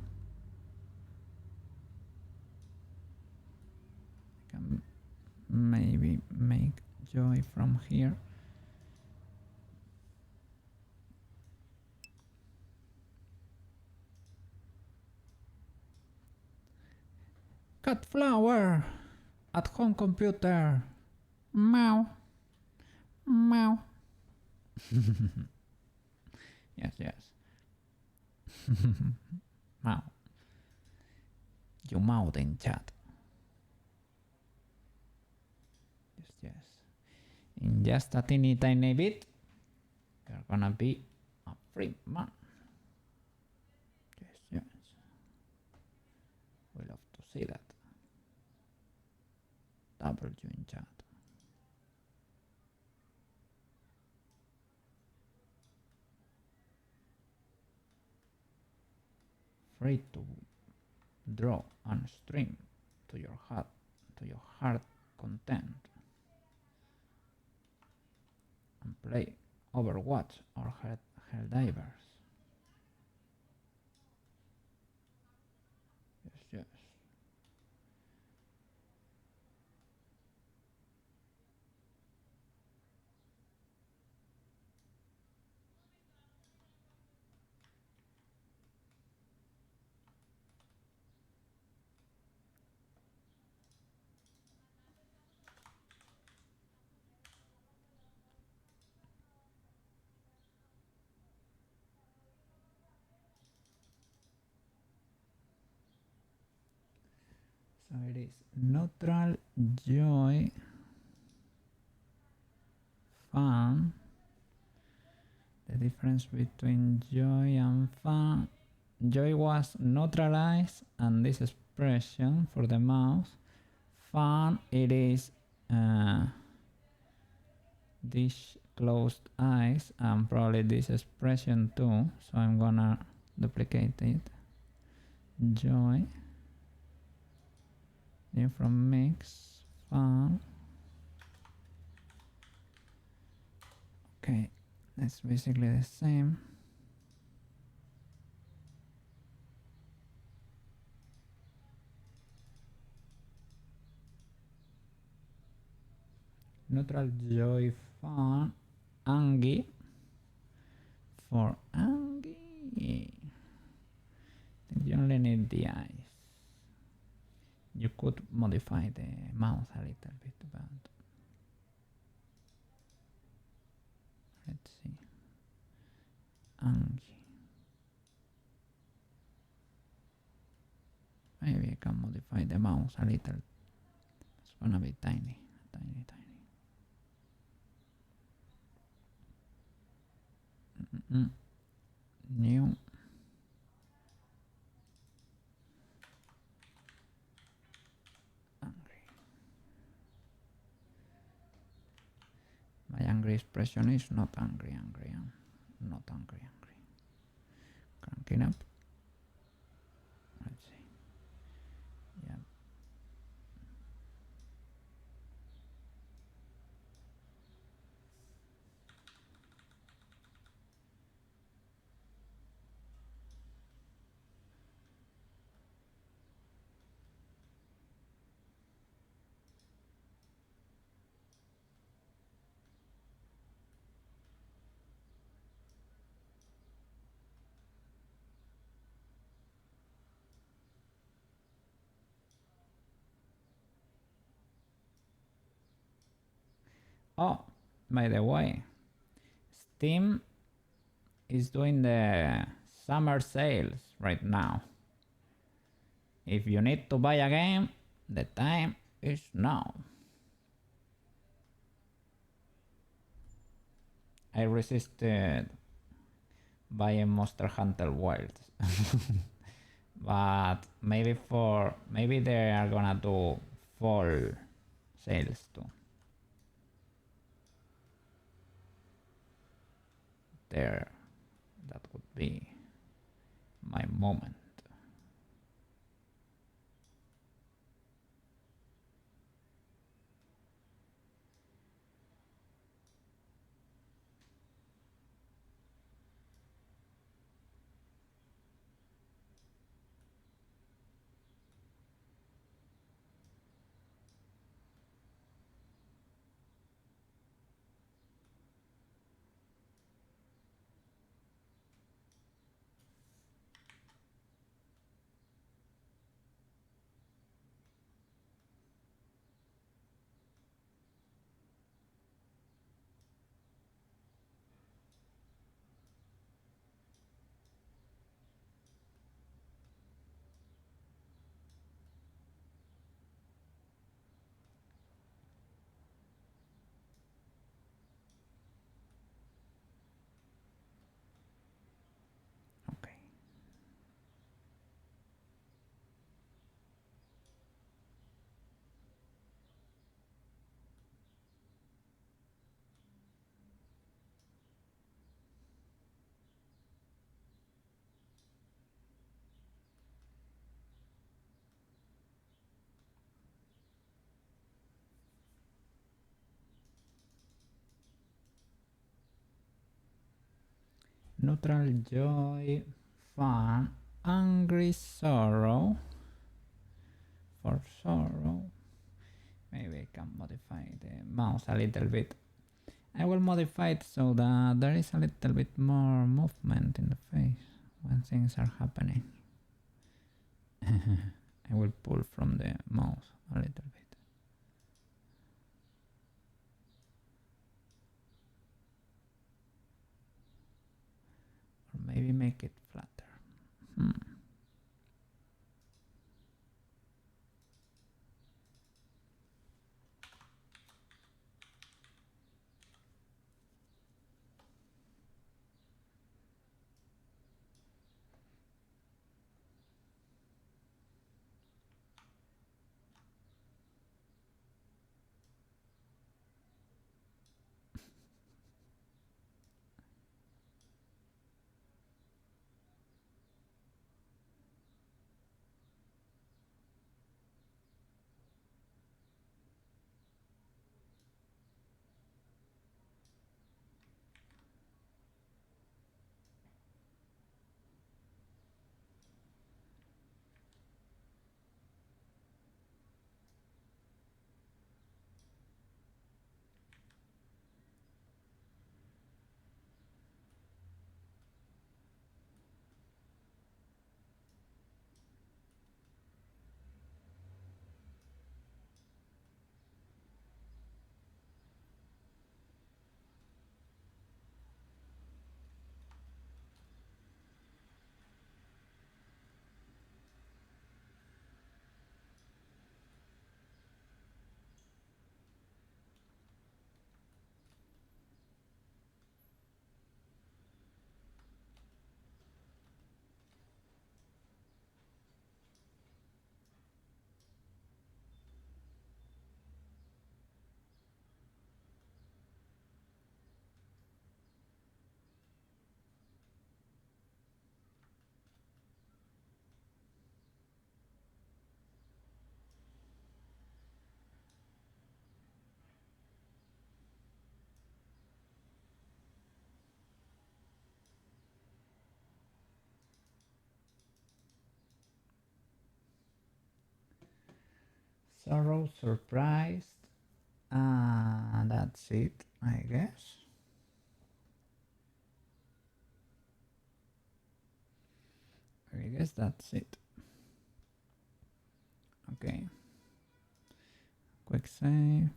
Can maybe make joy from here. Cut flower at home computer. Meow. Meow. Yes, yes. Meow. You mouthed in chat. Yes, yes. In just a teeny tiny bit, you're gonna be a free man. Yes, yes. We love to see that. W in chat. Free to draw and stream to your heart content and play Overwatch or Helldivers. Yes, yes. So it is neutral, joy, fun. The difference between joy and fun. Joy was neutralized and this expression for the mouse. Fun, it is these closed eyes and probably this expression too. So I'm gonna duplicate it. Joy. Then from mix, fun. Okay, that's basically the same. Neutral, joy, fun. Angie. For Angie. You only need the eyes. You could modify the mouse a little bit, but let's see. Angie. Maybe I can modify the mouse a little. It's gonna be tiny, tiny, tiny. New. Angry. My angry expression is not angry, angry. Not angry, angry. Cranking up. Let's see. Yeah. Oh, by the way, Steam is doing the summer sales right now. If you need to buy a game, the time is now. I resisted buying Monster Hunter Wilds. But maybe they are gonna do fall sales too. there. That would be my moment. Okay. Neutral joy, fun, angry sorrow. For sorrow, maybe I can modify the mouse a little bit. I will modify it so that there is a little bit more movement in the face when things are happening. I will pull from the mouse a little bit. Or maybe make it flatter. Sorrow, surprised, and that's it, I guess. I guess that's it. Okay. Quick save.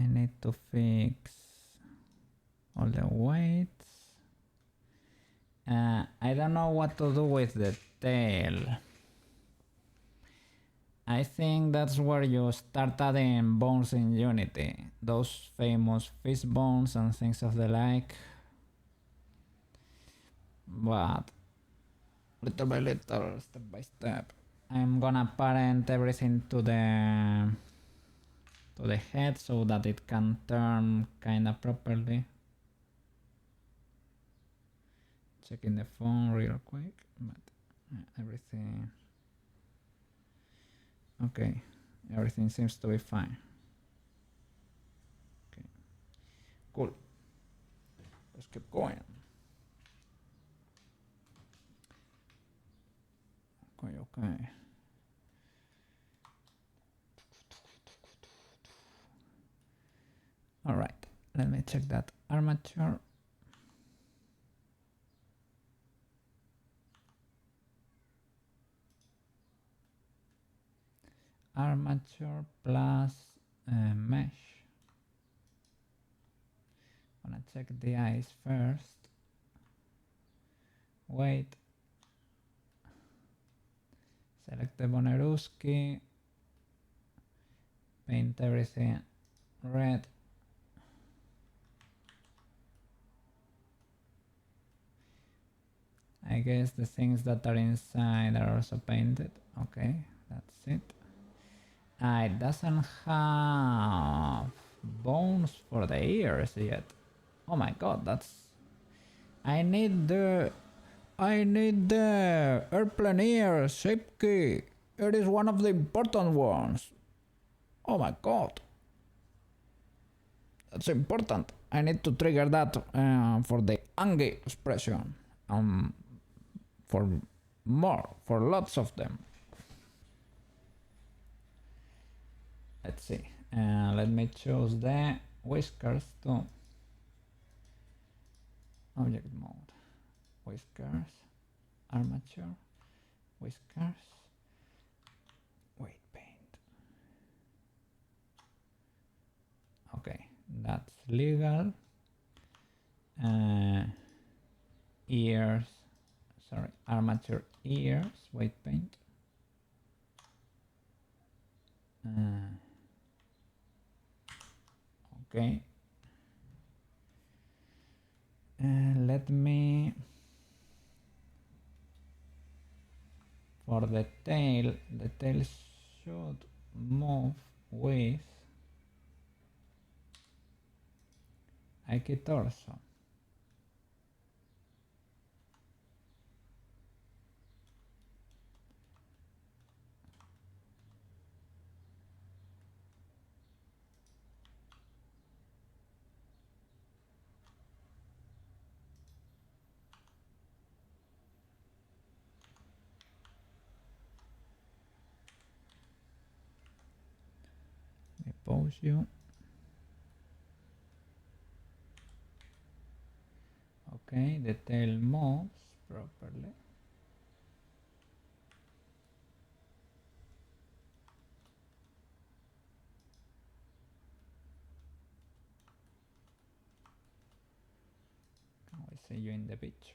I need to fix all the weights. I don't know what to do with the tail. I think that's where you start adding bones in Unity. Those famous fish bones and things of the like. But little by little, step by step, I'm gonna parent everything to the to the head so that it can turn kind of properly. Checking the phone real quick, but everything okay. Everything seems to be fine. Okay, cool. Let's keep going. Okay. All right, let me check that armature. Armature plus mesh. Gonna check the eyes first. Wait. Select the Boneruski. Paint everything red. I guess the things that are inside are also painted. Okay, that's it. It doesn't have bones for the ears yet. Oh my god, that's... I need the airplane ear shape key. It is one of the important ones. Oh my god. That's important. I need to trigger that for the Angie expression. For lots of them. Let's see. Let me choose the whiskers too. Object mode. Whiskers. Armature. Whiskers. Weight paint. Okay, that's legal. Ears. Sorry, armature ears. Weight paint. Okay. Let me... For the tail should move with Aiki torso. Let me pause you. Okay, the tail moves properly. I see you in the beach.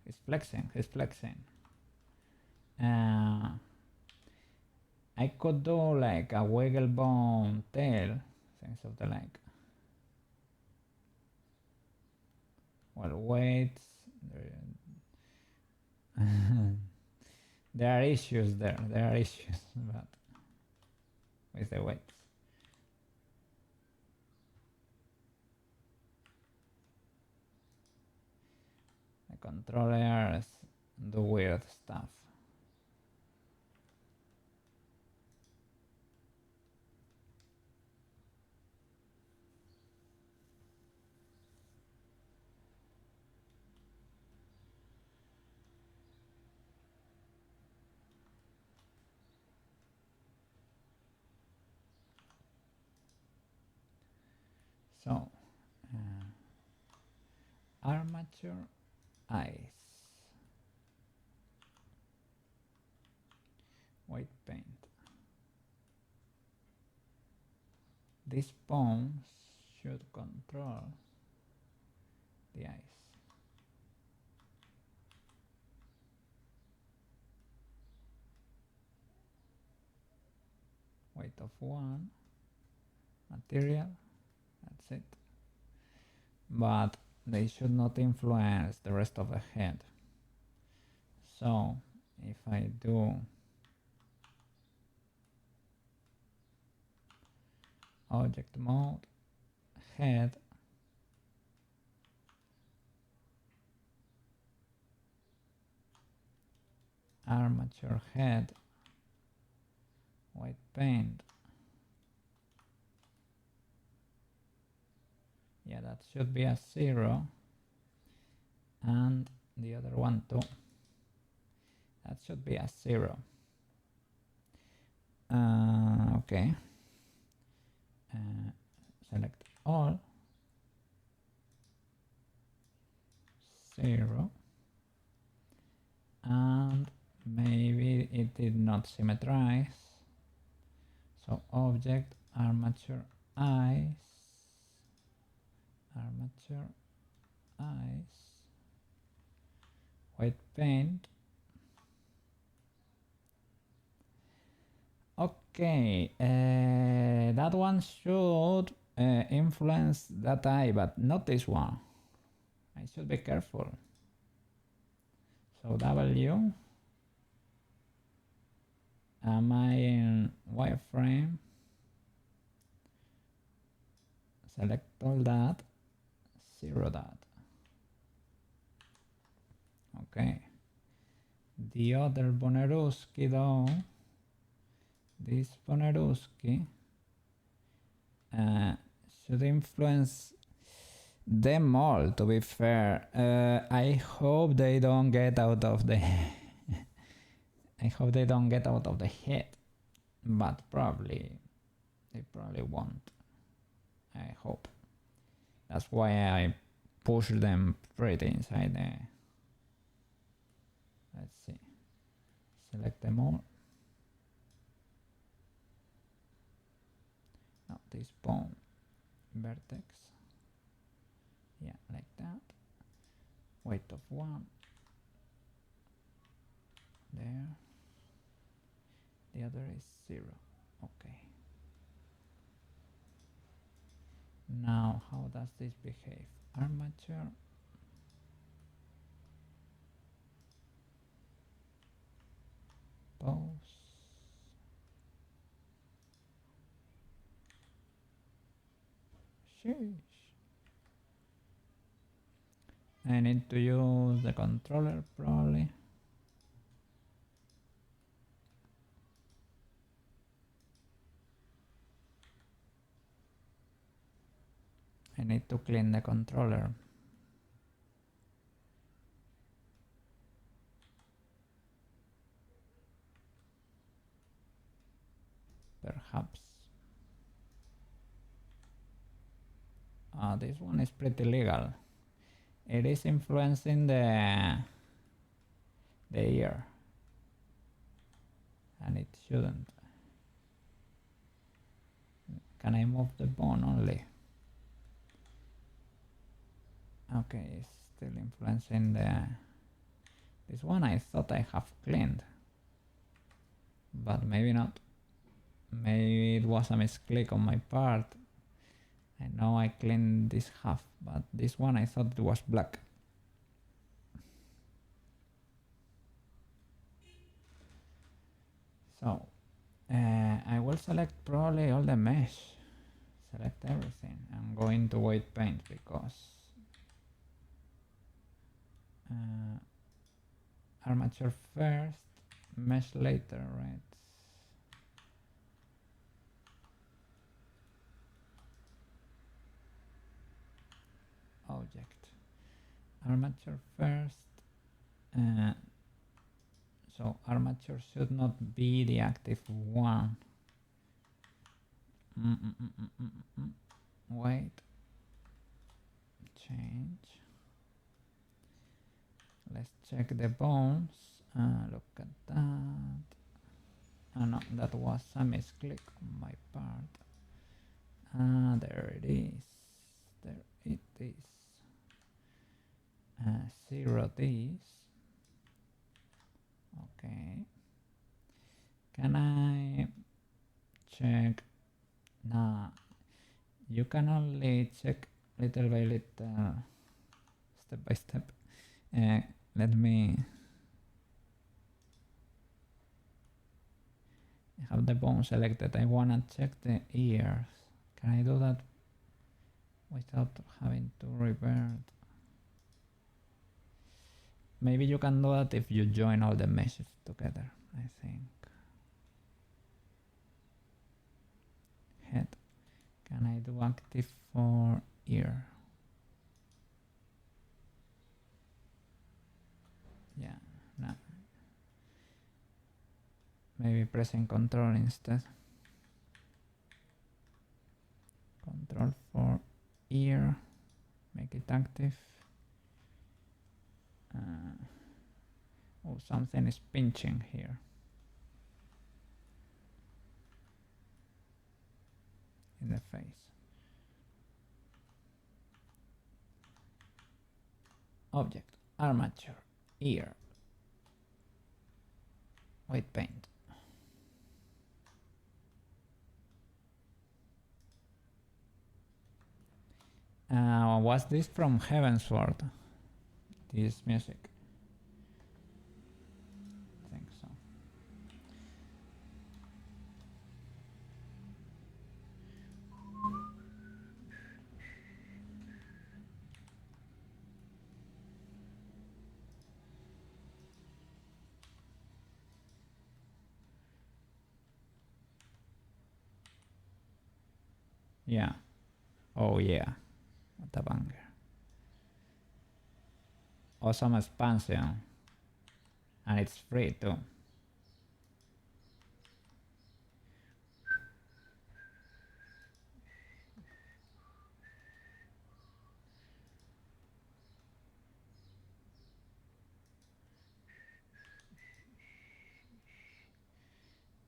He's flexing, he's flexing. I could do like a wiggle bone tail, things of the like. Well, weights. There are issues there. There are issues, but with the weights. The controllers do weird stuff. So, armature eyes. White paint. These pawns should control the eyes. Weight of 1. Material. That's it. But they should not influence the rest of the head. So if I do object mode, head, armature head, white paint. Yeah, that should be a 0. And the other one too. That should be a 0. Okay. Select all. 0. And maybe it did not symmetrize. So object armature eyes, armature eyes, white paint. Okay, that one should influence that eye, but not this one. I should be careful. So W, am I in wireframe? Select all that, 0 that. Okay. The other Boneruski though, this Boneruski should influence them all, to be fair. I hope they don't get out of the I hope they don't get out of the head, but they probably won't. I hope. That's why I push them pretty inside there. Let's see. Select them all. Now this bone vertex. Yeah, like that. Weight of 1. There. The other is 0. Okay. Now, how does this behave? Armature. Pose. Sheesh. I need to use the controller probably. I need to clean the controller. Perhaps. This one is pretty legal. It is influencing the ear, and it shouldn't. Can I move the bone only? Okay, it's still influencing this one. I thought I have cleaned, but maybe not. Maybe it was a misclick on my part. I know I cleaned this half, but this one I thought it was black. So I will select probably all the mesh. Select everything. I'm going to white paint because armature first, mesh later, right? Object, armature first. So armature should not be the active one. Wait. Change. Let's check the bones. Look at that. No, that was a misclick on my part. There it is. There it is. 0 this. Okay. Can I check? Nah. You can only check little by little, step by step. Let me have the bone selected. I wanna check the ears. Can I do that without having to revert? Maybe you can do that if you join all the meshes together, I think. Head. Can I do active for ear? Yeah, no. Maybe pressing control instead. Control for ear, make it active. Oh, something is pinching here. In the face. Object, armature, ear. White paint. Was this from Heavensward? This music? I think so. Yeah. Oh yeah. What a banger. Awesome expansion. And it's free too.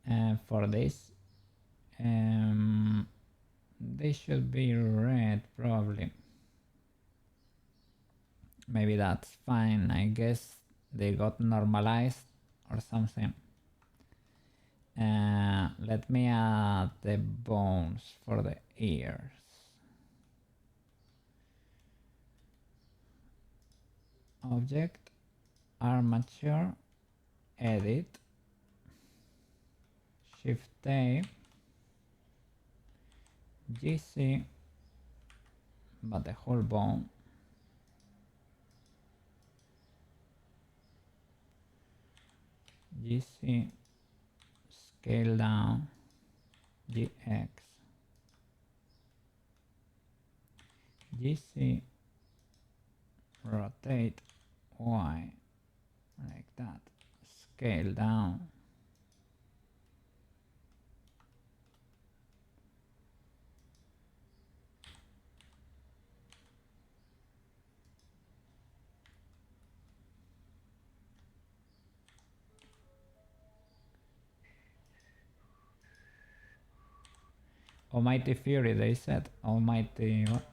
And for this, they should be red probably. Maybe that's fine. I guess they got normalized or something. Let me add the bones for the ears. Object, armature, edit, shift A, GC, but the whole bone. GC, scale down, GX, GC, rotate Y, like that, scale down. Almighty Fury, they said. Almighty what?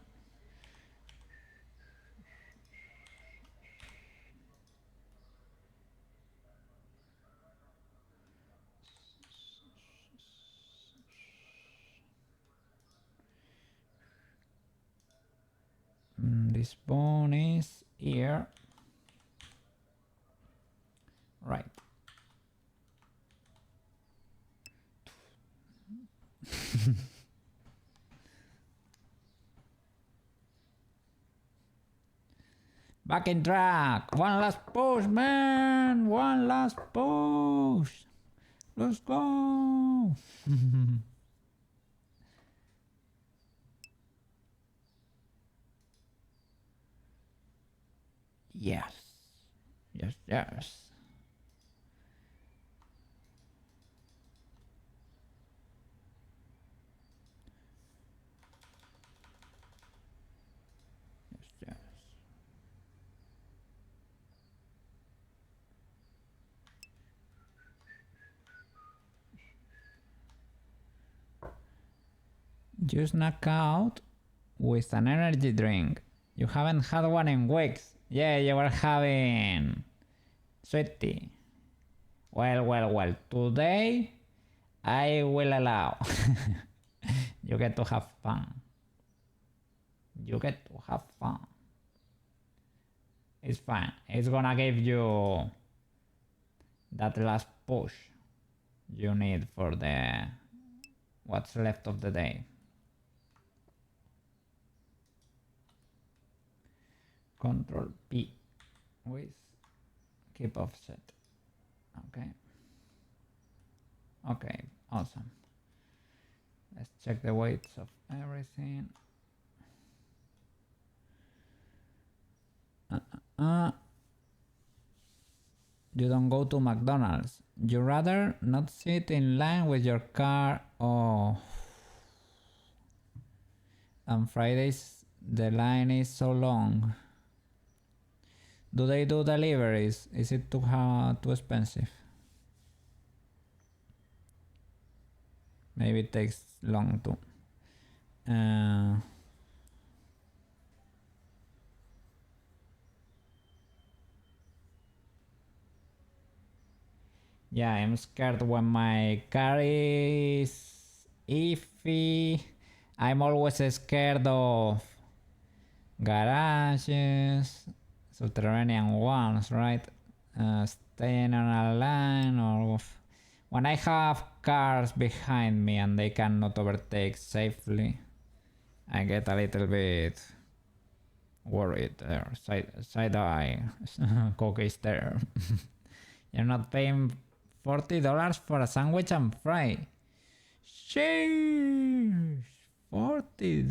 This bone is here. Right. Back in track. One last push, man. One last push. Let's go. Yes. Yes, yes. Yes, yes. Just knock out with an energy drink. You haven't had one in weeks. Yeah, you were having sweetie. Well, well, well. Today I will allow. You get to have fun. You get to have fun. It's fine. It's gonna give you that last push you need for the what's left of the day. Control P with keep offset. Okay. Okay, awesome. Let's check the weights of everything. You don't go to McDonald's. You rather not sit in line with your car. Oh. On Fridays, the line is so long. Do they do deliveries? Is it too expensive? Maybe it takes long too. Yeah, I'm scared when my car is iffy. I'm always scared of garages, subterranean ones, right? Staying on a line, or when I have cars behind me and they cannot overtake safely, I get a little bit worried there. Side eye. Koukei's there. You're not paying $40 for a sandwich and fry. Sheesh! $40?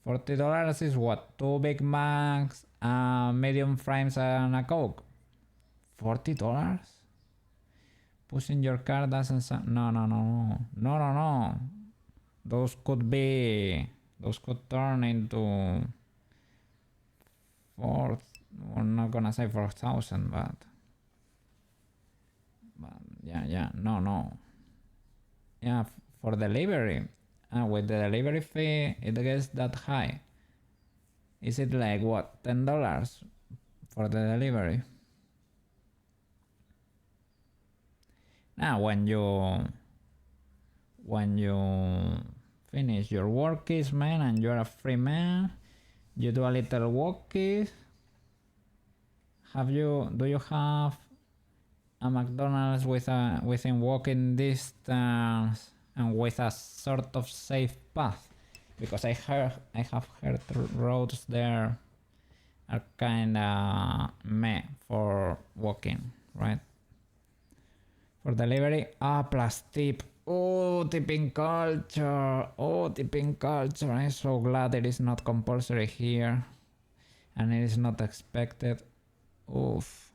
$40 is what? 2 Big Macs, medium fries and a Coke. $40? Pushing your car doesn't sound... No. Those could turn into... I'm not gonna say 4,000, but yeah, no. Yeah, for delivery. With the delivery fee, it gets that high. Is it like what, $10 for the delivery? Now, when you finish your workies, man, and you're a free man, you do a little walkies. Do you have a McDonald's within walking distance and with a sort of safe path? Because I have heard roads there are kinda meh for walking, right? For delivery, plus tip. Oh, tipping culture. I'm so glad it is not compulsory here. And it is not expected. Oof.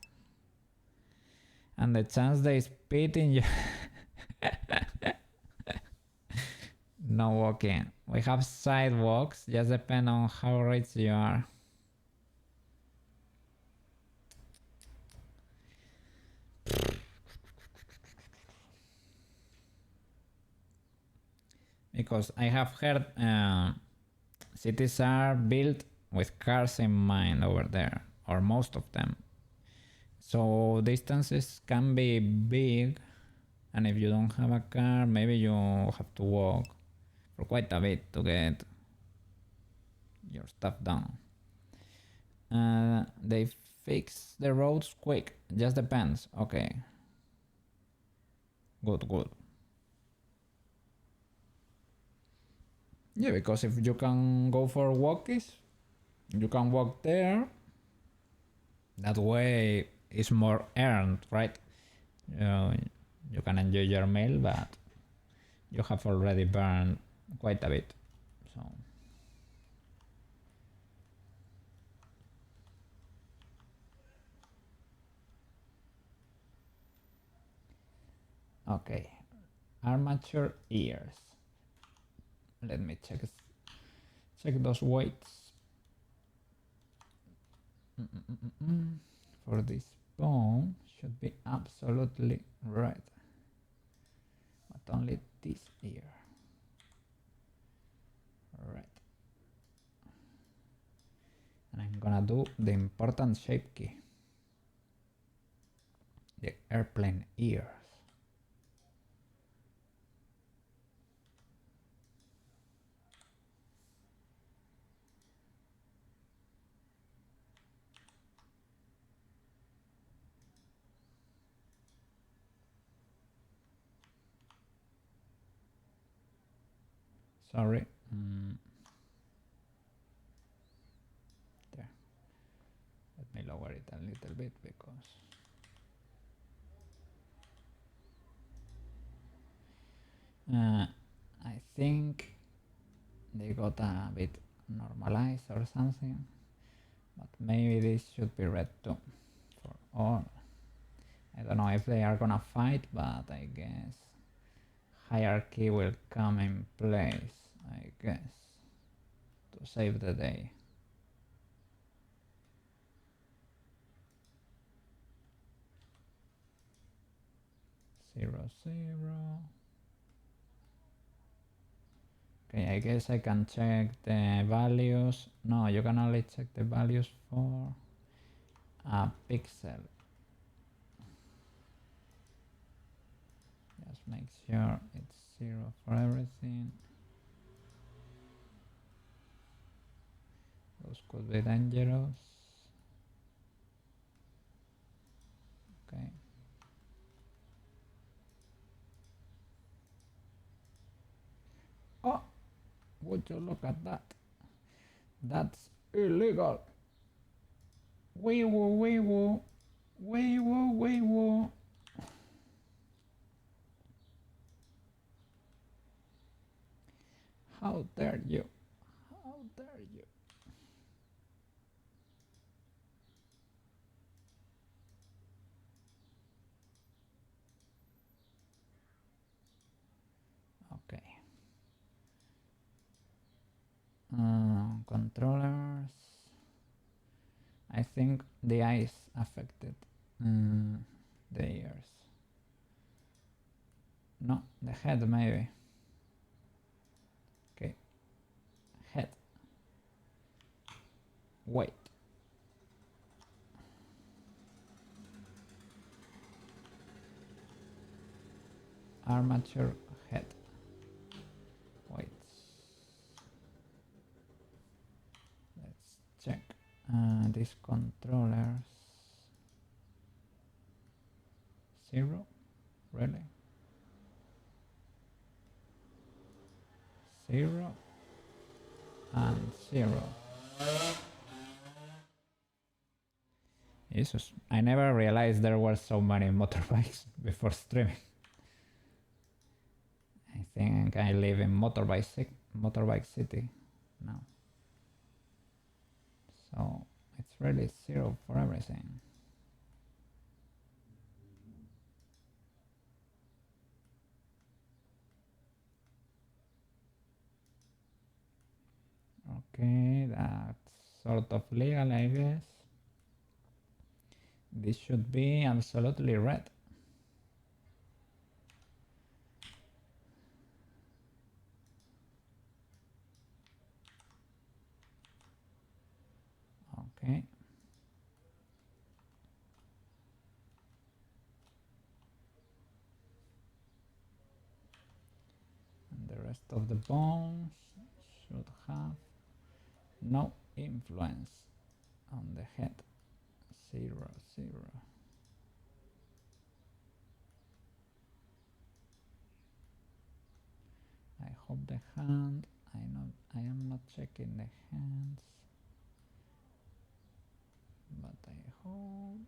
And the chance they spit in you. No walking. We have sidewalks, just depend on how rich you are. Because I have heard cities are built with cars in mind over there, or most of them. So distances can be big, and if you don't have a car, maybe you have to walk for quite a bit to get your stuff done. They fix the roads quick, just depends. Okay. Good. Yeah, because if you can go for walkies, you can walk there. That way it's more earned, right? You can enjoy your meal, but you have already burned quite a bit. So okay, armature ears. Let me check those weights. For this bone should be absolutely right, but only this ear. Right. And I'm gonna do the important shape key, the airplane ears. Sorry. lower it a little bit because I think they got a bit normalized or something, but maybe this should be red too for all. I don't know if they are gonna fight, but I guess hierarchy will come in place, I guess, to save the day. Zero, zero. Okay, I guess I can check the values. No, you can only check the values for a pixel. Just make sure it's 0 for everything. Those could be dangerous. Okay. Oh, would you look at that? That's illegal. Wee woo, wee woo, wee woo, wee woo. How dare you? How dare you? Okay. Controllers. I think the eyes affected the ears. No, the head maybe. Okay. Head. Wait. Armature head. Wait. Let's check these controllers. 0? Really? 0 and 0. Jesus, I never realized there were so many motorbikes before streaming. I think I live in motorbike city now. So it's really 0 for everything. Okay, that's sort of legal, I guess. This should be absolutely red. Okay. And the rest of the bones should have no influence on the head. 0, 0. I hope the hand, I am not checking the hands, but I hope.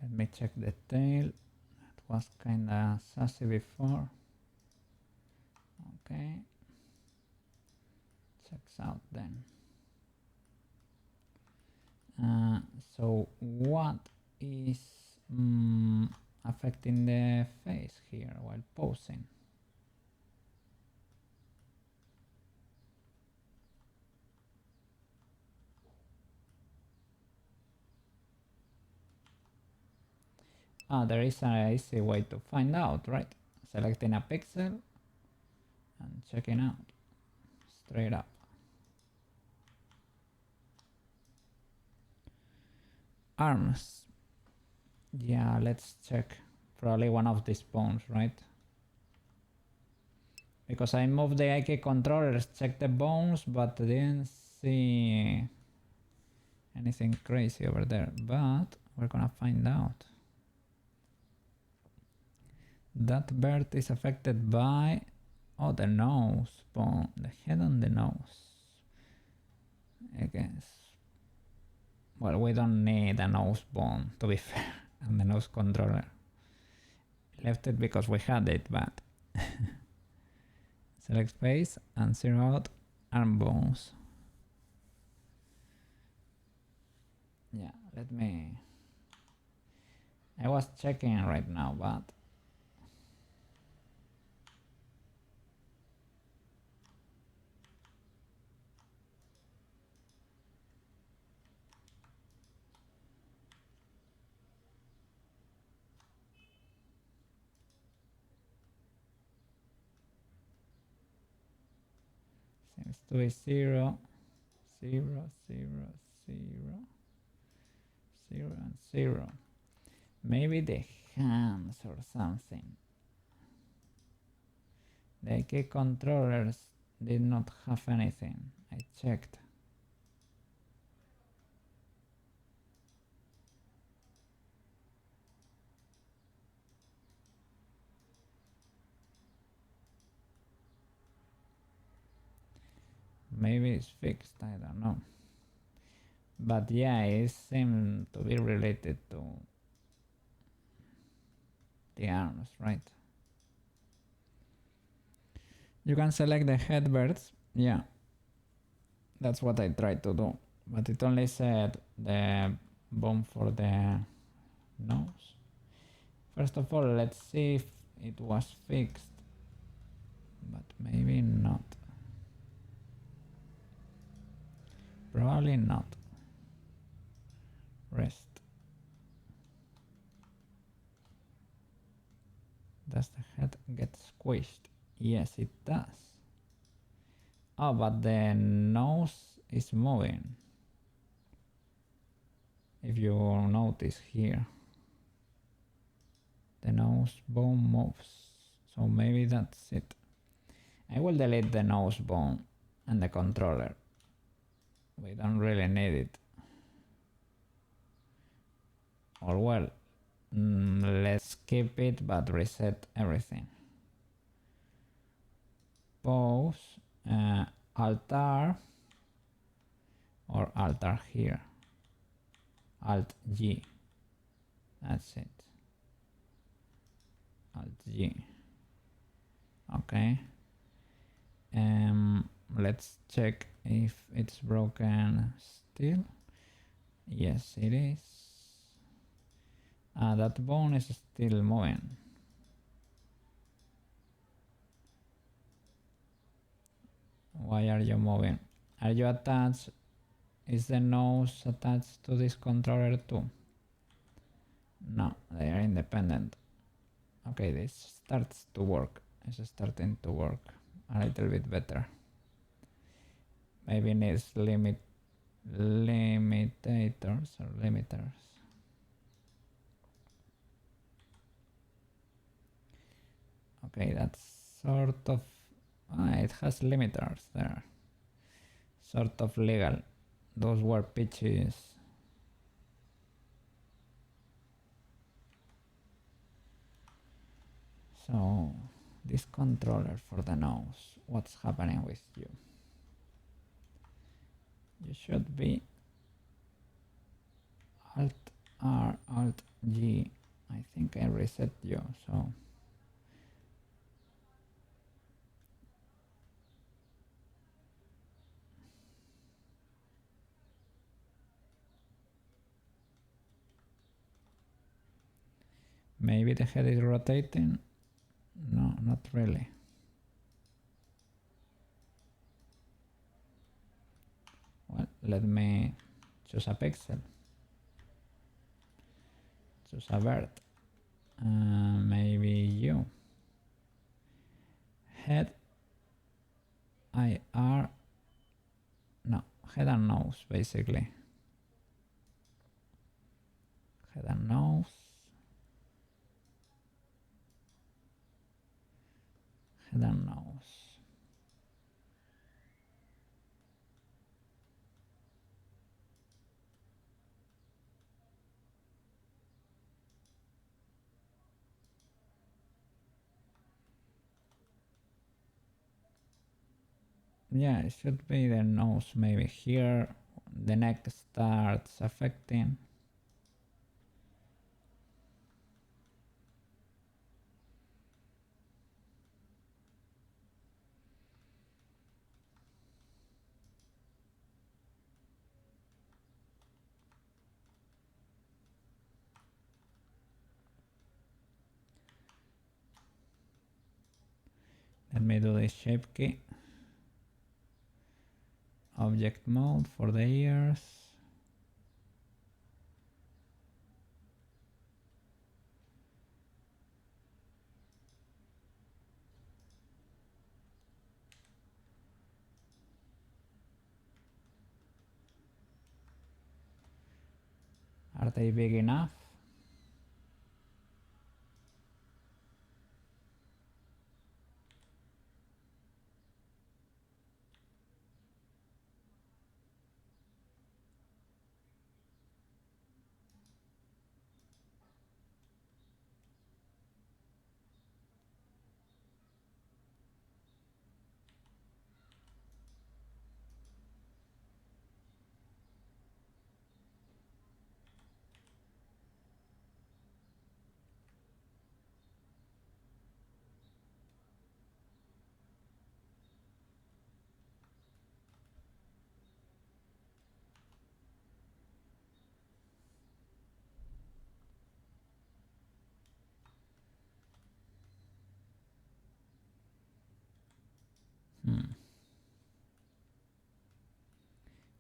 Let me check the tail. That was kinda sassy before. Okay. Checks out then. So what is affecting the face here while posing? There is an easy way to find out, right? Selecting a pixel and checking out straight up. Arms. Yeah, let's check. Probably one of these bones, right? Because I moved the IK controllers, checked the bones, but didn't see anything crazy over there. But we're gonna find out. That bird is affected by, oh, the nose bone, the head and the nose. I guess. Well, we don't need a nose bone, to be fair, and the nose controller. Left it because we had it, but select face and zero out arm bones. Yeah, let me. I was checking right now, but seems to be 0, 0, 0, 0, 0, and 0. Maybe the hands or something. The key controllers did not have anything. I checked. Maybe it's fixed, I don't know. But yeah, it seems to be related to the arms, right? You can select the headbirds. Yeah, that's what I tried to do. But it only said the bone for the nose. First of all, let's see if it was fixed. But maybe not. Probably not. Rest. Does the head get squished? Yes, it does. Oh, but the nose is moving. If you notice here, the nose bone moves. So maybe that's it. I will delete the nose bone and the controller. We don't really need it. Or well, let's keep it but reset everything. Pause, Alt-R or Alt-R here. Alt-G. That's it. Alt-G. Okay. Let's check if it's broken still. Yes, it is. That bone is still moving. Why are you moving? Are you attached? Is the nose attached to this controller too? No, they are independent. Okay, this starts to work. It's starting to work a little bit better. Maybe needs limitators or limiters. Okay, that's sort of, it has limiters there. Sort of legal. Those were pitches. So, this controller for the nose, what's happening with you? You should be Alt-R, Alt-G. I think I reset you, so. Maybe the head is rotating? No, not really. Well, let me choose a pixel. Choose a bird. Maybe you. Head, IR, no, head and nose basically. Head and nose. Head and nose. Yeah, it should be the nose maybe here. The neck starts affecting. Let me do the shape key. Object mode for the ears. Are they big enough?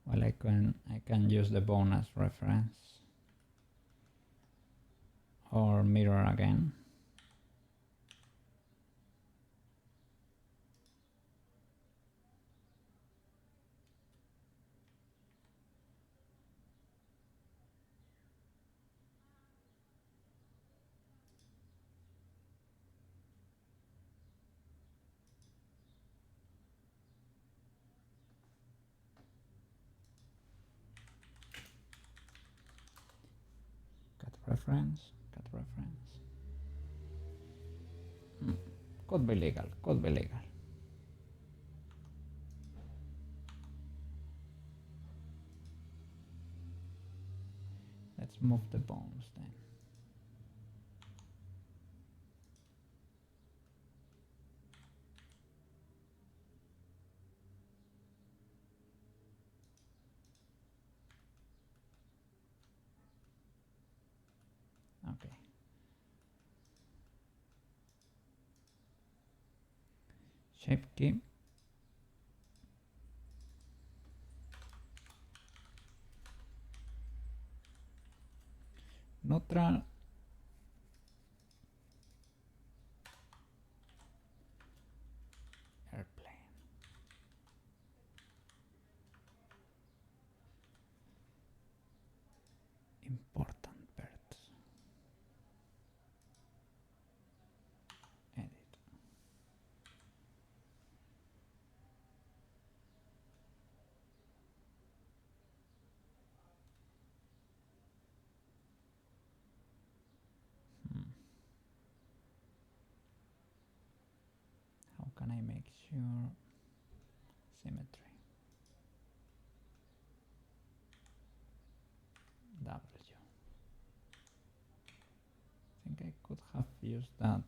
Well, I can use the bone as reference or mirror again. Cut reference, cut reference. Could be legal, could be legal. Let's move the bones then. Okay. Shape key. Neutral. Airplane. Important birds. Edit. How can I make sure symmetry? W. I think I could have used that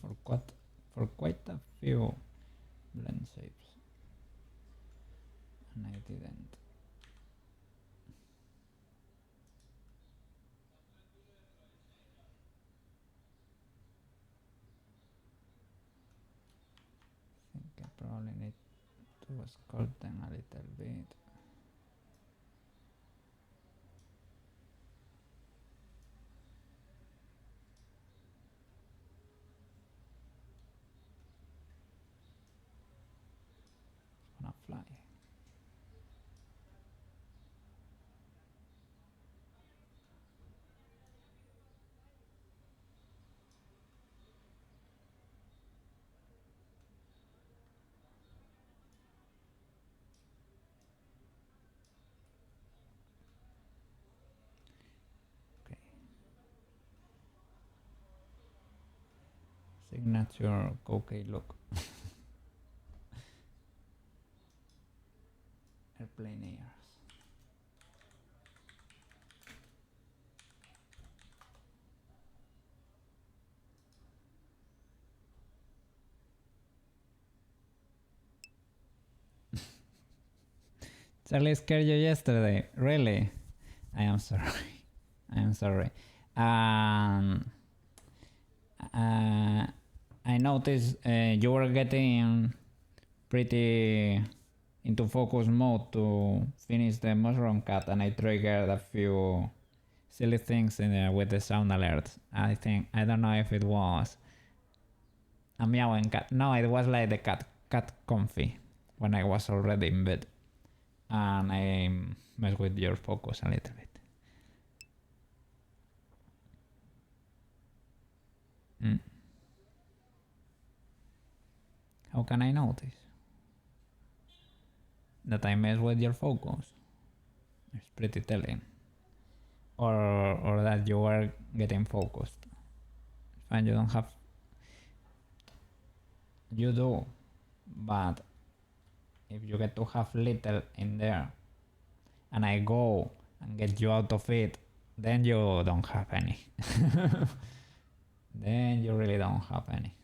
for quite a few blend shapes, and I didn't. I think I probably need to sculpt them a little bit. Signature Koukei look. Airplane ears. Charlie scared you yesterday. Really? I am sorry. I am sorry. I noticed you were getting pretty into focus mode to finish the mushroom cut, and I triggered a few silly things in there with the sound alerts. I don't know if it was a meowing cat. No, it was like the cat comfy when I was already in bed, and I messed with your focus a little bit. How can I notice that I mess with your focus? It's pretty telling. Or that you are getting focused. Fine, you don't have. You do, but if you get to have little in there, and I go and get you out of it, then you don't have any. Then you really don't have any.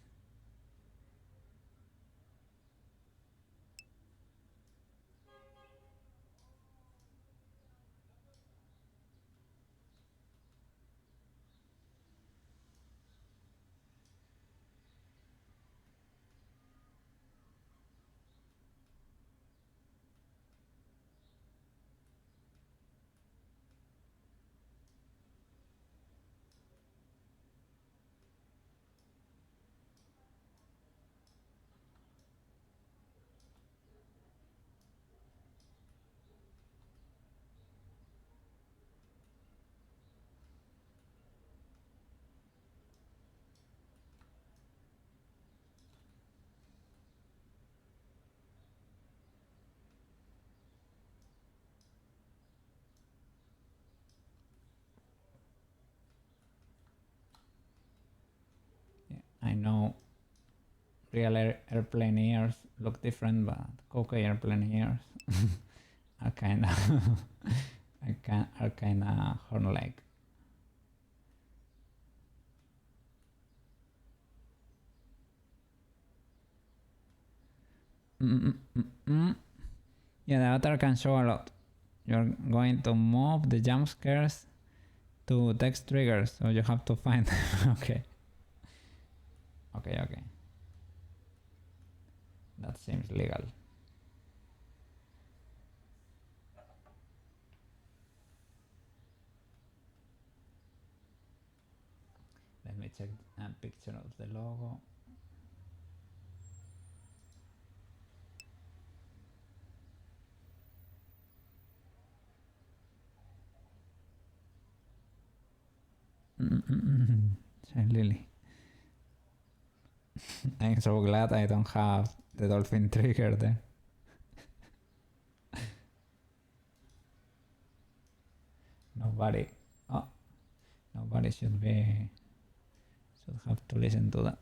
I know real airplane ears look different, but Koukei airplane ears are kinda are kinda horn-like. Yeah, the avatar can show a lot. You're going to move the jump scares to text triggers, so you have to find them. Okay. Okay. That seems legal. Let me check a picture of the logo. Lily. I'm so glad I don't have the dolphin trigger there. Nobody should have to listen to that.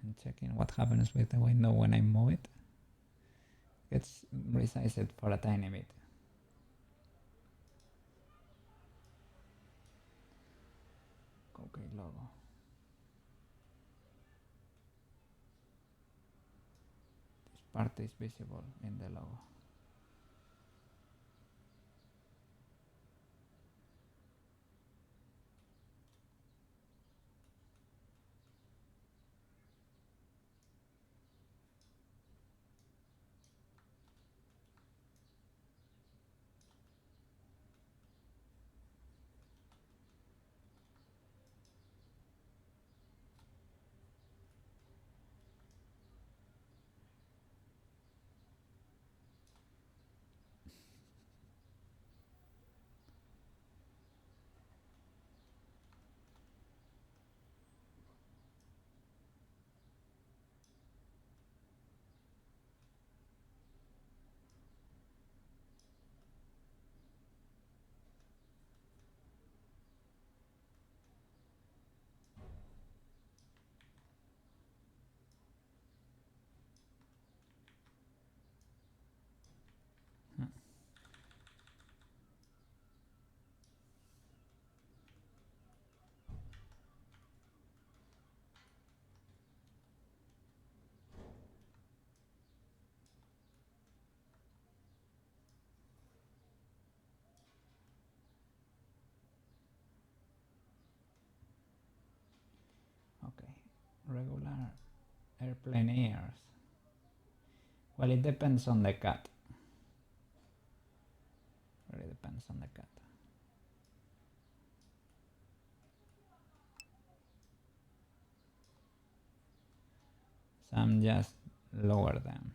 And checking what happens with the window when I move it. Gets resized for a tiny bit. Okay, logo. This part is visible in the logo. regular airplane ears. Well, it depends on the cat. Really depends on the cat. Some just lower them.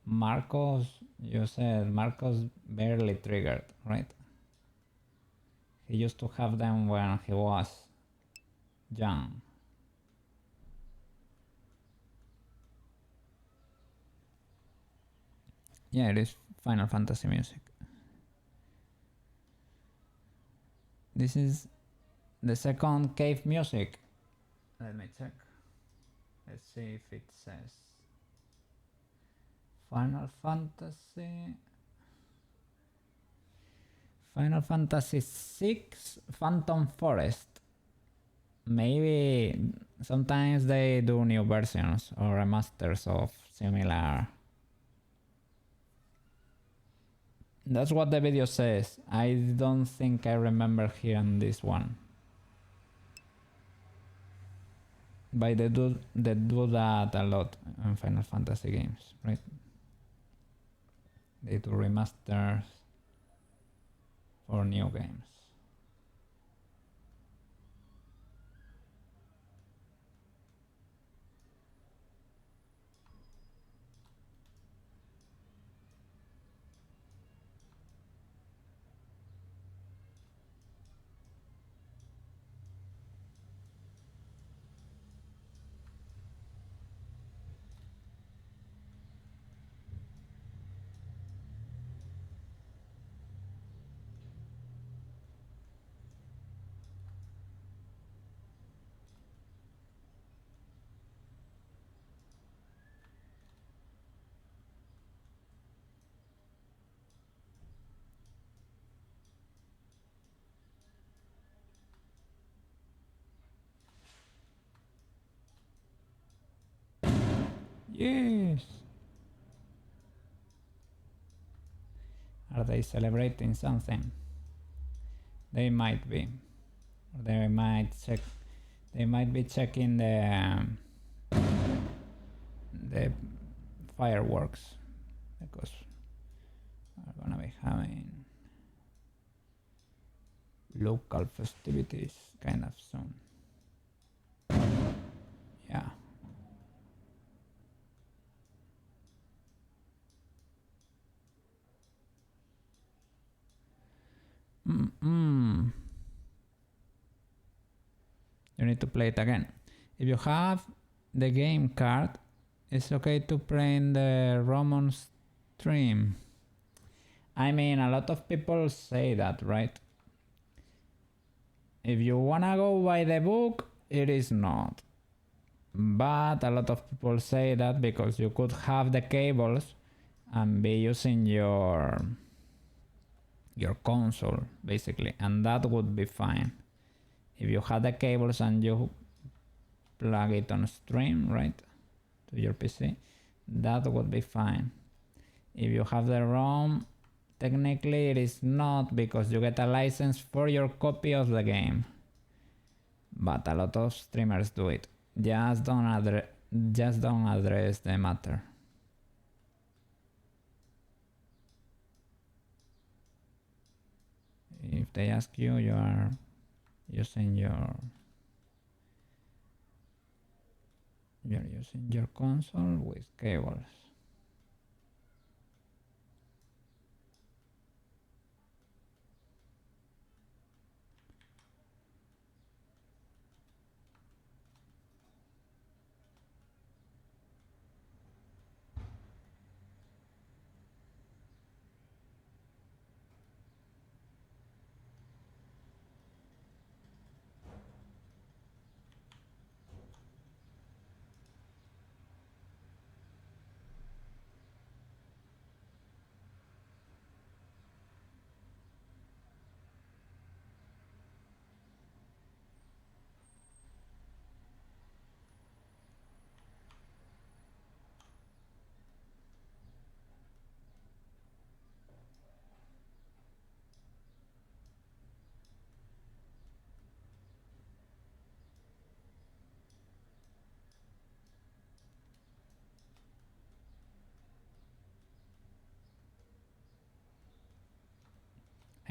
Marcos, you said Marcos barely triggered, right? He used to have them when he was young. Yeah, it is Final Fantasy music. This is the second cave music. Let me check. Let's see if it says Final Fantasy. Final Fantasy VI Phantom Forest. Maybe sometimes they do new versions or remasters of similar. That's what the video says. I don't think I remember hearing this one. But they do that a lot in Final Fantasy games, right? They do remasters for new games. Yes! Are they celebrating something? They might be. Or they might check. They might be checking the fireworks because we're gonna be having local festivities kind of soon. Yeah. You need to play it again. If you have the game card, it's okay to play in the ROM on stream. I mean, a lot of people say that, right? If you wanna go by the book, it is not. But a lot of people say that because you could have the cables and be using your console basically, and that would be fine. If you have the cables and you plug it on stream, right, to your PC, that would be fine. If you have the ROM, technically it is not because you get a license for your copy of the game. But a lot of streamers do it. Just don't address the matter. If they ask you, you are using you're using your console with cables.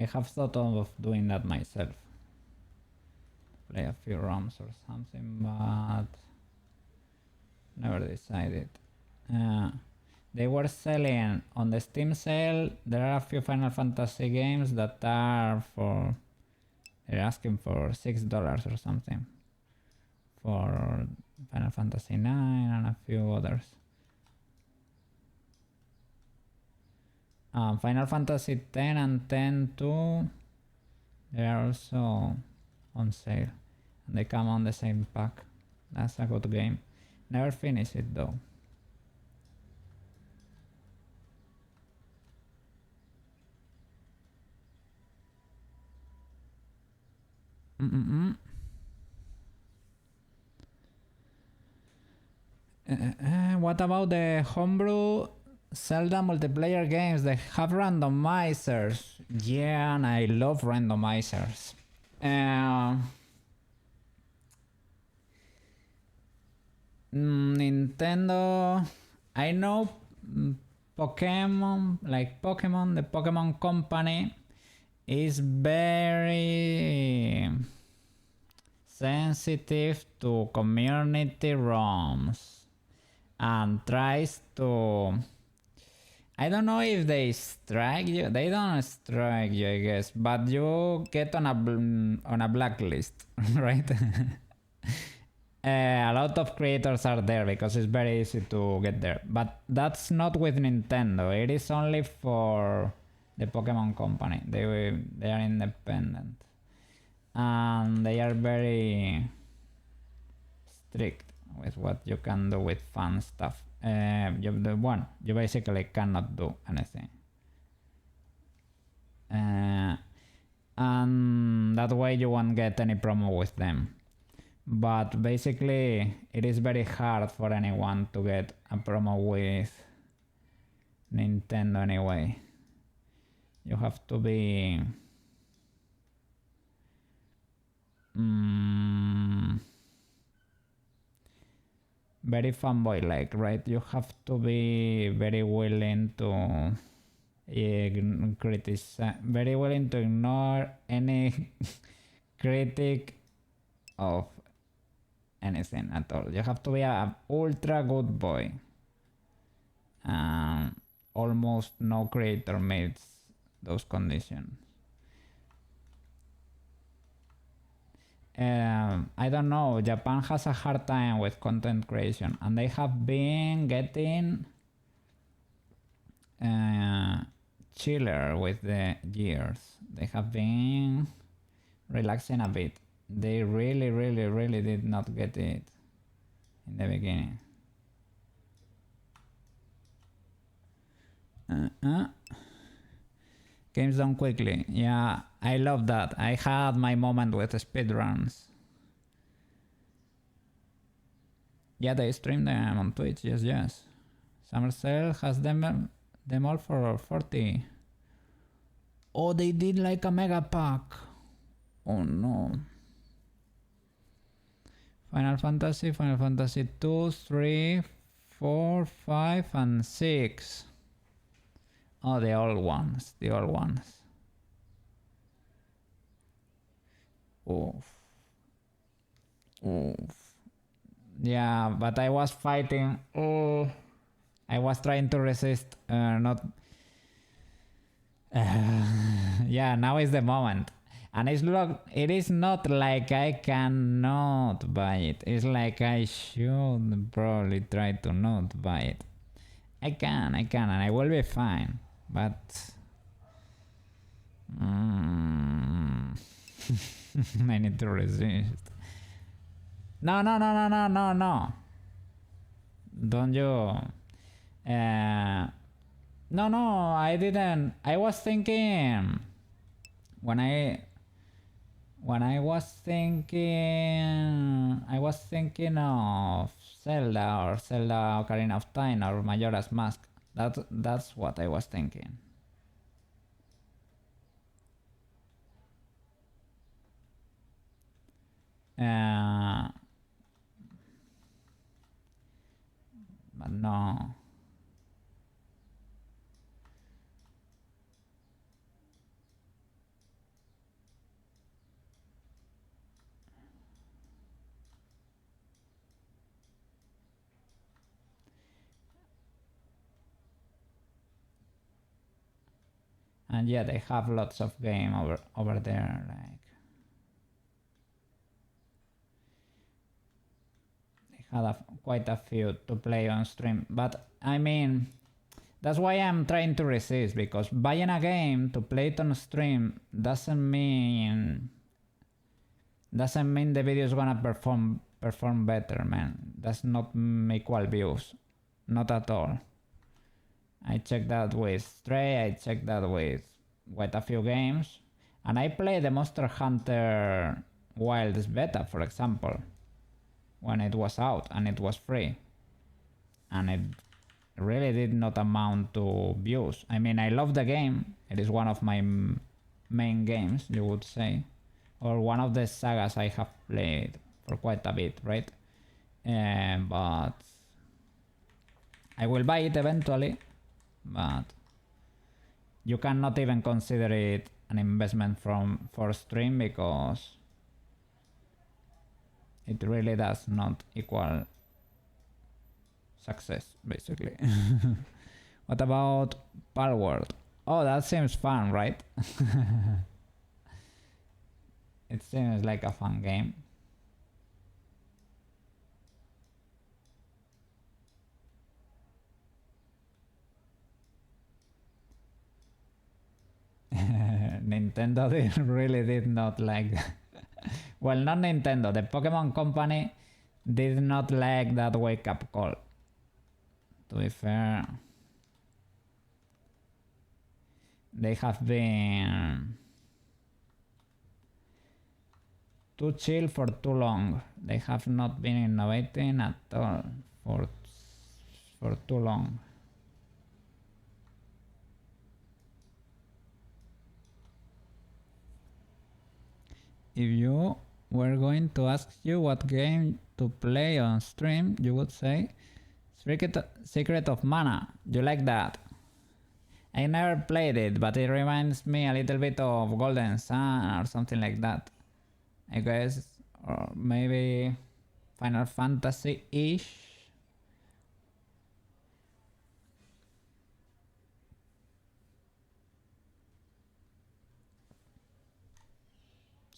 I have thought of doing that myself. Play a few ROMs or something, but never decided. They were selling on the Steam sale. There are a few Final Fantasy games that are for. They're asking for $6 or something for Final Fantasy 9 and a few others. Final Fantasy 10 and 10 too. They are also on sale. And they come on the same pack. That's a good game. Never finished it though. What about the homebrew Zelda multiplayer games? They have randomizers. Yeah, and I love randomizers. Nintendo, I know Pokemon, like Pokemon, the Pokemon Company is very sensitive to community ROMs and tries to, I don't know if they strike you. They don't strike you, I guess, but you get on a blacklist, right? A lot of creators are there because it's very easy to get there, but that's not with Nintendo. It is only for the Pokemon Company. They are independent and they are very strict with what you can do with fun stuff. You basically cannot do anything, and that way you won't get any promo with them. But basically it is very hard for anyone to get a promo with Nintendo anyway. You have to be very fanboy like, right? You have to be very willing to criticize, very willing to ignore any critic of anything at all. You have to be an ultra good boy. Almost no creator meets those conditions. I don't know, Japan has a hard time with content creation and they have been getting chiller with the years. They have been relaxing a bit. They really did not get it in the beginning. Games done quickly. Yeah, I love that. I had my moment with speedruns. Yeah, they stream them on Twitch. Yes. Summer Sale has them all for 40. Oh, they did like a mega pack. Oh no. Final Fantasy 2, 3, 4, 5, and 6. Oh, the old ones. Oof. Yeah, but I was fighting. Oh, I was trying to resist. Not. Yeah, now is the moment. And it is not like I cannot buy it. It's like I should probably try to not buy it. I can, and I will be fine. But I need to resist. No. Don't you? No, I didn't. I was thinking when I was thinking of Zelda or Zelda Ocarina of Time or Majora's Mask. That's what I was thinking. But no. And yeah, they have lots of game over there, like they had quite a few to play on stream. But I mean, that's why I'm trying to resist, because buying a game to play it on stream doesn't mean the video is gonna perform better, man. Does not equal views, not at all. I checked that with Stray, I checked that with quite a few games, and I played the Monster Hunter Wilds beta, for example, when it was out and it was free, and it really did not amount to views. I mean, I love the game, it is one of my main games, you would say, or one of the sagas I have played for quite a bit, right? But I will buy it eventually, but you cannot even consider it an investment for stream, because it really does not equal success, basically. What about Palworld? Oh, that seems fun, right? It seems like a fun game. Nintendo really did not like well, not Nintendo, the Pokemon Company did not like that wake up call, to be fair. They have been too chill for too long. They have not been innovating at all for too long. If you were going to ask you what game to play on stream, you would say Secret of Mana. You like that? I never played it, but it reminds me a little bit of Golden Sun or something like that, I guess, or maybe Final Fantasy-ish.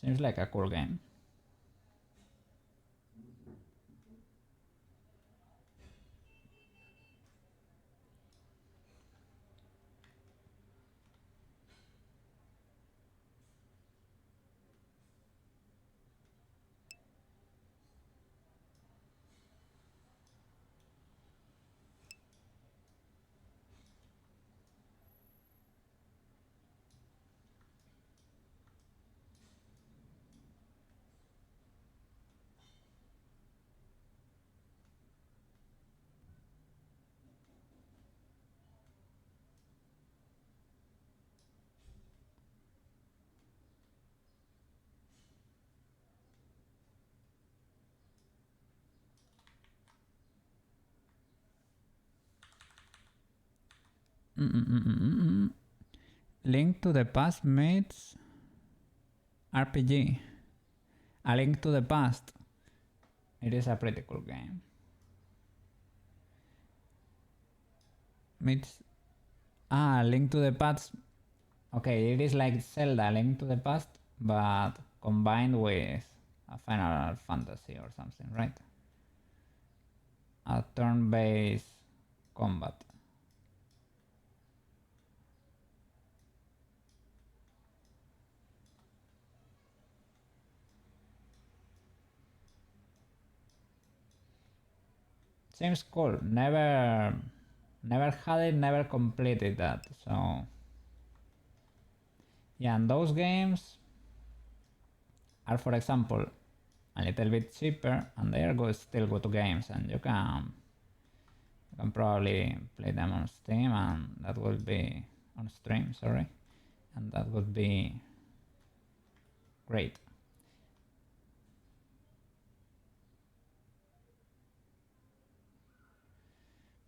Seems like a cool game. Link to the Past meets RPG. A Link to the Past. It is a pretty cool game. Meets Link to the Past. Okay, it is like Zelda Link to the Past, but combined with a Final Fantasy or something, right? A turn-based combat. Seems cool. Never had it, never completed that. So yeah, and those games are, for example, a little bit cheaper, and they are still good games, and you can probably play them on Steam, and that would be on stream. Sorry, and that would be great.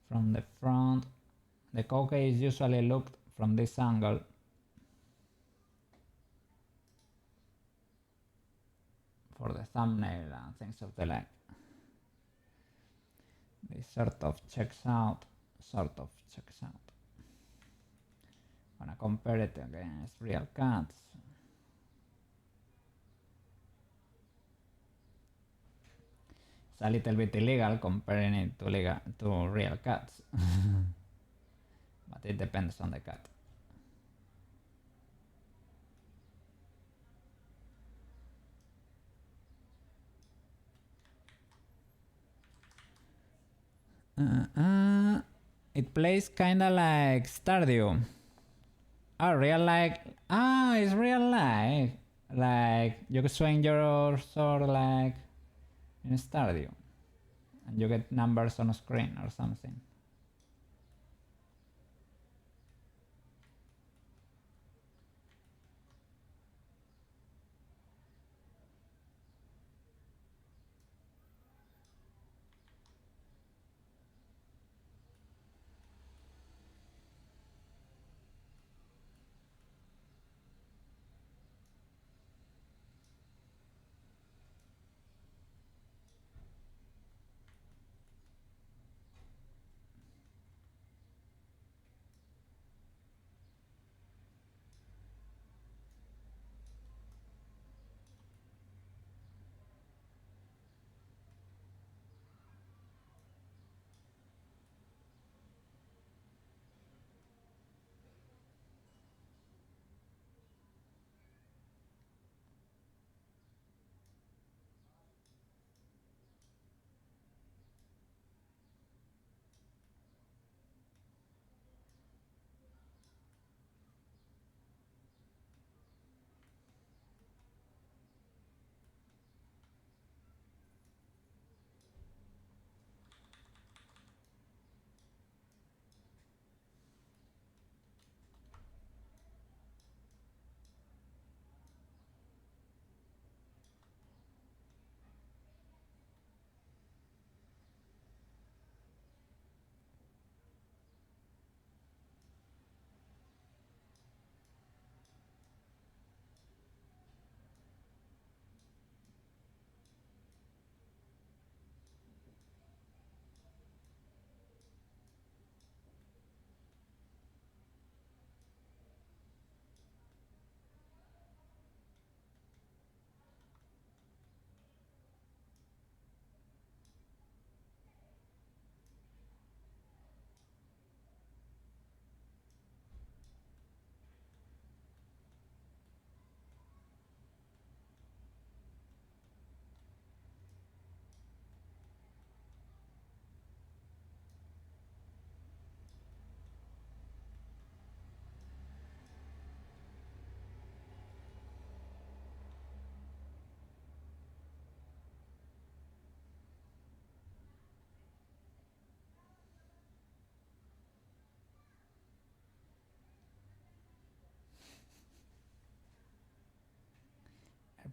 From the front, the Koukei is usually looked from this angle. For the thumbnail and things of the like. This sort of checks out. Gonna compare it against real cats. It's a little bit illegal comparing it to real cats, but it depends on the cat. It plays kinda like Stardew. Oh, real like. It's real life. Like you can swing your sword like in Stardew, and you get numbers on a screen or something.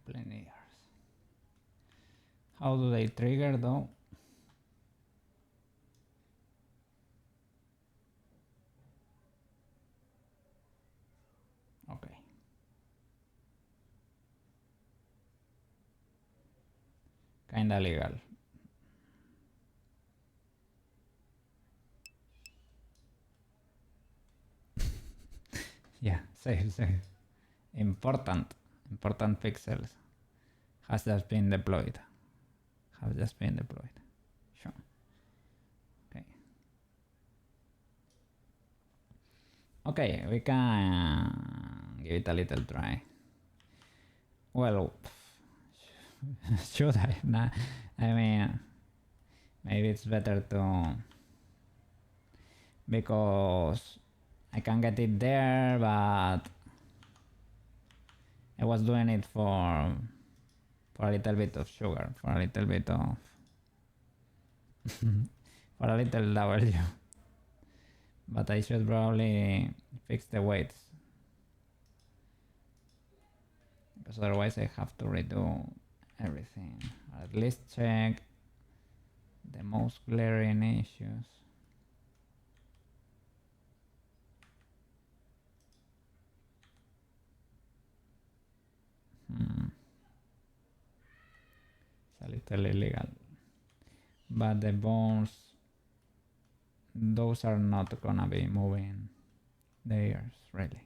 Airplane ears. How do they trigger though? Okay. Kinda legal. Yeah, safe. Important pixels has just been deployed. Sure. Okay, we can give it a little try. Well, should I? Nah, I mean, maybe it's better to, because I can get it there, but I was doing it for a little bit of sugar, for a little bit of for a little W. But I should probably fix the weights, because otherwise I have to redo everything. Or at least check the most glaring issues. It's a little illegal, but the bones, those are not gonna be moving the ears, really.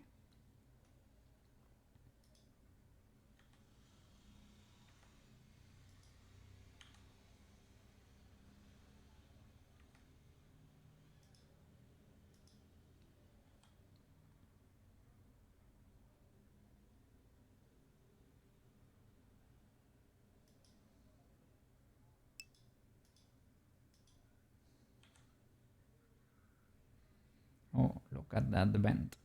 Oh, look at that vent.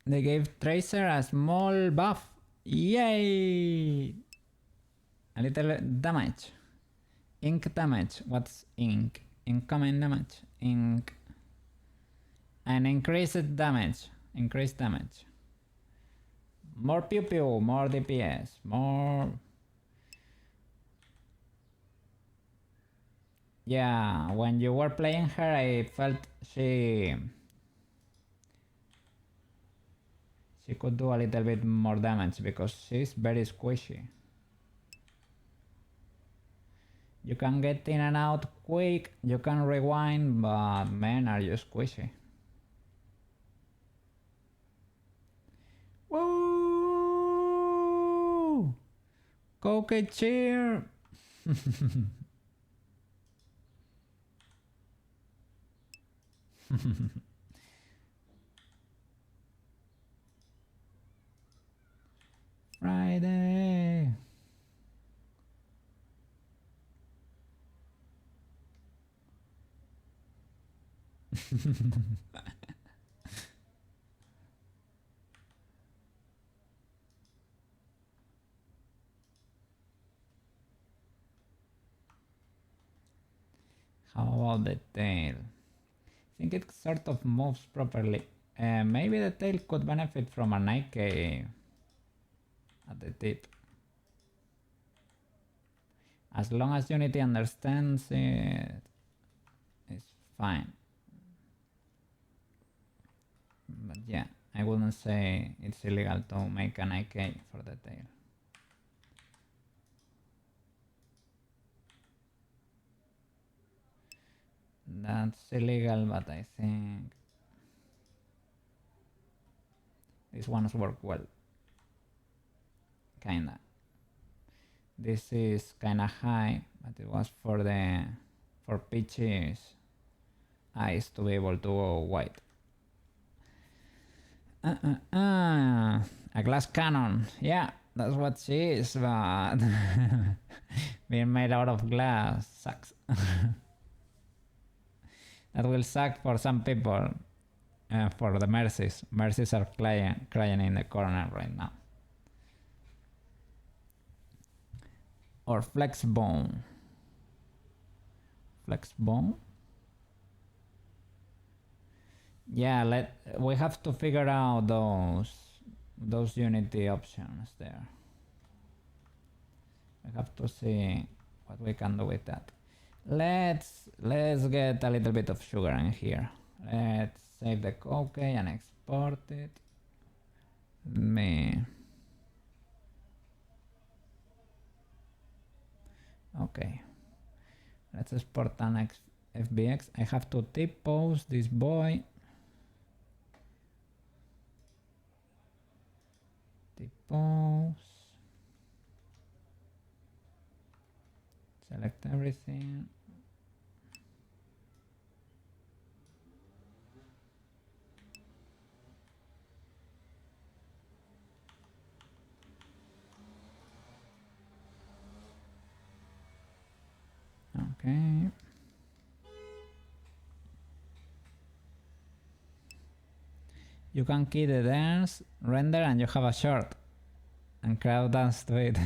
They gave Tracer a small buff. Yay! A little damage. Ink damage. What's ink? Incoming damage. Ink. And increased damage. Increased damage. More pew pew. More DPS. More. Yeah, when you were playing her, I felt she could do a little bit more damage because she's very squishy. You can get in and out quick, you can rewind, but man, are you squishy. Woo! Koukei cheer! Friday! How about the tail? I think it sort of moves properly. Maybe the tail could benefit from an IK at the tip. As long as Unity understands it, it's fine. But yeah, I wouldn't say it's illegal to make an IK for the tail. That's illegal, but I think these ones work well. Kinda. This is kinda high, but it was for Peach's eyes to be able to go white. A glass cannon. Yeah, that's what she is, but being made out of glass sucks. That will suck for some people. For the Mercies. Mercies are crying in the corner right now. Or flex bone. Flex bone? Yeah, we have to figure out those Unity options there. We have to see what we can do with that. Let's get a little bit of sugar in here. Let's save the Koukei and export it. Okay. Let's export an FBX. I have to tip pose this boy. Tip pose. Select everything. Okay. You can key the dance, render, and you have a short. And crowd dance to it.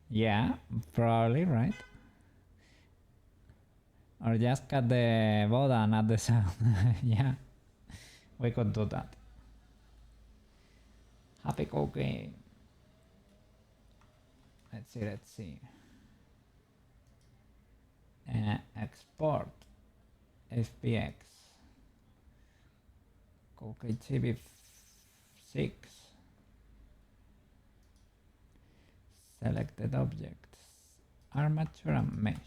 Yeah, probably, right? Or just cut the boda and add the sound. Yeah, we could do that. Happy Koukei. Let's see. Export FBX. Koukei Chibi 6. Selected objects. Armature and mesh.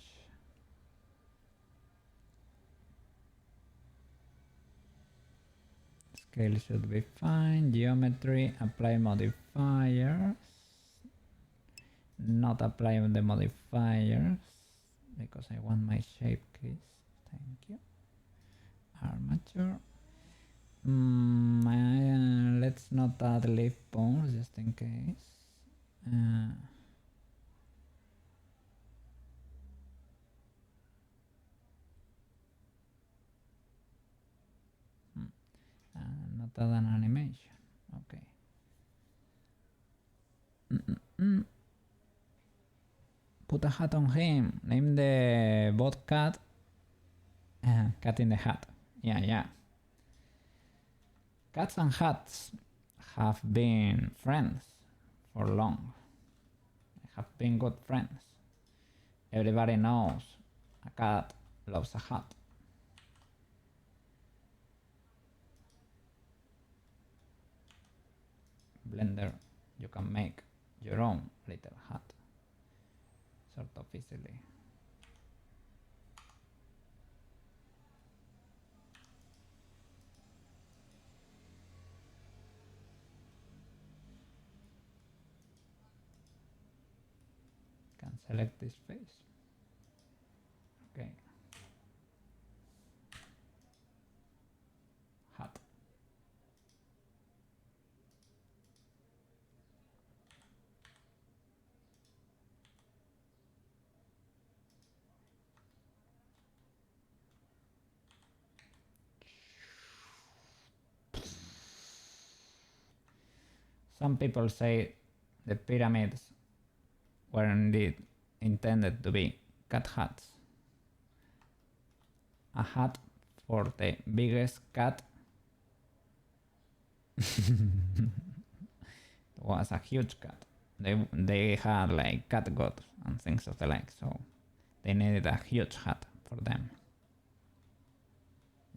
Scale should be fine. Geometry, apply modifiers. Not apply the modifiers because I want my shape keys. Thank you. Armature. Let's not add leaf bones just in case. Not add an animation. Okay. Put a hat on him. Name the bot cat. Cat in the hat. Yeah. Cats and hats have been friends for long. They have been good friends. Everybody knows a cat loves a hat. Blender, you can make your own little hat sort of easily. Can select this face. Okay. Hat. Some people say the pyramids were indeed intended to be cat hats. A hat for the biggest cat was a huge cat. They had like cat gods and things of the like, so they needed a huge hat for them.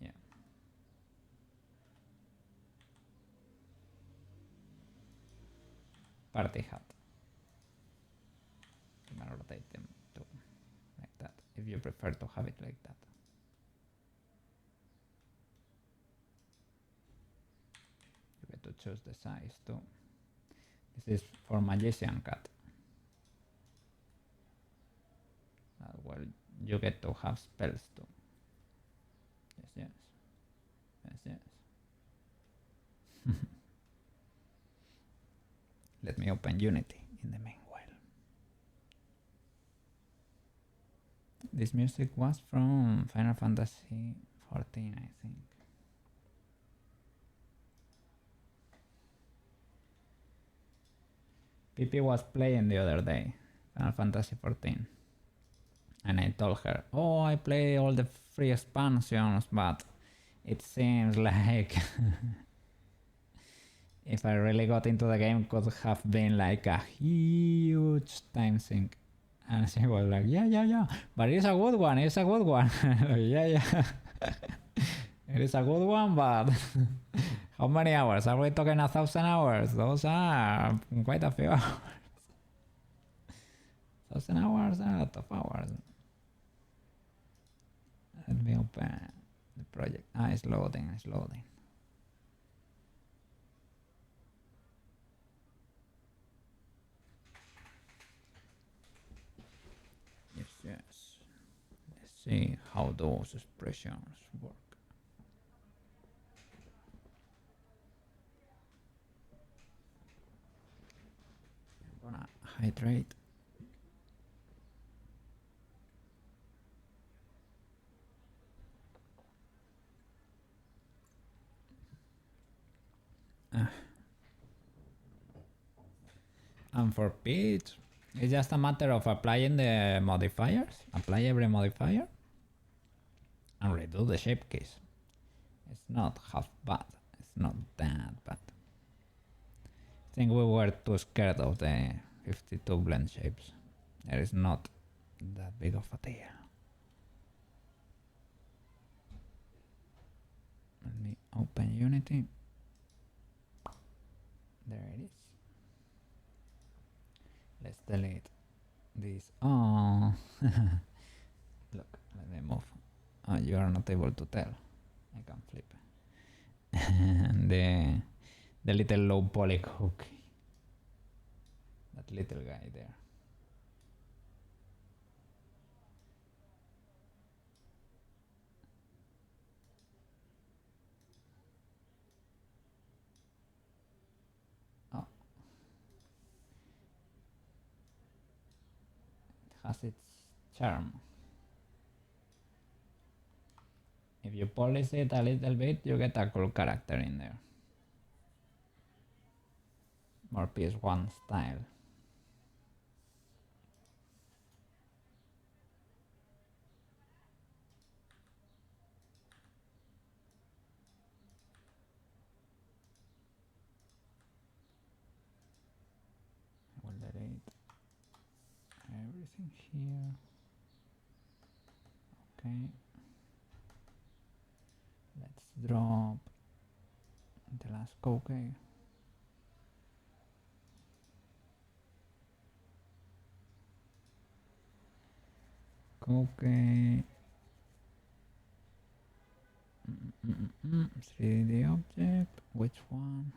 Yeah. Party hat. You can rotate them too, like that, if you prefer to have it like that. You get to choose the size too. This is for magician cat. Well, you get to have spells too. Yes. Let me open Unity in the meanwhile. This music was from Final Fantasy 14, I think. Pippi was playing the other day, Final Fantasy 14. And I told her, oh, I play all the free expansions, but it seems like if I really got into the game, could have been like a huge time sink. And she was like, yeah, but it's a good one, yeah. It is a good one, but how many hours? Are we talking 1,000 hours? Those are quite a few hours. 1,000 hours are a lot of hours. Let me open the project. It's loading. Yes. Let's see how those expressions work. I'm gonna hydrate. And for pitch, it's just a matter of applying the modifiers. Apply every modifier and redo the shape keys. It's not half bad. It's not that bad. I think we were too scared of the 52 blend shapes. There is not that big of a deal. Let me open Unity. There it is. Let's delete this. Oh, look, let me move. Oh, you are not able to tell. I can flip. And the little low poly Koukei. That little guy there. Oh, it has its charm. If you polish it a little bit, you get a cool character in there. More PS1 style. I will delete everything here. Okay. Let's drop the last Koukei. Koukei. 3D object. Which one?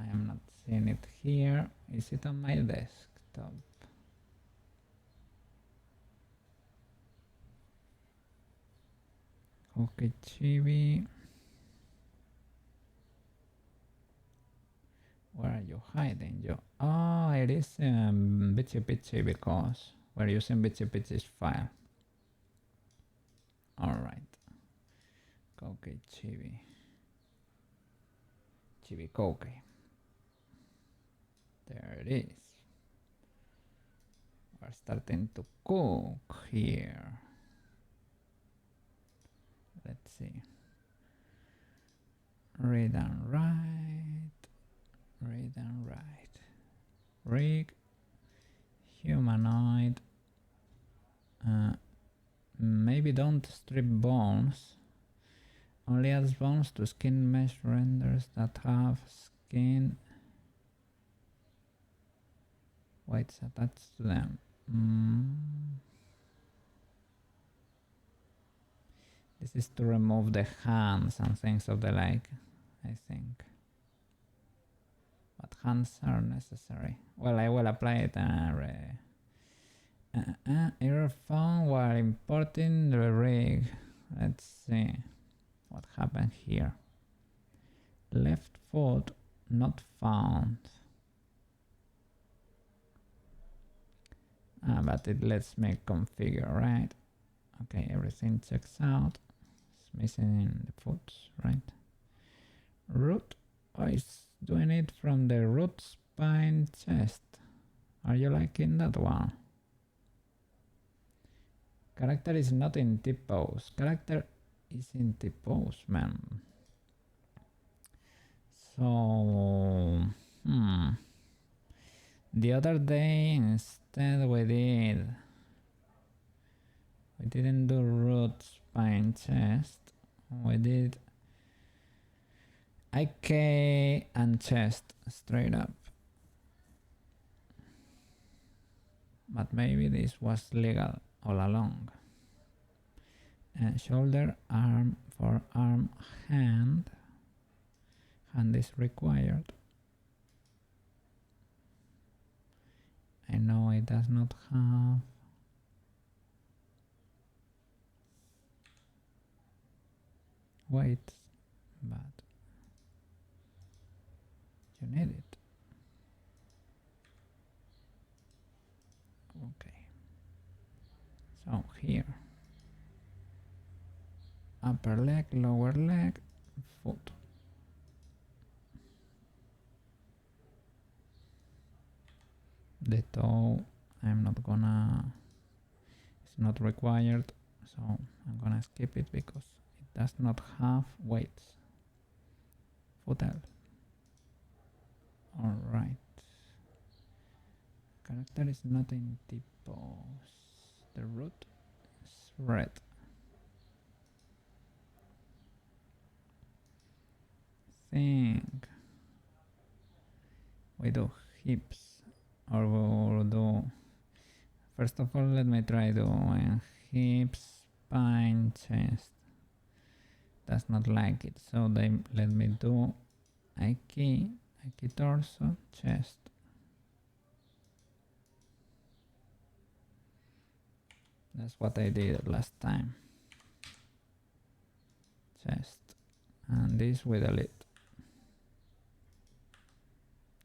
I am not seeing it here. Is it on my desktop? Okay, Chibi. Where are you hiding? Oh, it is Bitchy because we're using Bitchy's file. Alright. Koukei Chibi. Chibi Koukei. There it is. We're starting to cook here. Let's see. Read and write. Read and write. Rig. Humanoid. Maybe don't strip bones. Only adds bones to skin mesh renders that have skin whites attached to them. This is to remove the hands and things of the like, I think. But hands are necessary. Well, I will apply it. Error found while importing the rig. Let's see what happened here. Left foot not found. But it lets me configure, right? Okay, everything checks out. It's missing the foot, right? Root. Oh, it's doing it from the root spine chest. Are you liking that one? Character is not in T-pose. Character is in T-pose, man. So, the other day instead we didn't do root spine chest. We did IK and chest straight up. But maybe this was legal all along. Shoulder, arm, forearm, hand. Hand is required. I know it does not have weight, but you need it. Okay. So here, upper leg, lower leg, foot. The toe, I'm not gonna, it's not required, so I'm gonna skip it because it does not have weights. Footel. Alright. Character is not in T-pose. The root is red. Think We do hips, or we'll do, first of all, let me try doing hips, spine, chest. Does not like it, so they let me do Aiki torso, chest. That's what I did last time. Chest. And this with a lid.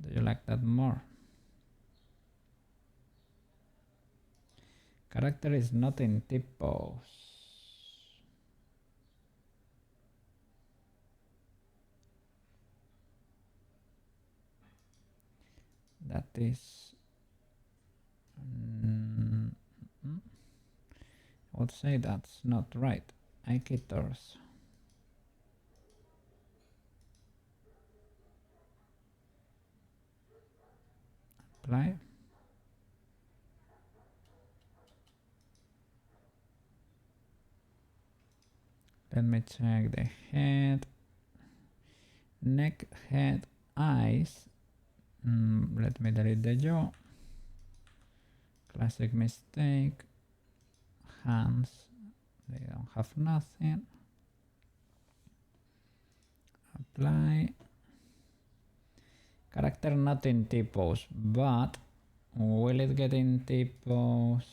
Do you like that more? Character is not in tip pose. That is... I would say that's not right. Aiki torso. Apply. Let me check the head, neck, head, eyes. Let me delete the jaw. Classic mistake. Hands, they don't have nothing. Apply. Character not in T-pose, but will it get in T-pose?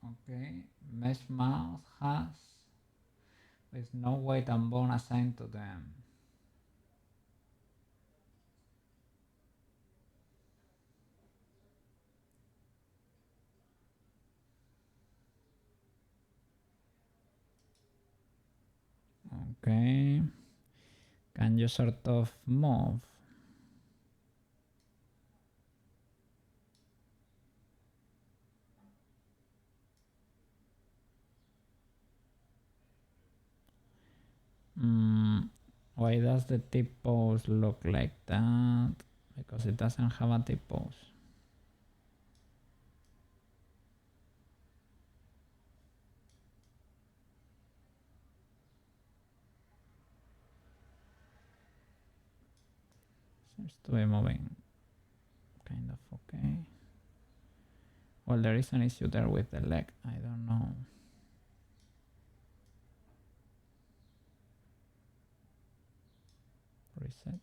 Okay, mesh mouth has with no weight and bone assigned to them. Okay, can you sort of move? Why does the tip pose look like that? Because it doesn't have a tip pose. Seems to be moving kind of okay. Well, there is an issue there with the leg. I don't know. Reset.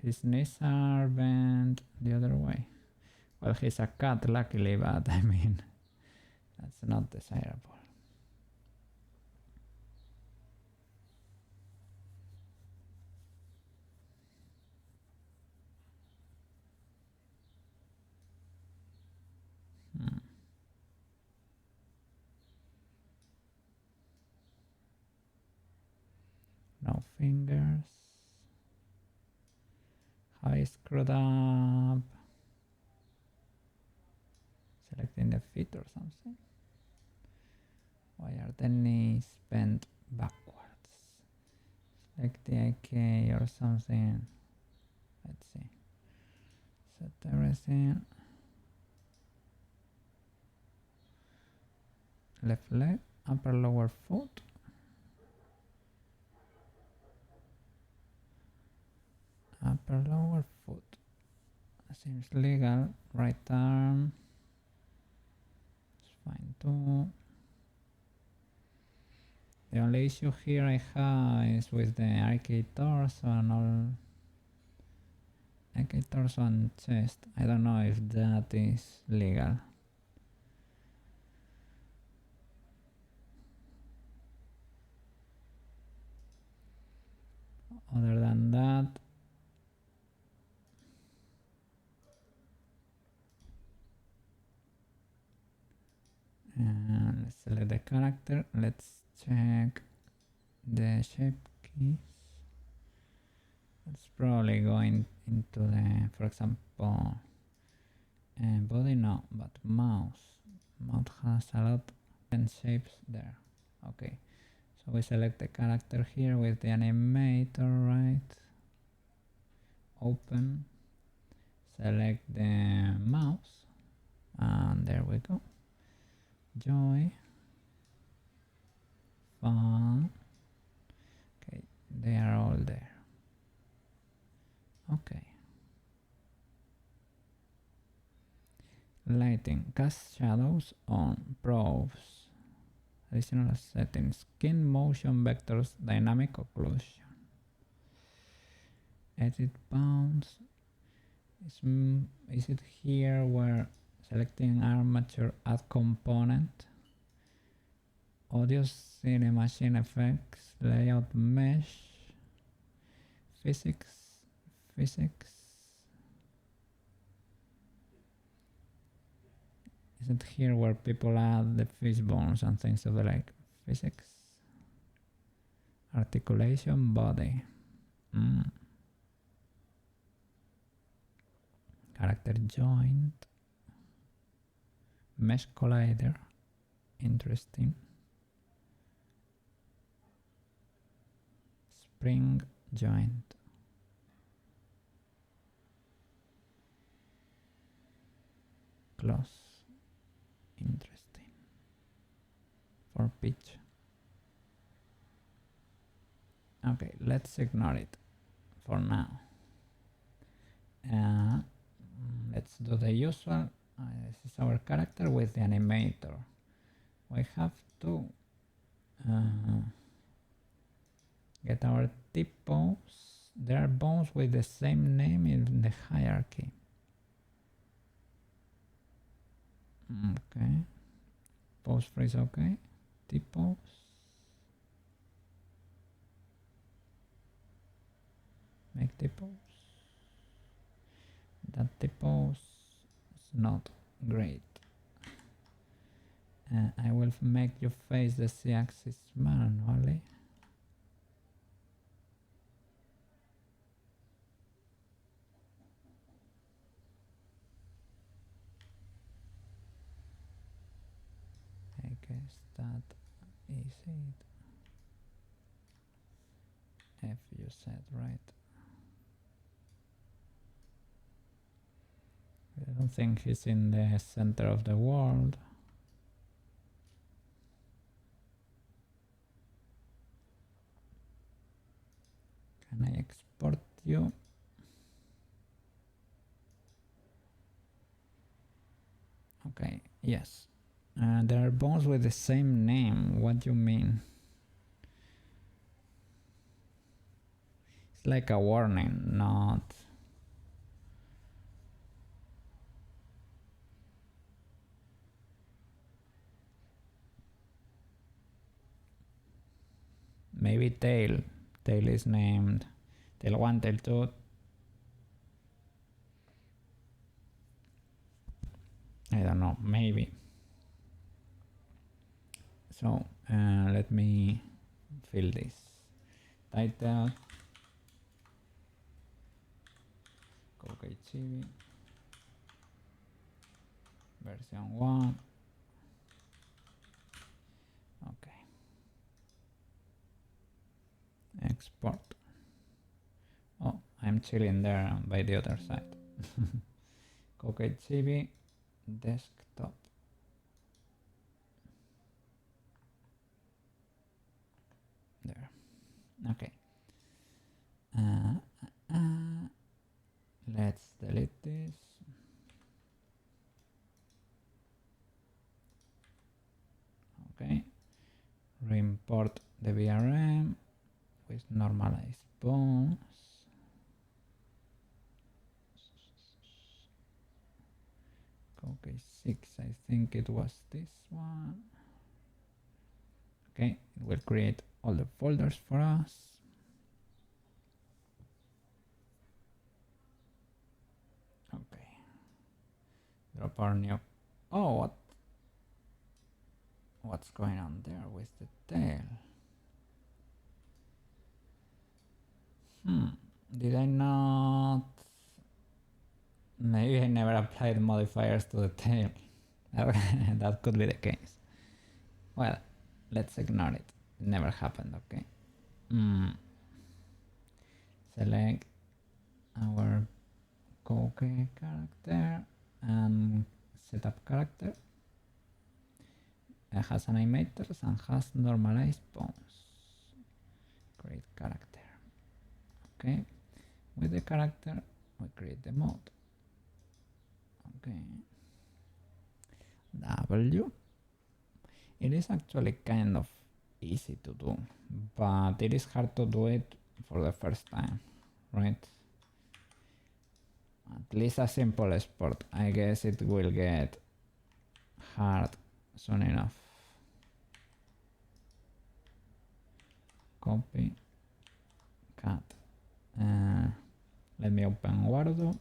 His knees are bent the other way. Well, he's a cat, luckily, but I mean, that's not desirable. No fingers. How is screwed up? Selecting the feet or something. Why are the knees bent backwards? Select the IK or something. Let's see. Set everything. Left leg, upper lower foot. Upper lower foot. Seems legal. Right arm. It's fine too. The only issue here I have is with the arcade torso and all. Arcade torso and chest. I don't know if that is legal. Other than that, and let's select the character. Let's check the shape keys. Let's probably go into the, for example, body no, but mouse. Mouse has a lot of shapes there. Okay, so we select the character here with the animator, right? Open, select the mouse, and there we go. Joy, fun. Okay, they are all there. Okay. Lighting, cast shadows on, probes, additional settings, skin motion vectors, dynamic occlusion, edit bounds. Is it here where selecting armature add component, audio cine machine effects, layout mesh, physics. Isn't here where people add the fish bones and things of the like? Physics, articulation, body, character joint, mesh collider, interesting, spring joint, close, interesting, for pitch. Okay, let's ignore it for now. Let's do the usual. This is our character with the animator. We have to get our tip bones. There are bones with the same name in the hierarchy. Okay. Pose freeze, okay. Tip pose. Make tip pose. That tip pose is not great. I will make you face the Z-axis manually. I guess that is it. F you said, right? I don't think he's in the center of the world. Can I export you? Okay, yes. There are bones with the same name. What do you mean? It's like a warning, not... Maybe tail. Tail is named tail 1, tail 2. I don't know, maybe. So let me fill this. Title Koukei Chibi version 1. Okay. Export. Oh, I'm chilling there by the other side. Koukei Chibi desktop. There. Okay. Let's delete this. Okay. Reimport the VRM with normalized bones. Okay, 6, I think it was this one. Okay, it will create all the folders for us. Okay, drop our new... Oh, what's going on there with the tail? Did I not... Maybe I never applied modifiers to the tail. That could be the case. Well, let's ignore it. It never happened, okay? Select our Koukei character and setup character. has animators and has normalized bones. Create character. Okay, with the character we create the mode. Okay, W. It is actually kind of easy to do, but it is hard to do it for the first time, right? At least a simple sport. I guess it will get hard soon enough. Copy, cut. Let me open Warudo.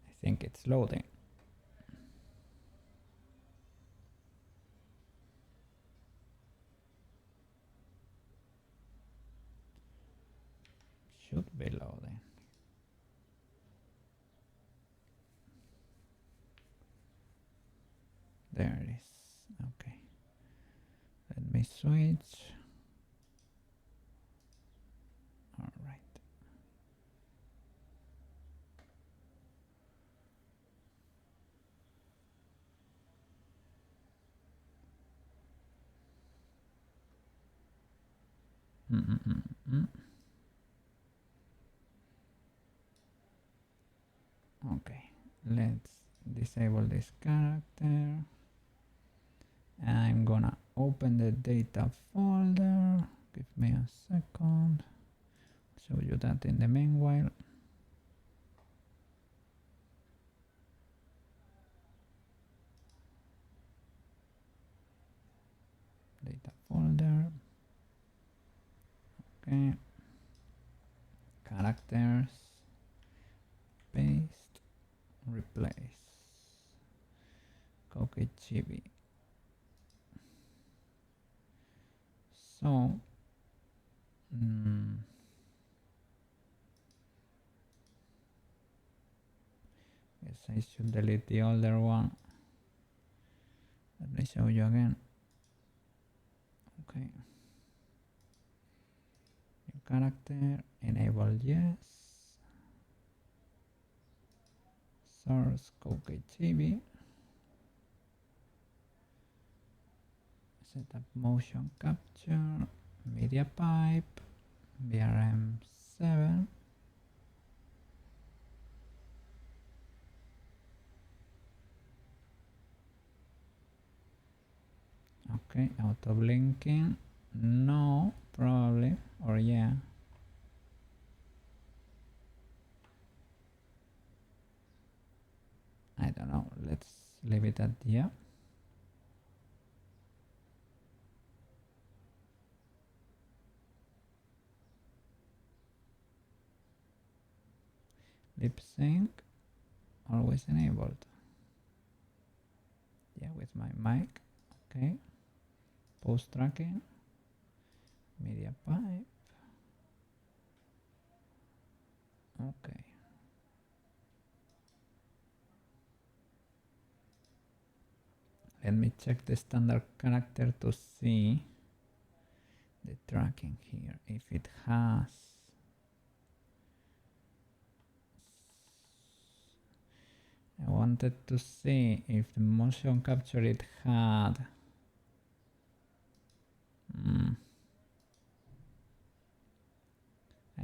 I think it's loading. Should be loading. There it is. Okay. Let me switch. All right. Okay, let's disable this character. I'm gonna open the data folder. Give me a second. Show you that in the meanwhile. Data folder. Okay. Characters. Paste. Replace. Koukei Chibi. So, guess I should delete the older one. Let me show you again. Okay. New character, enable yes. Source Koukei Chibi. Set up motion capture, media pipe, VRM0.x. Okay, auto blinking. No, probably, or yeah. I don't know. Let's leave it at yeah. Lip sync always enabled. Yeah, with my mic. Okay. Post tracking. Media pipe. Okay. Let me check the standard character to see the tracking here. If it has. I wanted to see if the motion capture it had.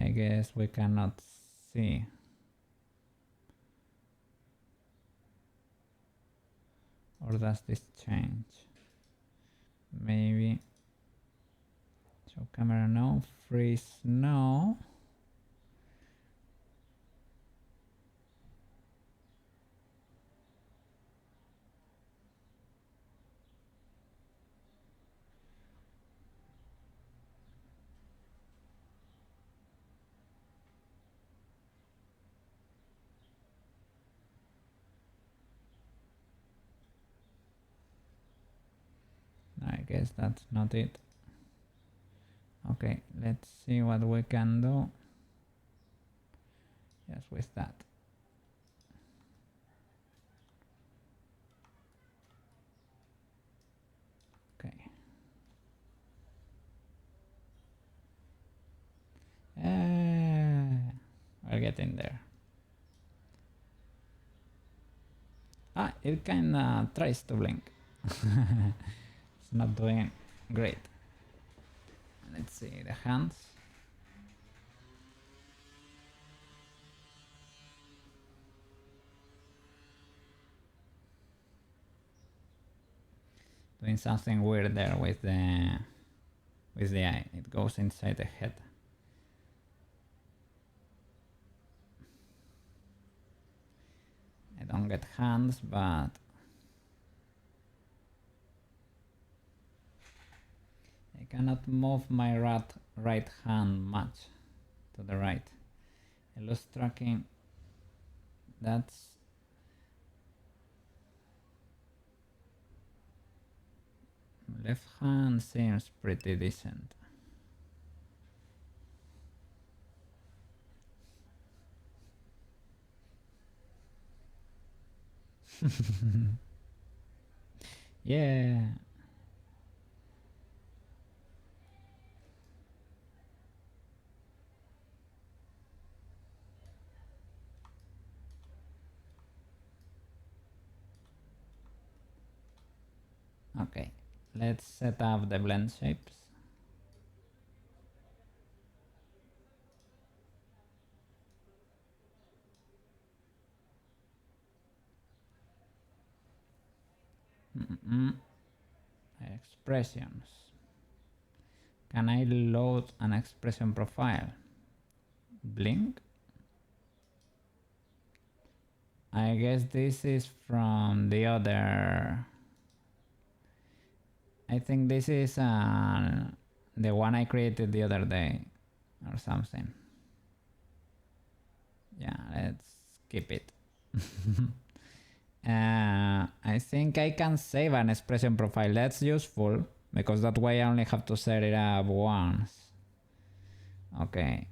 I guess we cannot see. Or does this change? Maybe. Show camera no, freeze no. I guess that's not it. Okay, let's see what we can do just with that. are getting there. Ah, it kinda tries to blink. It's not doing great. Let's see the hands. Doing something weird there with the eye. It goes inside the head. I don't get hands, but I cannot move my right hand much to the right. I lose tracking. That's left hand seems pretty decent. Yeah. Okay, let's set up the blend shapes. Expressions. Can I load an expression profile? Blink? I guess this is from the other. I think this is the one I created the other day or something. Yeah, let's keep it. I think I can save an expression profile. That's useful because that way I only have to set it up once. Okay.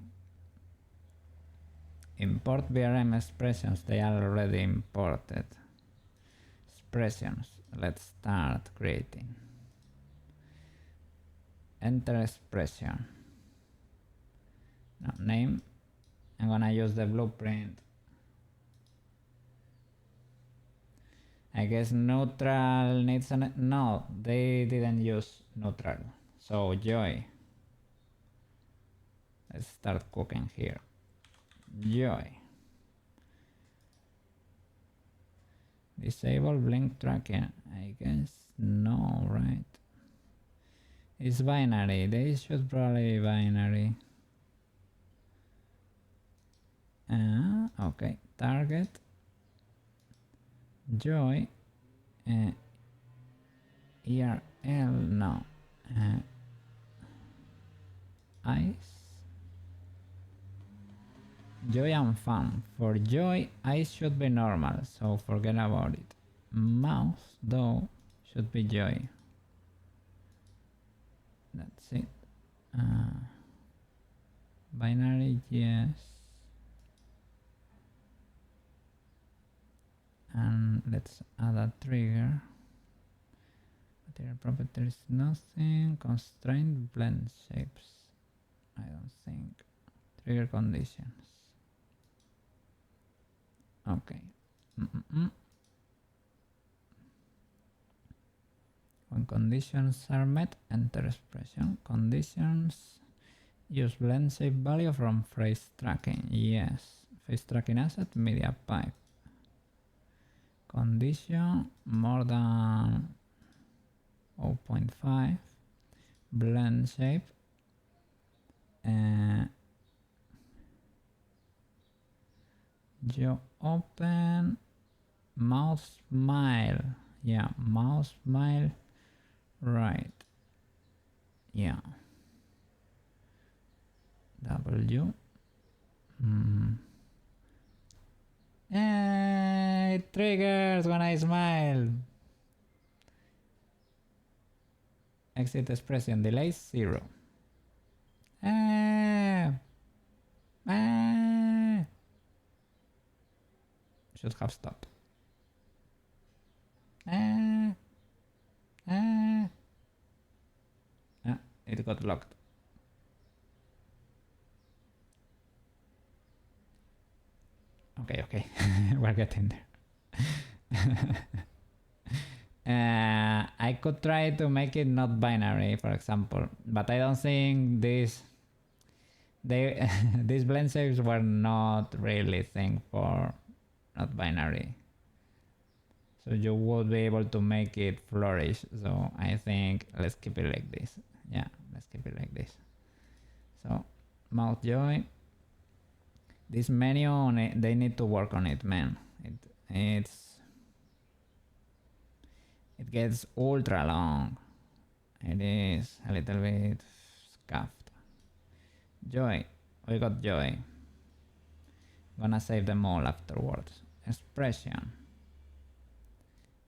Import VRM expressions. They are already imported. Expressions. Let's start creating. Enter expression. No, name. I'm gonna use the blueprint. I guess neutral needs an... No, they didn't use neutral. So joy. Let's start cooking here. Joy. Disable blink tracking. I guess no, right? It's binary. They should probably be binary. Okay. Target. Joy. ERL. No. Ice. Joy and fun. For joy, ice should be normal, so forget about it. Mouse, though, should be joy. That's it. Binary, yes. And let's add a trigger. Material properties, nothing. Constraint blend shapes. I don't think. Trigger conditions. Okay. When conditions are met, enter expression. Conditions. Use blend shape value from face tracking. Yes. Face tracking asset, media pipe. Condition more than 0.5. Blend shape. You open mouse smile. Yeah, mouse smile. Right. Yeah. W. It triggers when I smile. Exit expression delay 0. Should have stopped. It got locked. Okay, okay. We're getting there. I could try to make it not binary, for example, but I don't think these blend shapes were not really think for not binary. So you would be able to make it flourish. So I think let's keep it like this. Yeah, let's keep it like this. So mouth joy. This menu, they need to work on it, man. It gets ultra long. It is a little bit scuffed. Joy. We got joy. Gonna save them all afterwards. Expression.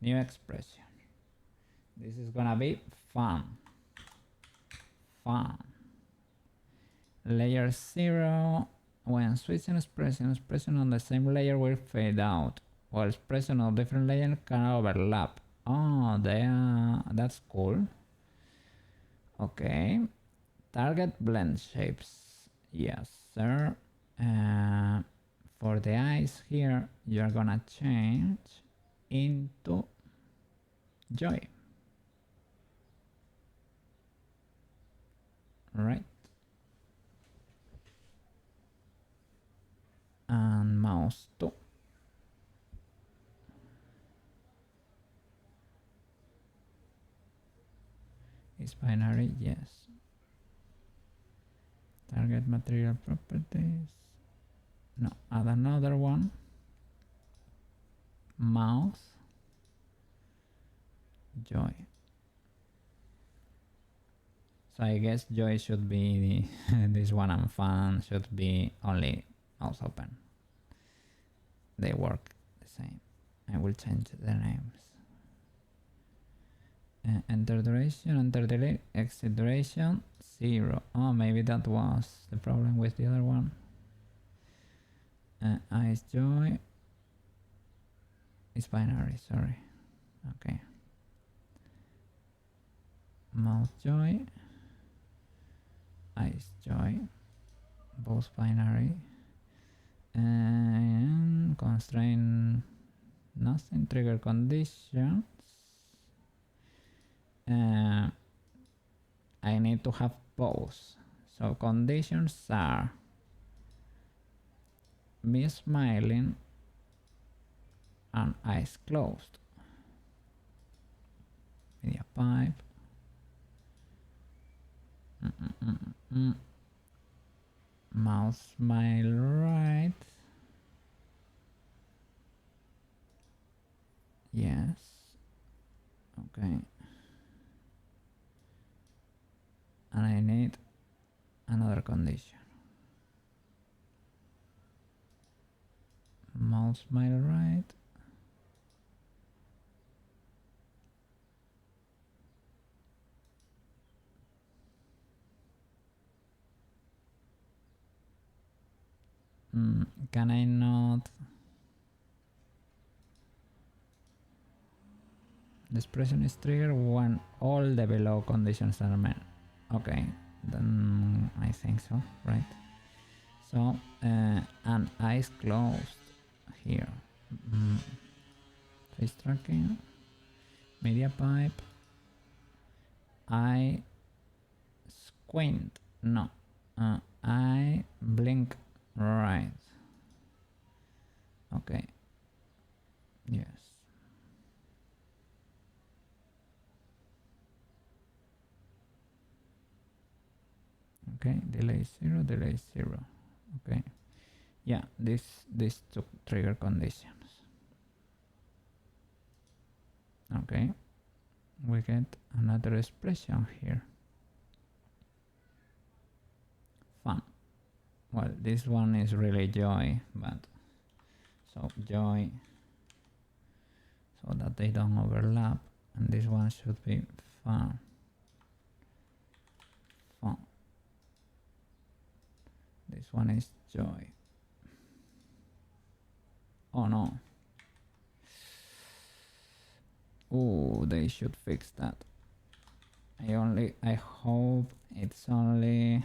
New expression. This is gonna be fun. Fun. Layer 0. When switching expression on the same layer will fade out, while expression on different layers can overlap. Oh, that's cool. Okay. Target blend shapes. Yes, sir. For the eyes here, you're gonna change into joy. Right. And mouse 2. Is binary? Yes. Target material properties. No, add another one. Mouse. Joy. So I guess joy should be this one, and fun should be only mouse open. They work the same. I will change the names. Enter duration, enter delay, exit duration, 0. Oh, maybe that was the problem with the other one. Eyes joy is binary, sorry. Okay. Mouth joy, eyes joy, both binary. And constraint nothing, trigger conditions. I need to have both. So conditions are me smiling and eyes closed. Media pipe. Mouse smile right. Yes. Okay. And I need another condition. Mouse smile right. Can I not? The expression is triggered when all the below conditions are met. Okay, then I think so, right? So, and eyes closed here. Face tracking, media pipe, eye squint, no, eye blink right. Okay, yes. Okay, delay 0, delay 0. Okay, yeah, these two trigger conditions. Okay, we get another expression here. Fun. Well, this one is really joy, but so joy, so that they don't overlap, and this one should be fun. Fun. This one is joy. Oh no. Oh, they should fix that. I hope it's only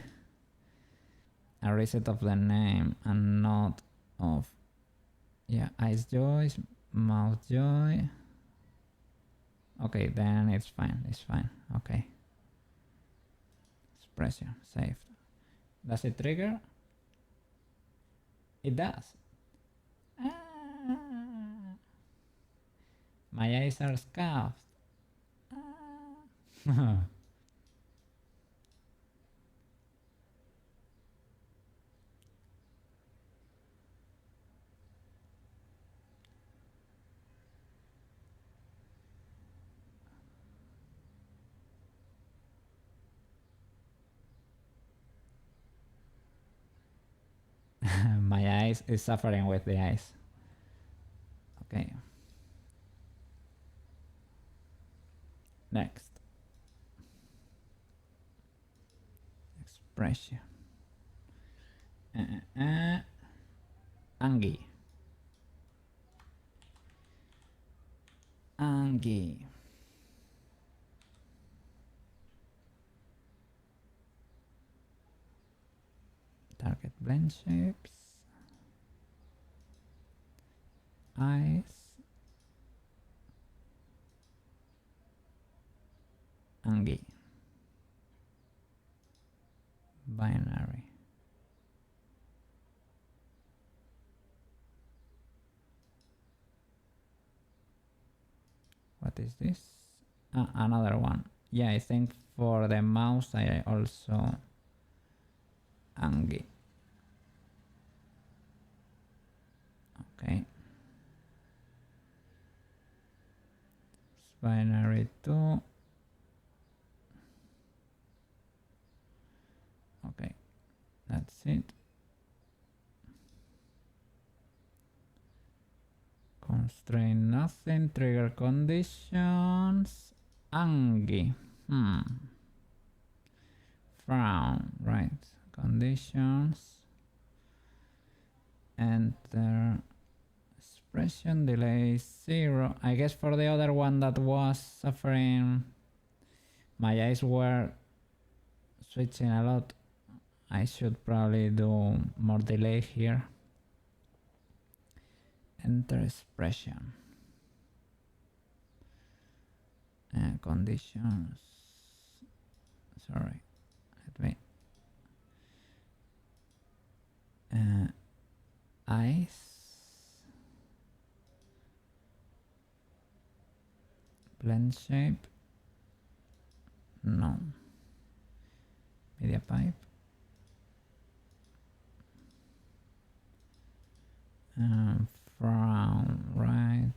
a reset of the name and not of Yeah, eyes joys, mouth joy. Okay, then it's fine. It's fine. Okay. Expression saved. Does it trigger? It does. Ah. My eyes are scuffed. Ah. My eyes is suffering with the eyes. Okay. Next. Expression. Angie. Angie. Target blend shapes. Eyes. Angie. Binary. What is this? Another one. Yeah, I think for the mouse I also Angie. Okay. Binary 2. Okay, that's it. Constraint nothing. Trigger conditions. Angie. Frown. Right. Conditions. Enter. Expression delay 0. I guess for the other one that was suffering, my eyes were switching a lot. I should probably do more delay here. Enter expression. Conditions. Sorry. Let me. Eyes. Blend shape. No. Media pipe. Frown, right.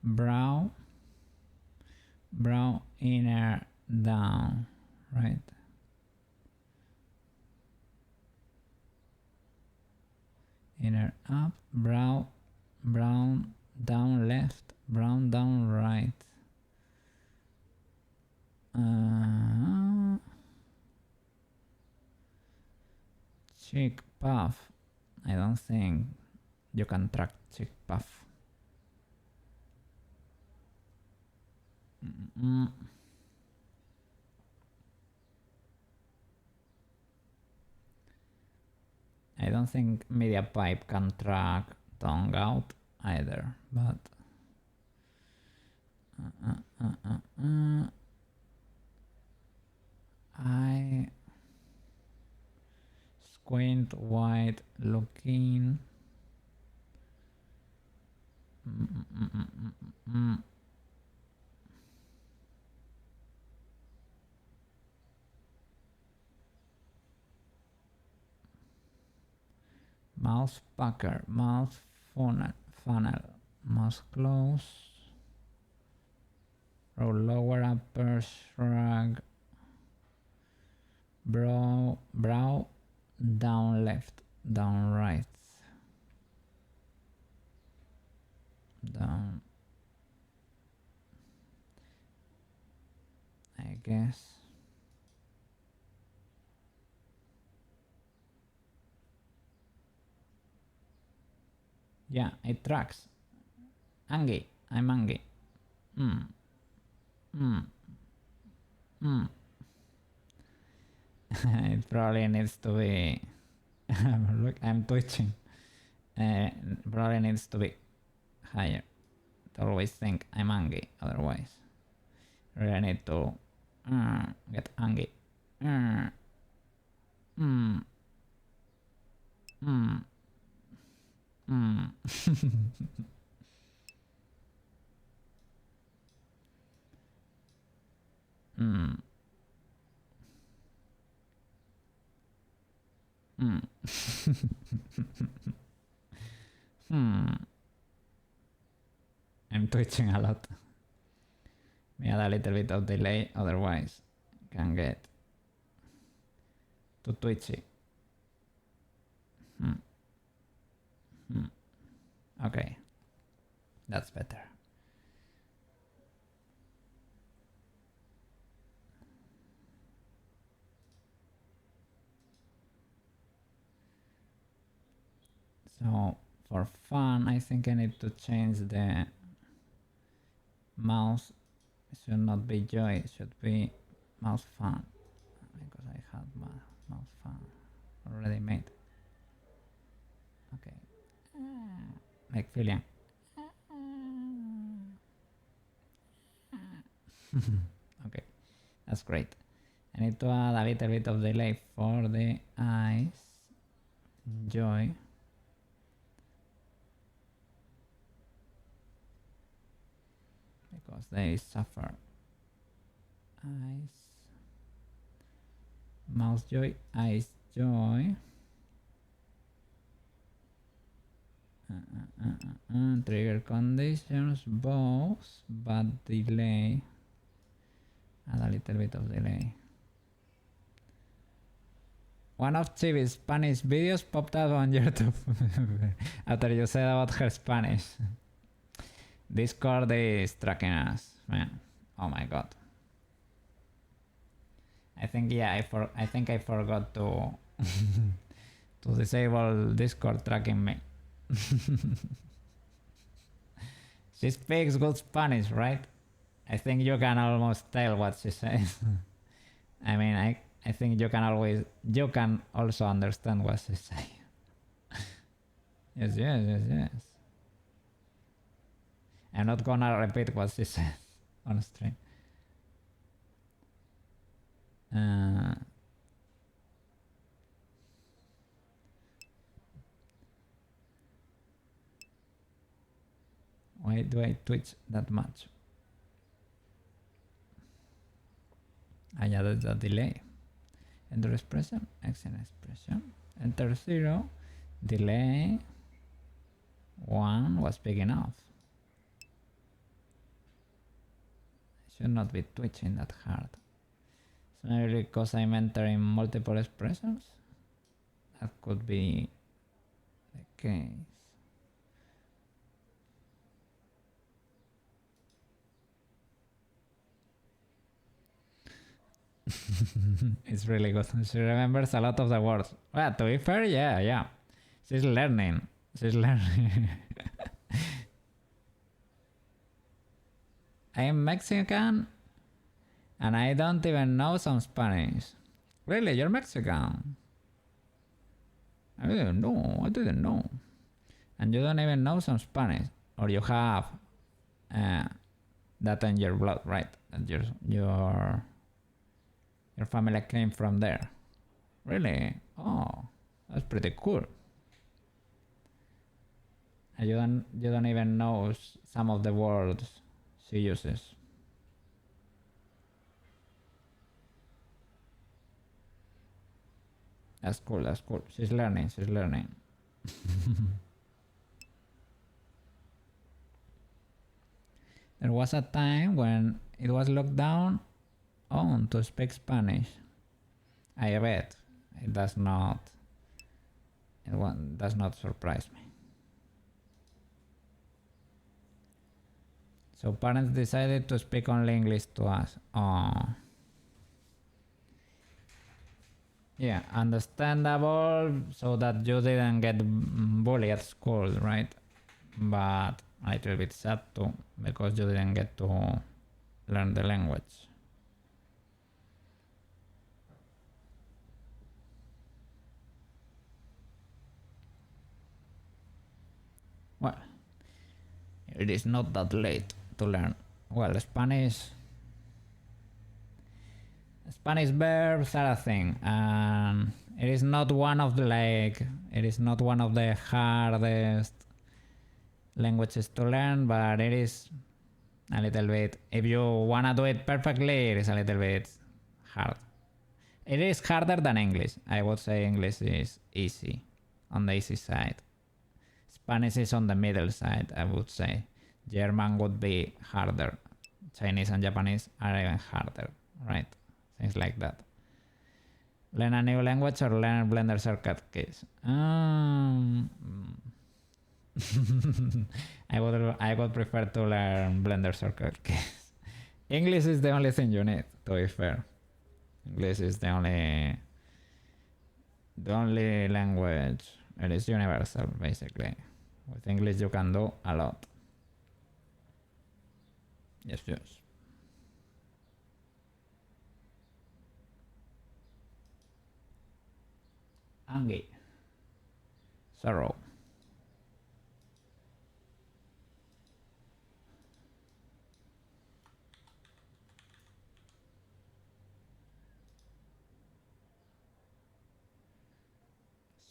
Brow. Brow inner down, right. Inner up, brow, brown down left, brown down right. Cheek puff. I don't think you can track cheek puff. I don't think media pipe can track tongue out either, but I squint wide looking. Mouth pucker, mouth funnel, mouth close, roll lower upper shrug, brow down left, down right, down, I guess. Yeah, it tracks. Angie, I'm Angie. It probably needs to be. Look, I'm twitching. Probably needs to be higher. To always think I'm angry, otherwise. Really need to get angry. Mm. Mm. Mm. Mm. Mm. I'm twitching a lot. We add a little bit of delay, otherwise can get too twitchy. Okay, that's better. So for fun, I think I need to change the mouse. It should not be joy, it should be mouse fun, because I had mouse fun already made. Okay, like feeling. Okay, that's great. I need to add a little bit of delay for the eyes. Joy. Because they suffer. Eyes. Mouse joy. Eyes joy. Trigger conditions. Both. But delay. Add a little bit of delay. One of Chibi's Spanish videos popped up on YouTube after you said about her Spanish. Discord is tracking us, man. Oh my god. I think I think I forgot to to disable Discord tracking me. She speaks good Spanish, right? I think you can almost tell what she says. I mean, I think you can also understand what she says. Yes. I'm not gonna repeat what she says on stream. Why do I twitch that much? I added the delay. Enter expression, exit expression. Enter 0, delay 1 was big enough. Should not be twitching that hard. So maybe because I'm entering multiple expressions? That could be the case. It's really good. She remembers a lot of the words. Well, to be fair, yeah. She's learning. I'm Mexican and I don't even know some Spanish. Really, you're Mexican? I didn't know. And you don't even know some Spanish, or you have that in your blood, right? That your family came from there. Really? Oh, that's pretty cool. And you don't even know some of the words she uses. That's cool. She's learning. There was a time when it was locked down on to speak Spanish. I bet it does not surprise me. So parents decided to speak only English to us. Oh. Yeah, understandable, so that you didn't get bullied at school, right? But a little bit sad too, because you didn't get to learn the language. It is not that late to learn. Well, Spanish verbs are a thing, and it is not one of the hardest languages to learn, but it is a little bit, if you wanna do it perfectly, it is a little bit hard. It is harder than English. I would say English is easy, on the easy side. Spanish is on the middle side, I would say. German would be harder. Chinese and Japanese are even harder, right? Things like that. Learn a new language or learn Blender shortcut keys? I would prefer to learn Blender shortcut keys. English is the only thing you need, to be fair. English is the only language. It is universal, basically. With English you can do a lot. Yes. Angie. Sorrow.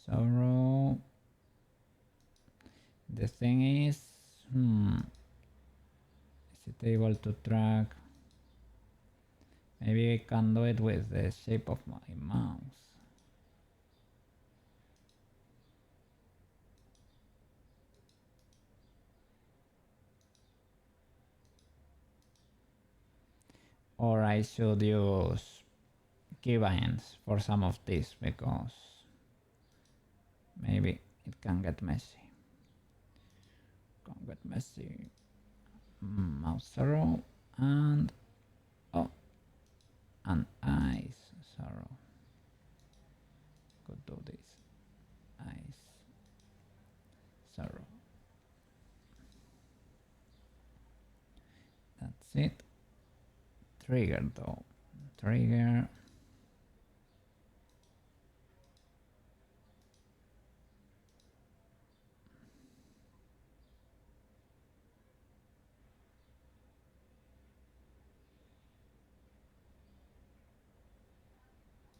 Sorrow. The thing is, is it able to track? Maybe I can do it with the shape of my mouse. Or I should use keybinds for some of this, because maybe it can get messy. Mouse sorrow and eyes sorrow. Could do this. Eyes sorrow. That's it. Trigger though. Trigger.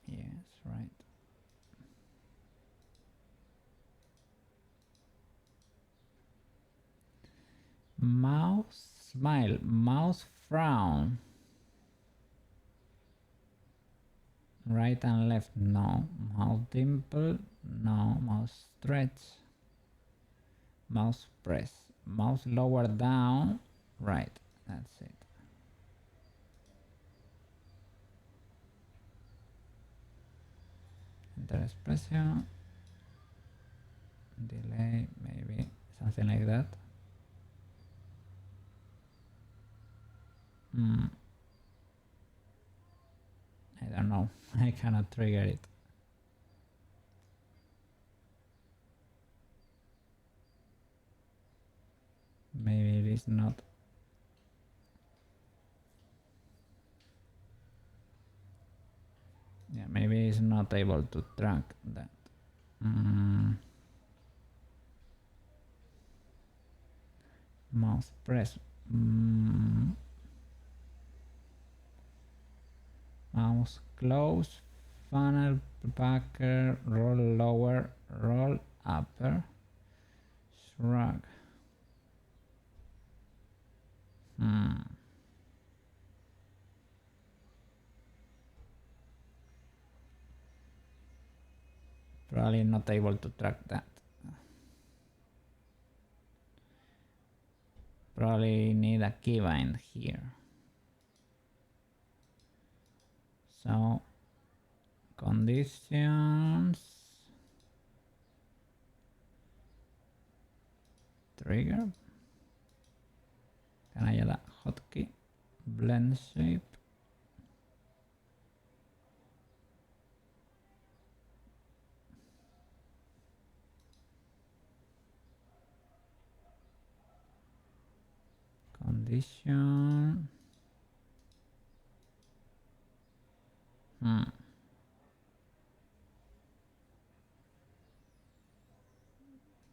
Yes, right. Mouse smile, mouse frown. Right and left, no. Mouse dimple, no. Mouse stretch. Mouse press. Mouse lower down, right. That's it. Enter expression. Delay, maybe something like that. I don't know. I cannot trigger it. Maybe it is not. Yeah, maybe it's not able to track that. Mouse press. Mouse close, funnel backer, roll lower, roll upper, shrug. Probably not able to track that. Probably need a keybind here. So conditions, trigger. Can I add a hotkey? Blend shape. Condition.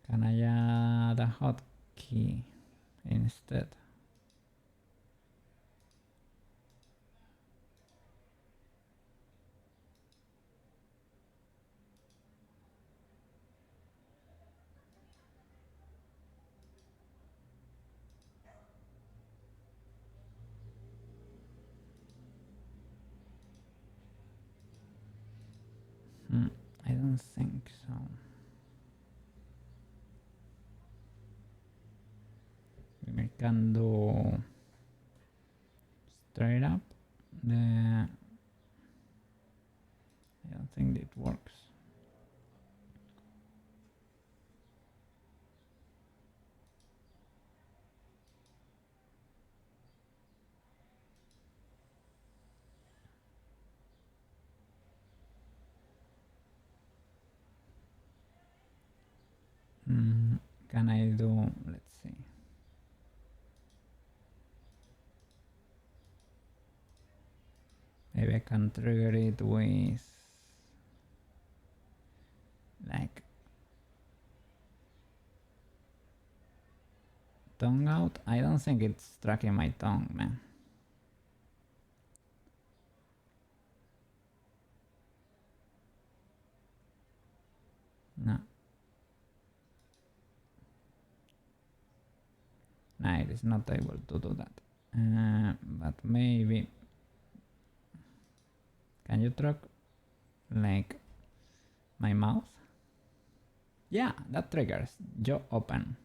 Can I add a hotkey in instead. I don't think so. We can do straight up. I don't think it works. Can I do, let's see. Maybe I can trigger it with like tongue out. I don't think it's tracking my tongue, man. No. No, it is not able to do that. But maybe... Can you track like my mouth? Yeah, that triggers. Jaw open.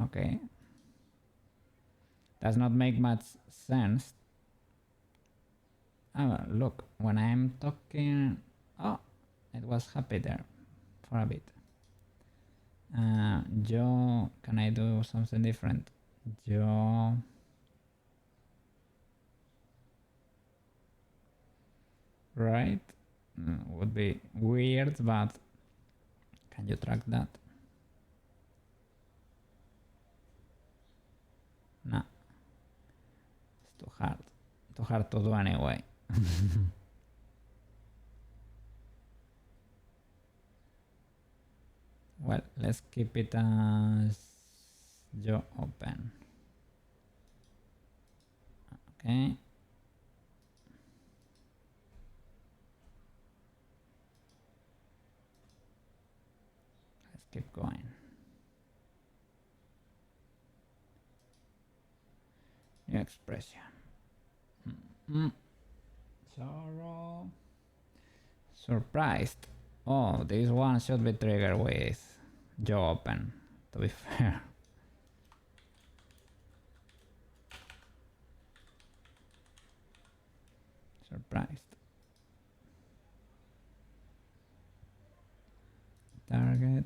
Okay. Does not make much sense. Oh, look, when I'm talking... Oh, it was happy there for a bit. Jaw, can I do something different? Jaw... Right? Would be weird, but can you track that? No. It's too hard. Too hard to do anyway. Well, let's keep it as jaw open. Okay. Let's keep going. New expression. Sorrow. Surprised. Oh, this one should be triggered with jaw open, to be fair. Surprised. Target.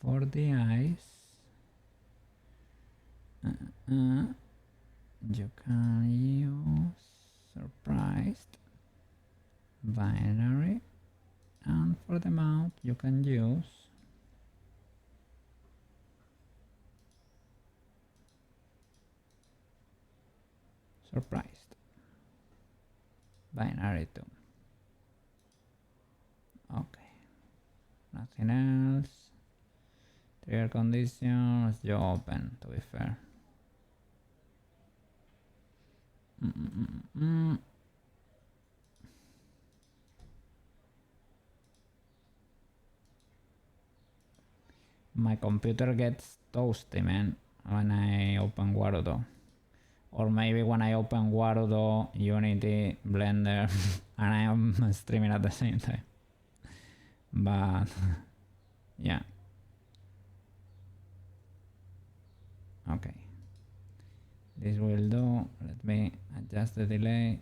For the eyes. You can use surprised, binary, and for the mouth you can use surprised, binary too. Okay, nothing else. Trigger conditions, you open, to be fair. My computer gets toasty, man, when I open Warudo. Or maybe when I open Warudo, Unity, Blender, and I am streaming at the same time. But yeah. Okay. This will do. Let me adjust the delay.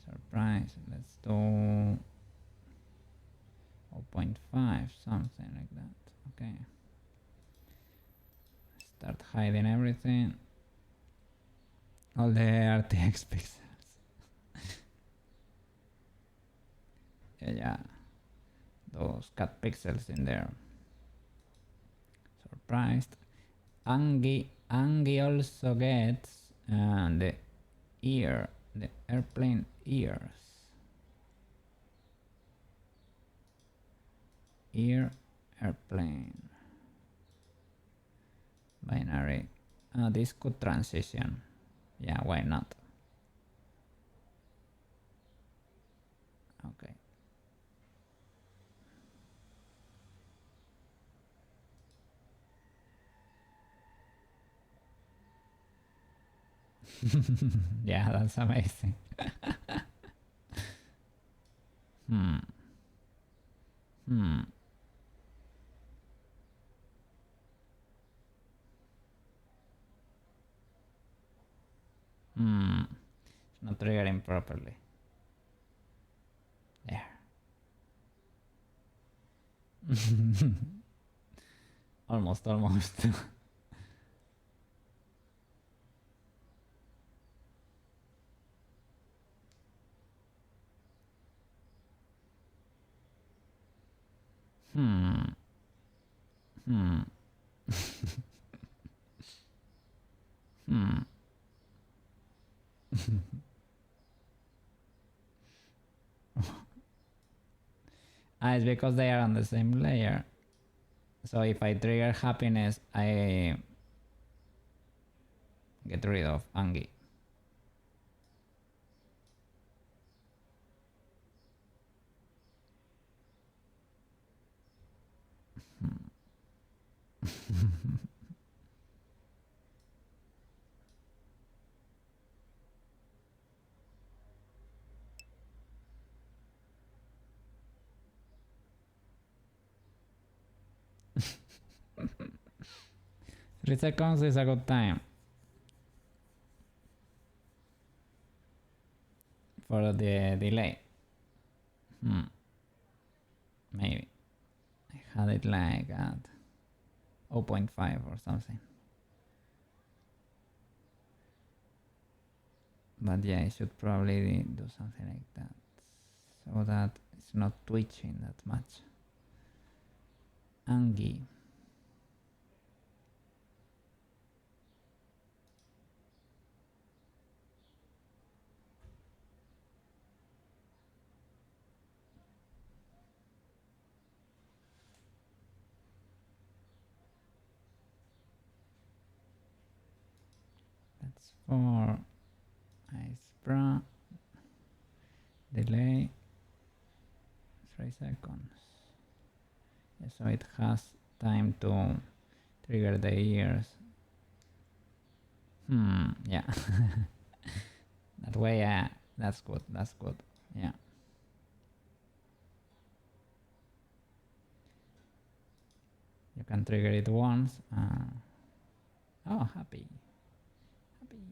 Surprise. Let's do 0.5, something like that. Okay. Start hiding everything. All the RTX pixels. yeah. Those cut pixels in there. Surprised. Angie also gets the ear, the airplane ears. ear, airplane, binary. This could transition. Yeah, why not? Okay. Yeah, that's amazing. Hmm. Hmm. Hmm. It's not triggering properly. There. Almost, almost. Hmm. Hmm. Hmm. It's because they are on the same layer. So if I trigger happiness, I get rid of Angie. Three seconds is a good time for the delay. Maybe. I had it like at 0.5 or something. But yeah, I should probably do something like that so that it's not twitching that much. Angie. That's for ice bra. Delay 3 seconds. Yeah, so it has time to trigger the ears. Yeah. That way, that's good, that's good. Yeah. You can trigger it once. Oh, happy. Happy.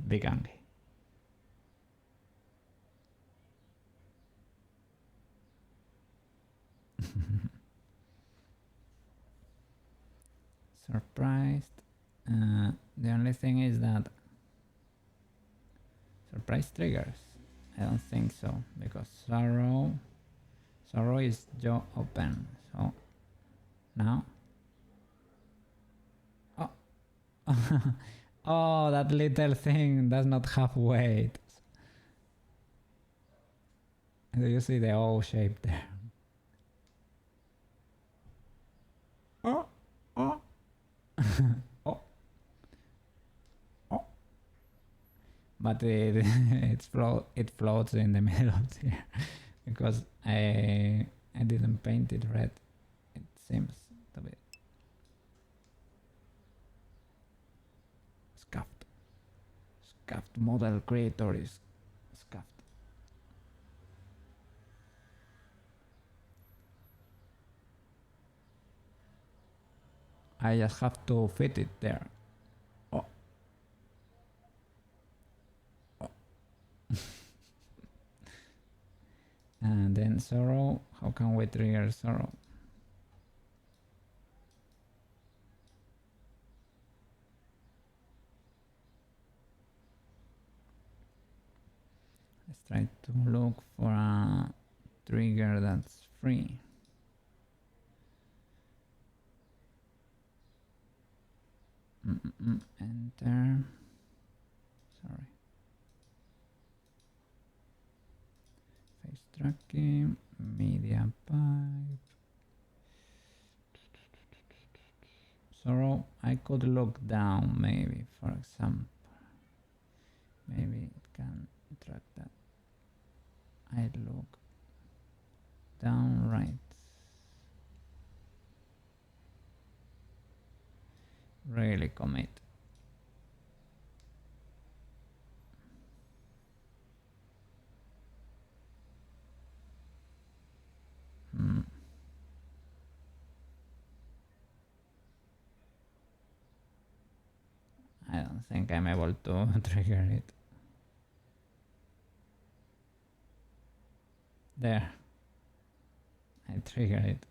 Big Angie. Surprised. The only thing is that surprise triggers. I don't think so because sorrow is jaw open. So now. Oh. Oh, that little thing does not have weight. Do you see the O shape there? Oh, oh, oh, oh. But it floats in the middle here because I didn't paint it red. It seems to be scuffed. Scuffed model creator is scuffed. I just have to fit it there. Oh. Oh. And then sorrow. How can we trigger sorrow? Let's try to look for a trigger that's free. Enter. Sorry. Noise tracking, media pipe. So I could look down maybe, for example. Maybe it can track that. I look down right. Really commit. I don't think I'm able to trigger it. There. I triggered it.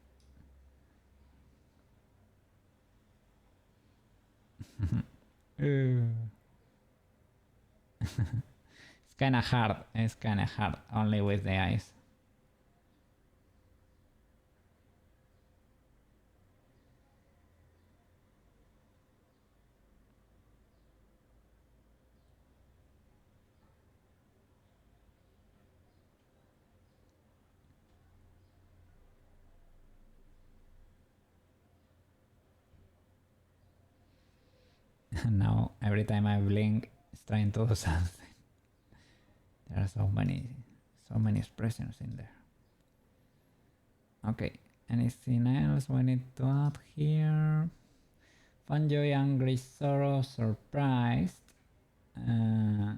It's kinda hard. It's kinda hard. Only with the eyes. Now every time I blink, it's trying to do something. There are so many expressions in there. Okay, anything else we need to add here? Fun, joy, angry, sorrow, surprised. I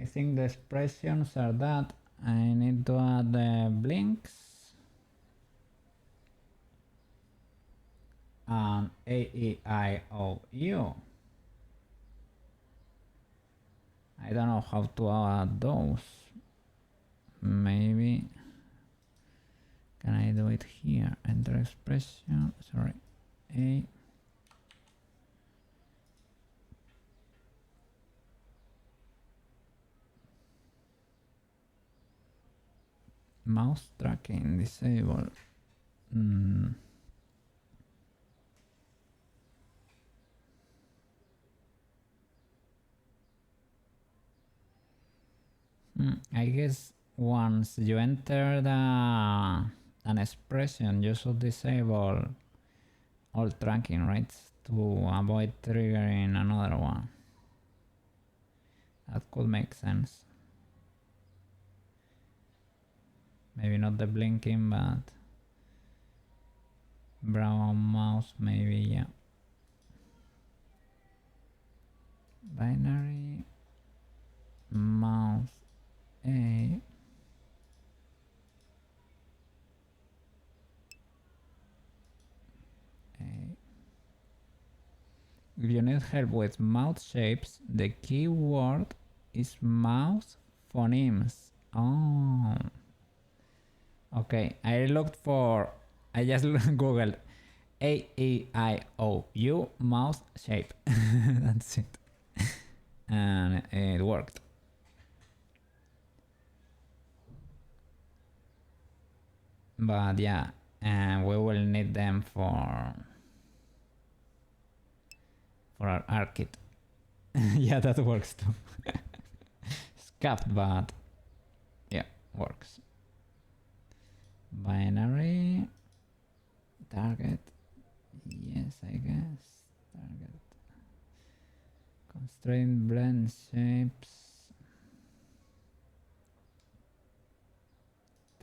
think the expressions are that. I need to add the blinks. And A-E-I-O-U. I don't know how to add those. Maybe. Can I do it here? Enter expression. Sorry. A. Mouse tracking disable. I guess once you enter an expression, you should disable all tracking, right? To avoid triggering another one. That could make sense. Maybe not the blinking, but brown mouse, maybe, yeah. Binary mouse A. If you need help with mouth shapes, the keyword is mouth phonemes. Oh. Okay, I just googled A-E-I-O-U mouth shape. That's it. And it worked. But yeah, and we will need them for our ARKit. Yeah, that works too. Scuffed, but yeah, works. Binary target, yes, I guess. Target constraint blend shapes,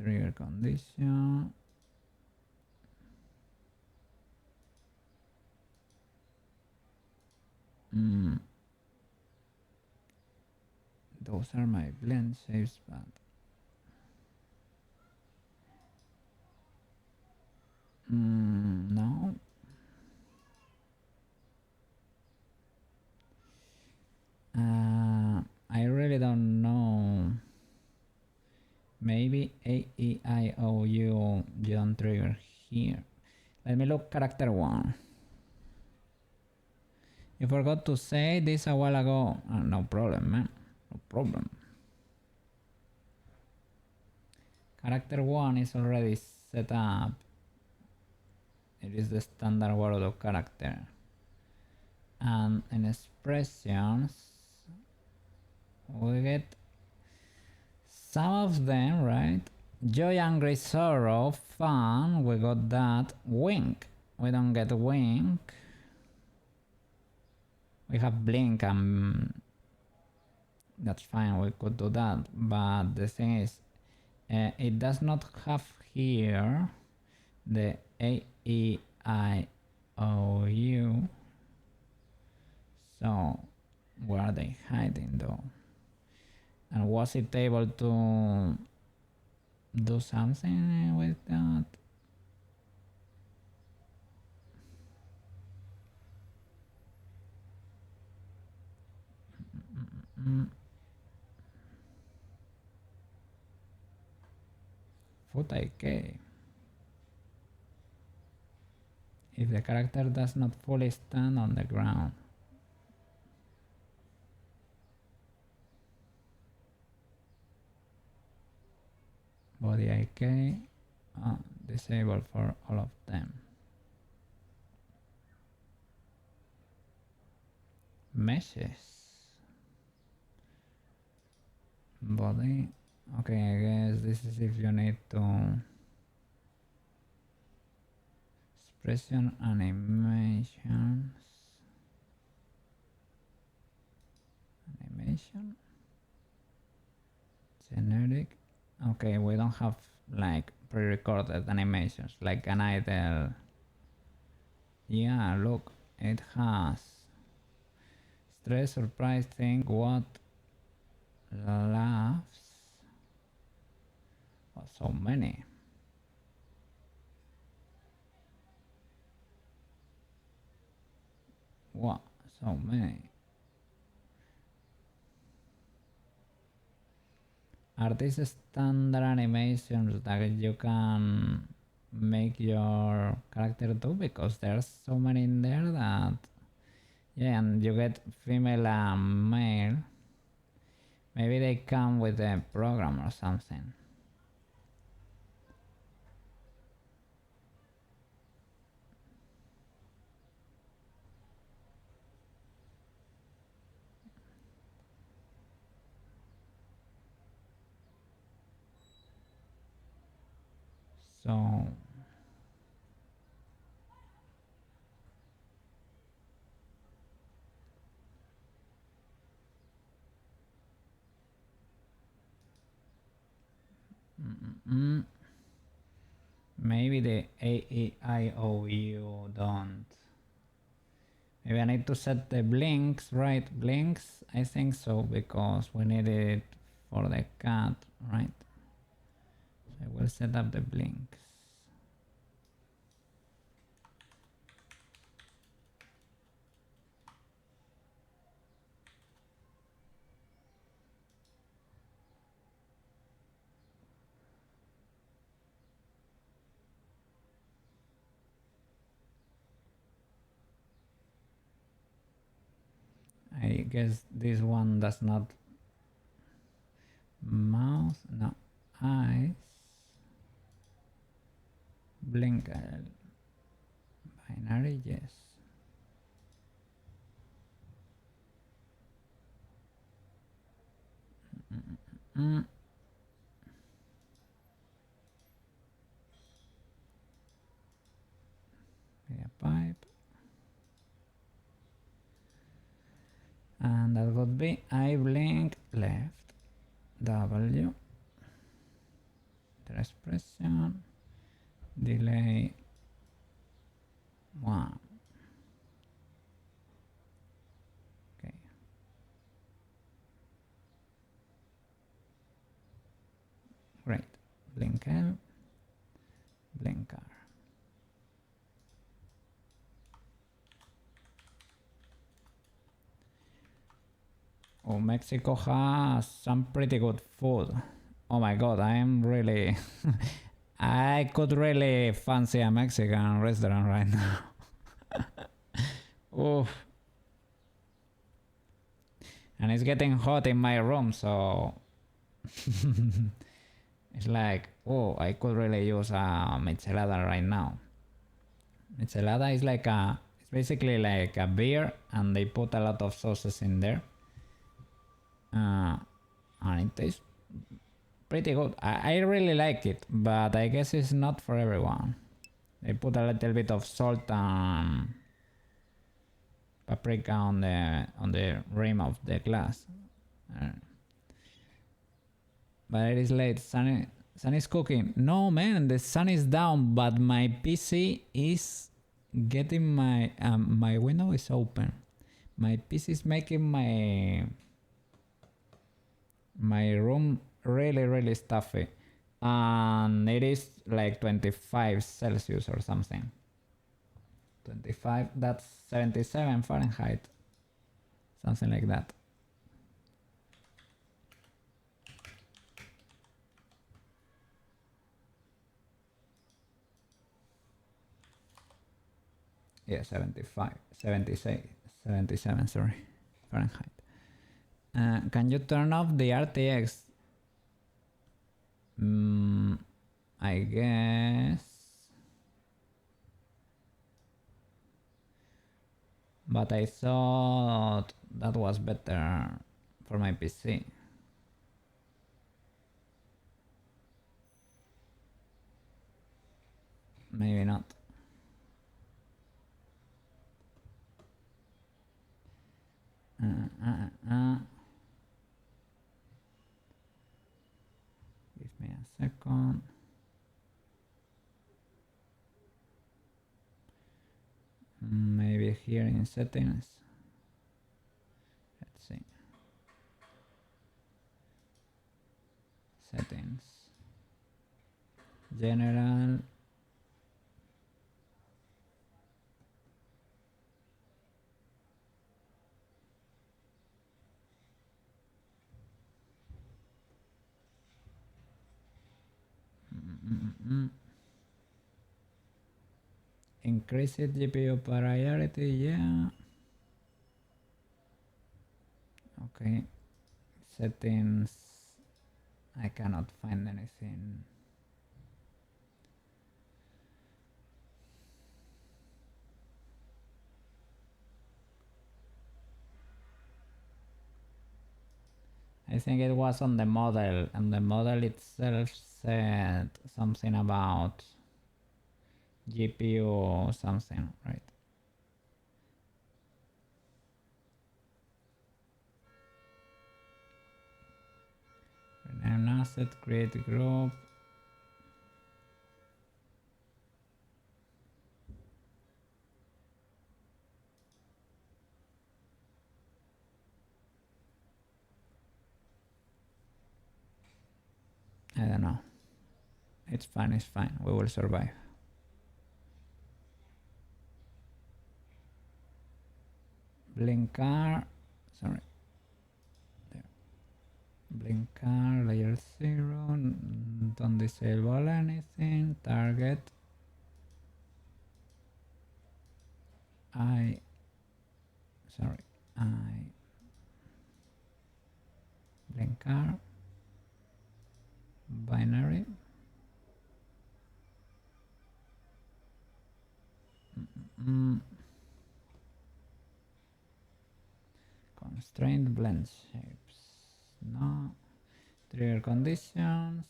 trigger condition. Those are my blend shapes, but no. I really don't know. Maybe A-E-I-O-U don't trigger here. Let me look character 1. You forgot to say this a while ago. No problem, man. No problem. Character 1 is already set up. It is the standard Warudo character. And in expressions, we get some of them, right? Joy, angry, sorrow, fun, we got that. Wink, we don't get wink. We have blink and that's fine, we could do that. But the thing is, it does not have here the A, E, I, O, U. So, where are they hiding though? And was it able to do something with that? Koukei. If the character does not fully stand on the ground. Body IK, disabled for all of them. Meshes. Body. Okay, I guess this is if you need to expression animation. Generic. Okay, we don't have like pre-recorded animations like an idle. Yeah, look, it has stress, surprise, think, what, laughs. Oh, so many. What? So many. Are these standard animations that you can make your character do? Because there's so many in there that, yeah, and you get female and male. Maybe they come with a program or something. So maybe the A-E-I-O-U don't. Maybe I need to set the blinks, right? Blinks, I think so, because we need it for the cat, right? So I will set up the blinks. I guess this one does not. Mouth, no. Eyes. Blink. Binary, yes. A pipe. And that would be I blink left. W. The expression. Delay 1. Okay. Great. Blink L. Blinker. Oh, Mexico has some pretty good food. Oh my god, I am really... I could really fancy a Mexican restaurant right now. Oof. And it's getting hot in my room, so... it's like, oh, I could really use a michelada right now. Michelada is like a... It's basically like a beer, and they put a lot of sauces in there. And it tastes pretty good. I really like it, but I guess it's not for everyone. They put a little bit of salt and paprika on the rim of the glass. But it is late. Sun is cooking. No man, the sun is down, but my PC is getting my window is open. My PC is making my room really stuffy, and it is like 25 Celsius or something. 25, that's 77 Fahrenheit, something like that. Yeah, 75, 76, 77, sorry, Fahrenheit. Can you turn off the RTX? I guess. But I thought that was better for my PC. Maybe not. Give me a second. Maybe here in settings. Let's see. Settings. General. Increase it GPU priority, yeah. Okay. Settings. I cannot find anything. I think it was on the model, and the model itself said something about GPU or something, right? Rename asset, create a group. I don't know. It's fine, it's fine. We will survive. Blinker, sorry. There. Blinker, layer 0, don't disable anything. Target. Blinker. Binary. Constrained blend shapes. No. Trigger conditions.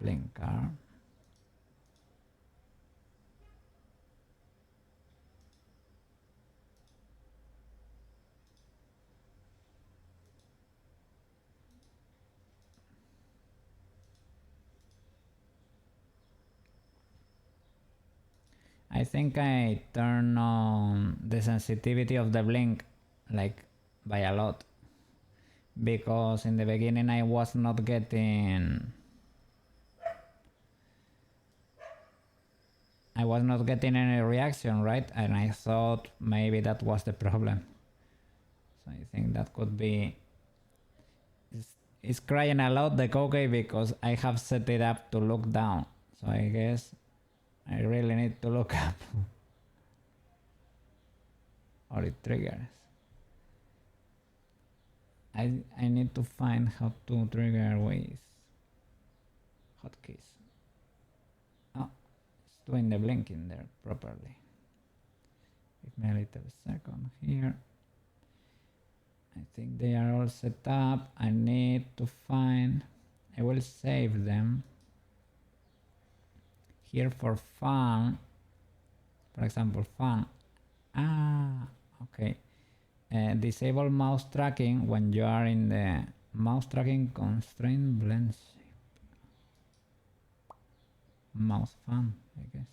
Blinker. I think I turn on the sensitivity of the blink like by a lot, because in the beginning I was not getting any reaction, right? And I thought maybe that was the problem. So I think that could be it's crying a lot, the Koukei, because I have set it up to look down. So I guess I really need to look up. Or it triggers. I need to find how to trigger with hotkeys. Oh, it's doing the blinking there properly. Give me a little second here. I think they are all set up. I need to find I will save them here for fun. For example, fun. Okay. Disable mouse tracking when you are in the mouse tracking constraint blend shape. Mouse fun, I guess.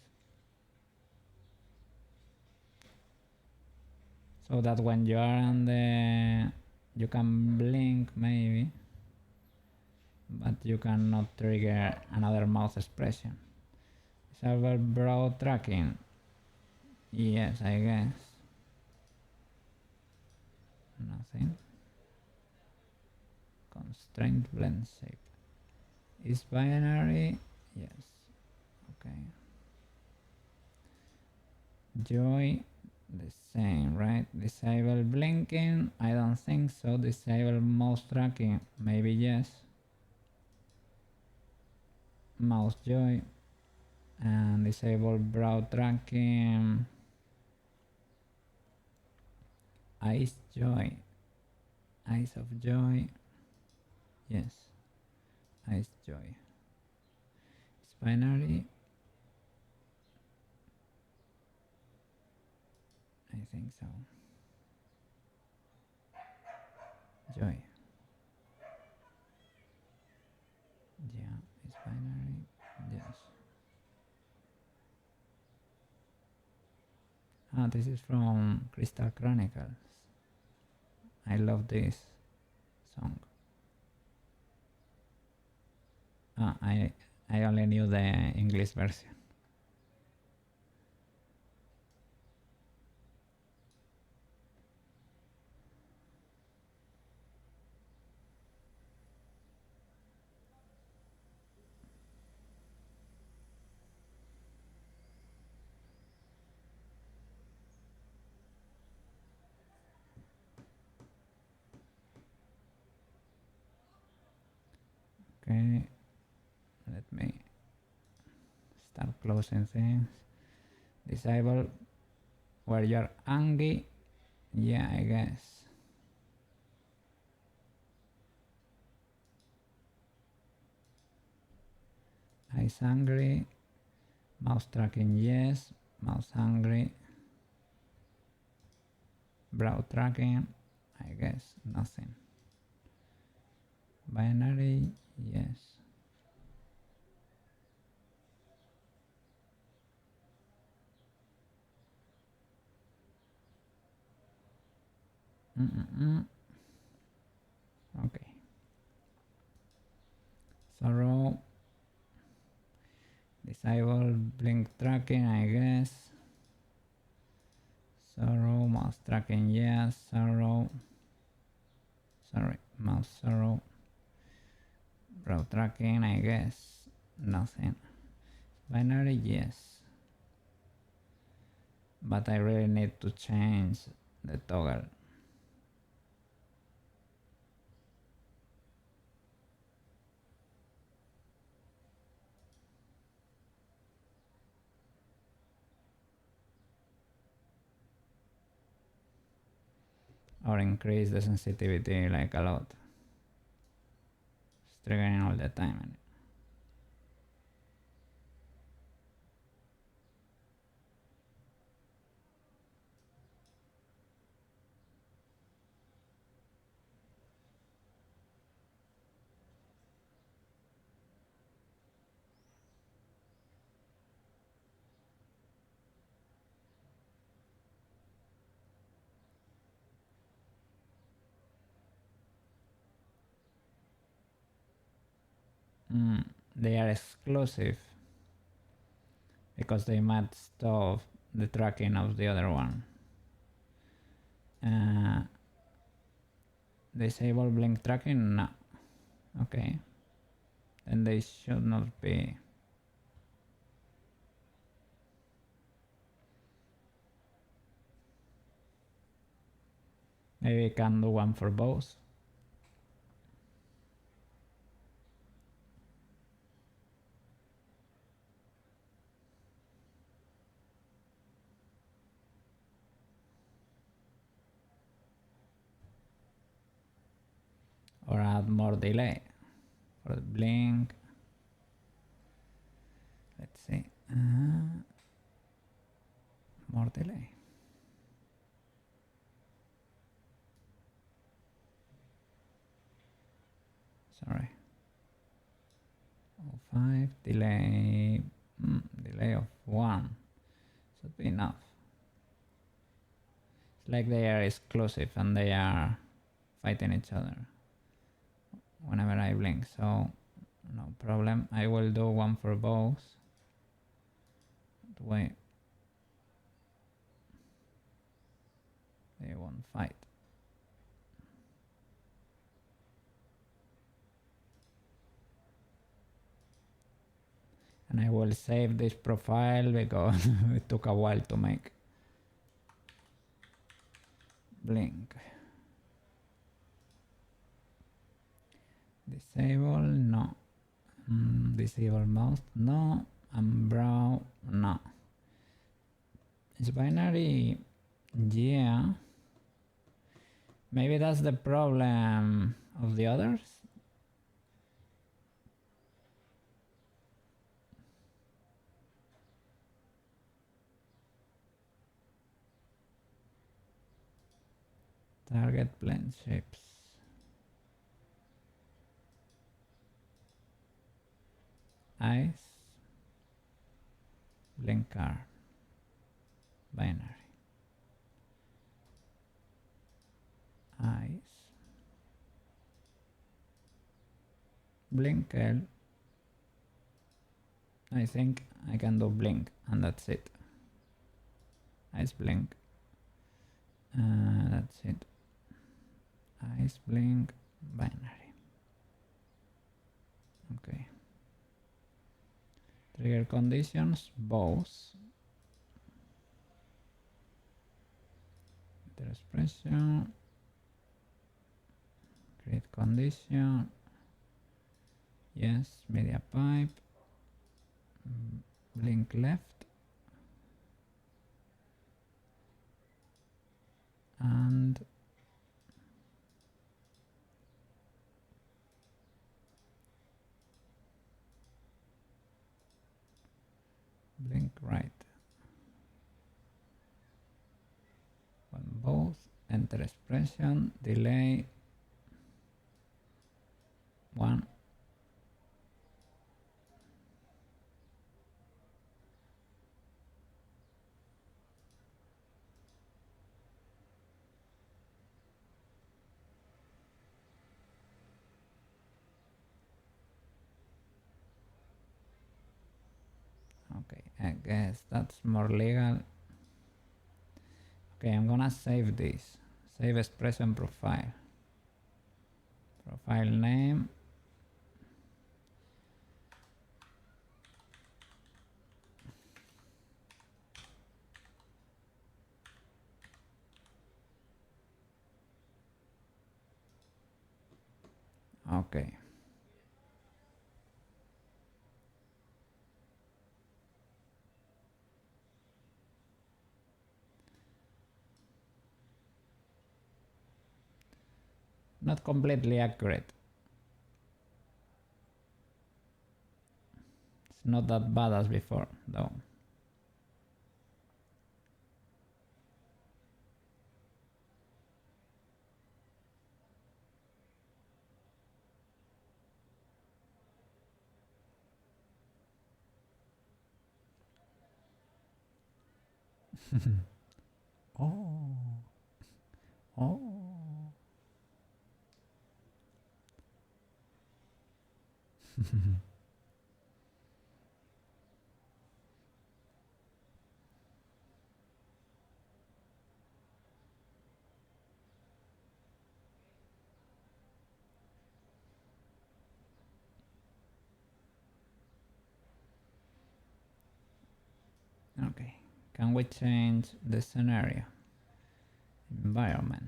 So that when you are on the, you can blink maybe, but you cannot trigger another mouse expression. Disable brow tracking. Yes, I guess. Nothing. Constraint blend shape. Is binary? Yes. Okay. Joy, the same, right? Disable blinking? I don't think so. Disable mouse tracking? Maybe yes. Mouse joy. And disable brow tracking. Eyes joy. Eyes of joy. Yes. Eyes joy. It's binary. I think so. Joy. Yeah, it's binary. Yes. This is from Crystal Chronicles. I love this song. I only knew the English version. Okay, let me start closing things. Disable where you're angry. Yeah, I guess. Eyes angry. Mouse tracking, yes. Mouse angry. Brow tracking, I guess nothing. Binary, yes. Okay. Sorrow. Disable blink tracking, I guess. Sorrow, mouse tracking, yes. Sorrow. Sorry, mouse sorrow. Brow tracking, I guess nothing. Binary, yes. But I really need to change the toggle. Or increase the sensitivity like a lot. It's triggering all the time. They are exclusive because they might stop the tracking of the other one. Disable blink tracking? No. Okay. Then they should not be. Maybe I can do one for both. Or add more delay, for the blink. Let's see. More delay. Sorry. 05 delay. Delay of 1 should be enough. It's like they are exclusive and they are fighting each other whenever I blink, so no problem. I will do one for both. Wait, they won't fight. And I will save this profile because it took a while to make. Blink. Disable, no. Disable mouse, no. And brow, no. It's binary, yeah. Maybe that's the problem of the others. Target blend shapes. Eyes. Blinker. Binary. Eyes. Blinker. I think I can do blink and that's it. Eyes blink. That's it. Eyes blink binary. Okay. Trigger conditions both. Expression. Create condition. Yes, media pipe. Blink left. And blink right. On both, enter expression, delay 1. Okay, I guess that's more legal. Okay, I'm gonna save this. Save expression profile. Profile name. Okay. Not completely accurate. It's not that bad as before, though. Oh. Oh. Okay, can we change the scenario? Environment.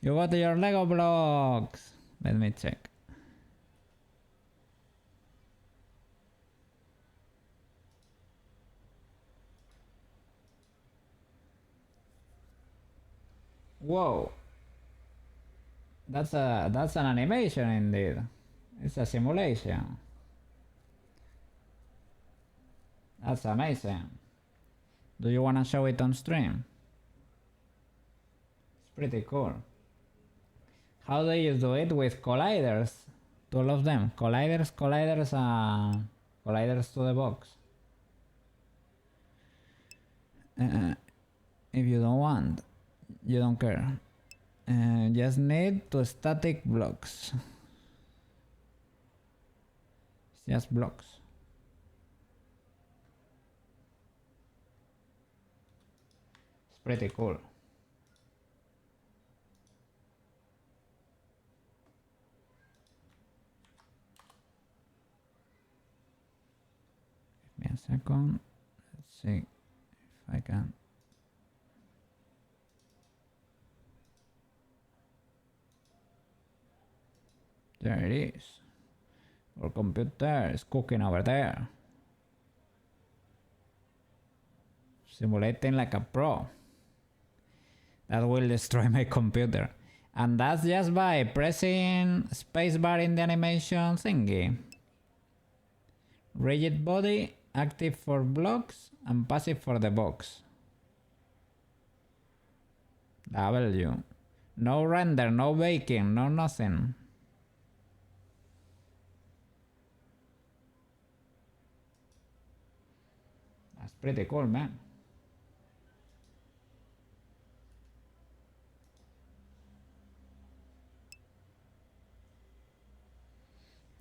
You got your Lego blocks. Let me check. Whoa. that's an animation indeed. It's a simulation. That's amazing. Do you wanna show it on stream? It's pretty cool. How do you do it with colliders? All of them. Colliders, colliders to the box. If you don't want, you don't care. Just need two static blocks. It's just blocks. It's pretty cool. Give me a second. Let's see if I can. There it is. Our computer is cooking over there. Simulating like a pro. That will destroy my computer. And that's just by pressing spacebar in the animation thingy. Rigid body, active for blocks, and passive for the box. W. No render, no baking, no nothing. That's pretty cool, man.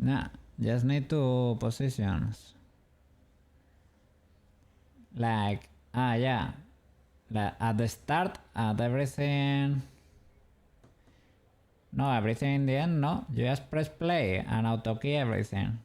Nah, just need two positions. Like, yeah. Like at the start, at everything. No, everything in the end, no. You just press play and auto key everything.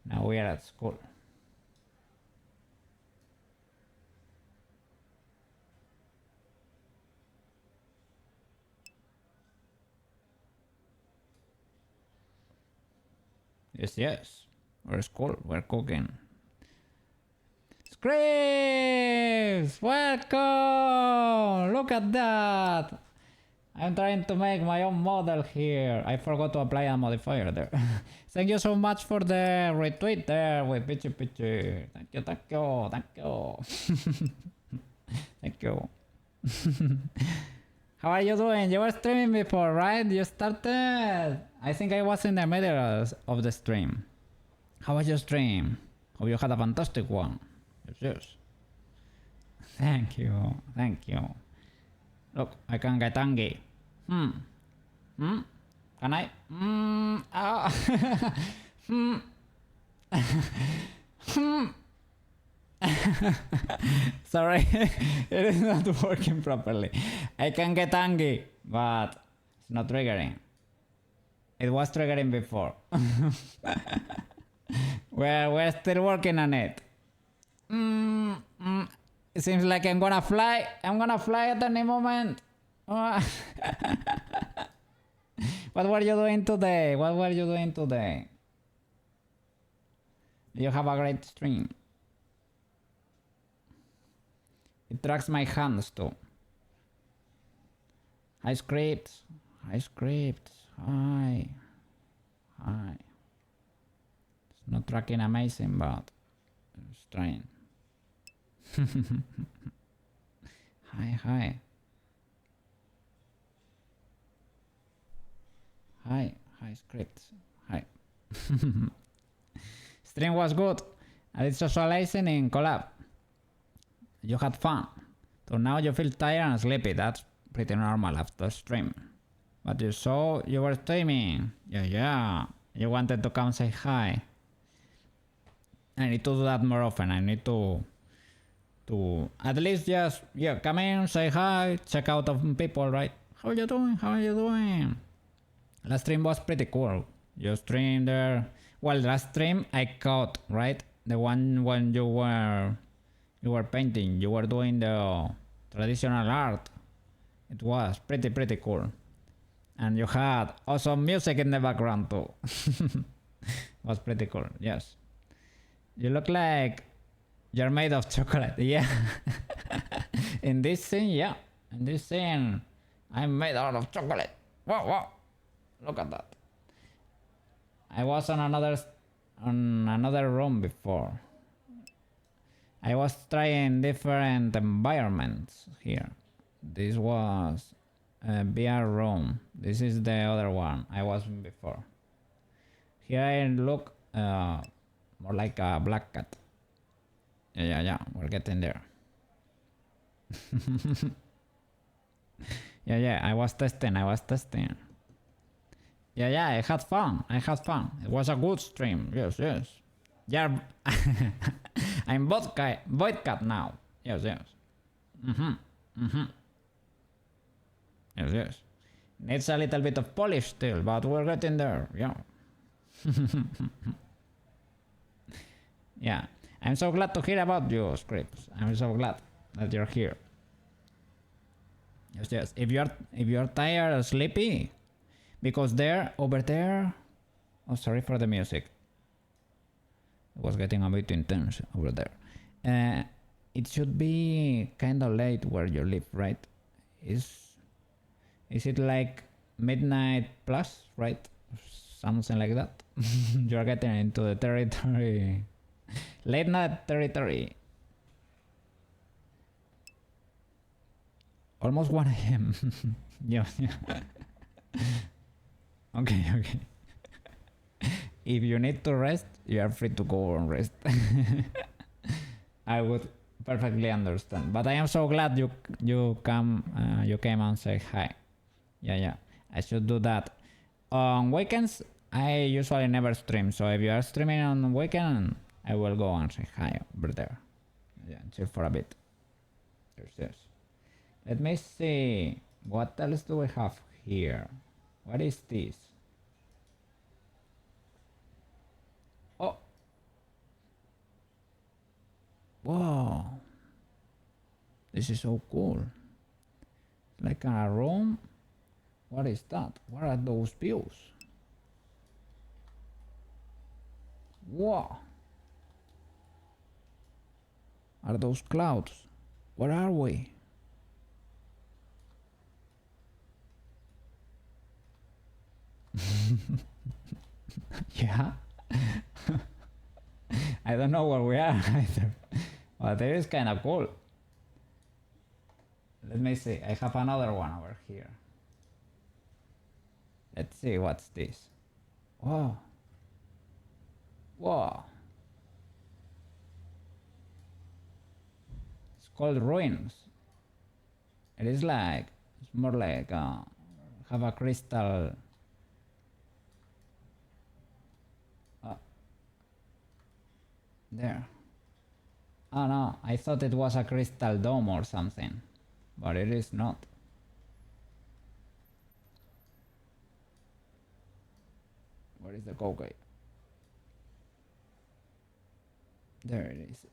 Now we are at school. Yes. We're at school. We're cooking. Scripts! Welcome! Look at that! I'm trying to make my own model here. I forgot to apply a modifier there. Thank you so much for the retweet there with Pichi. Thank you. Thank you. How are you doing? You were streaming before, right? You started? I think I was in the middle of the stream. How was your stream? Hope you had a fantastic one. Yes. Thank you. Look, I can get angry. Can I? Sorry, it is not working properly. I can get angry, but it's not triggering. It was triggering before. We're still working on it. It seems like I'm gonna fly. I'm gonna fly at any moment. What were you doing today? You have a great stream. It tracks my hands too. Hi scripts. Hi. It's not tracking amazing, but it's trying. Hi scripts. Hi. Stream was good. I did socializing in collab. You had fun. So now you feel tired and sleepy. That's pretty normal after stream. But you saw you were streaming. Yeah. You wanted to come say hi. I need to do that more often. I need to at least just come in, say hi, check out of people, right? How are you doing? Last stream was pretty cool. You streamed there. Well, last stream I caught, right? The one when you were painting, you were doing the traditional art. It was pretty cool. And you had awesome music in the background too. Was pretty cool, yes. You look like you're made of chocolate, yeah. In this scene, yeah. In this scene, I'm made out of chocolate. Wow, wow. Look at that. I was on another room before. I was trying different environments here. This was a VR room. This is the other one I was in before. Here I look more like a black cat. Yeah, we're getting there. Yeah, I was testing. Yeah, I had fun. It was a good stream. Yes. Yeah, I'm void cat now. Yes. Yes. Needs a little bit of polish still, but we're getting there. Yeah. Yeah. I'm so glad to hear about you, Scripps. I'm so glad that you're here. Yes. If you're tired or sleepy, because over there. Oh, sorry for the music. It was getting a bit intense over there. It should be kind of late where you live, right? Is it like midnight plus, right? Something like that. You're getting into the territory. Late night territory. Almost 1 a.m. Yeah. Okay. If you need to rest, you are free to go and rest. I would perfectly understand. But I am so glad you came and say hi. Yeah. I should do that. On weekends, I usually never stream. So if you are streaming on weekend, I will go and say hi over there. Yeah, chill for a bit. Yes. Let me see. What else do we have here? What is this? Oh. Wow. This is so cool. Like a room. What is that? What are those views? Wow. Are those clouds? Where are we? Yeah. I don't know where we are either. But it is kind of cool. Let me see. I have another one over here. Let's see what's this. Whoa. It's called ruins. It is like, it's more like have a crystal. There. Oh no, I thought it was a crystal dome or something, but it is not. Where is the Koukei? There it is.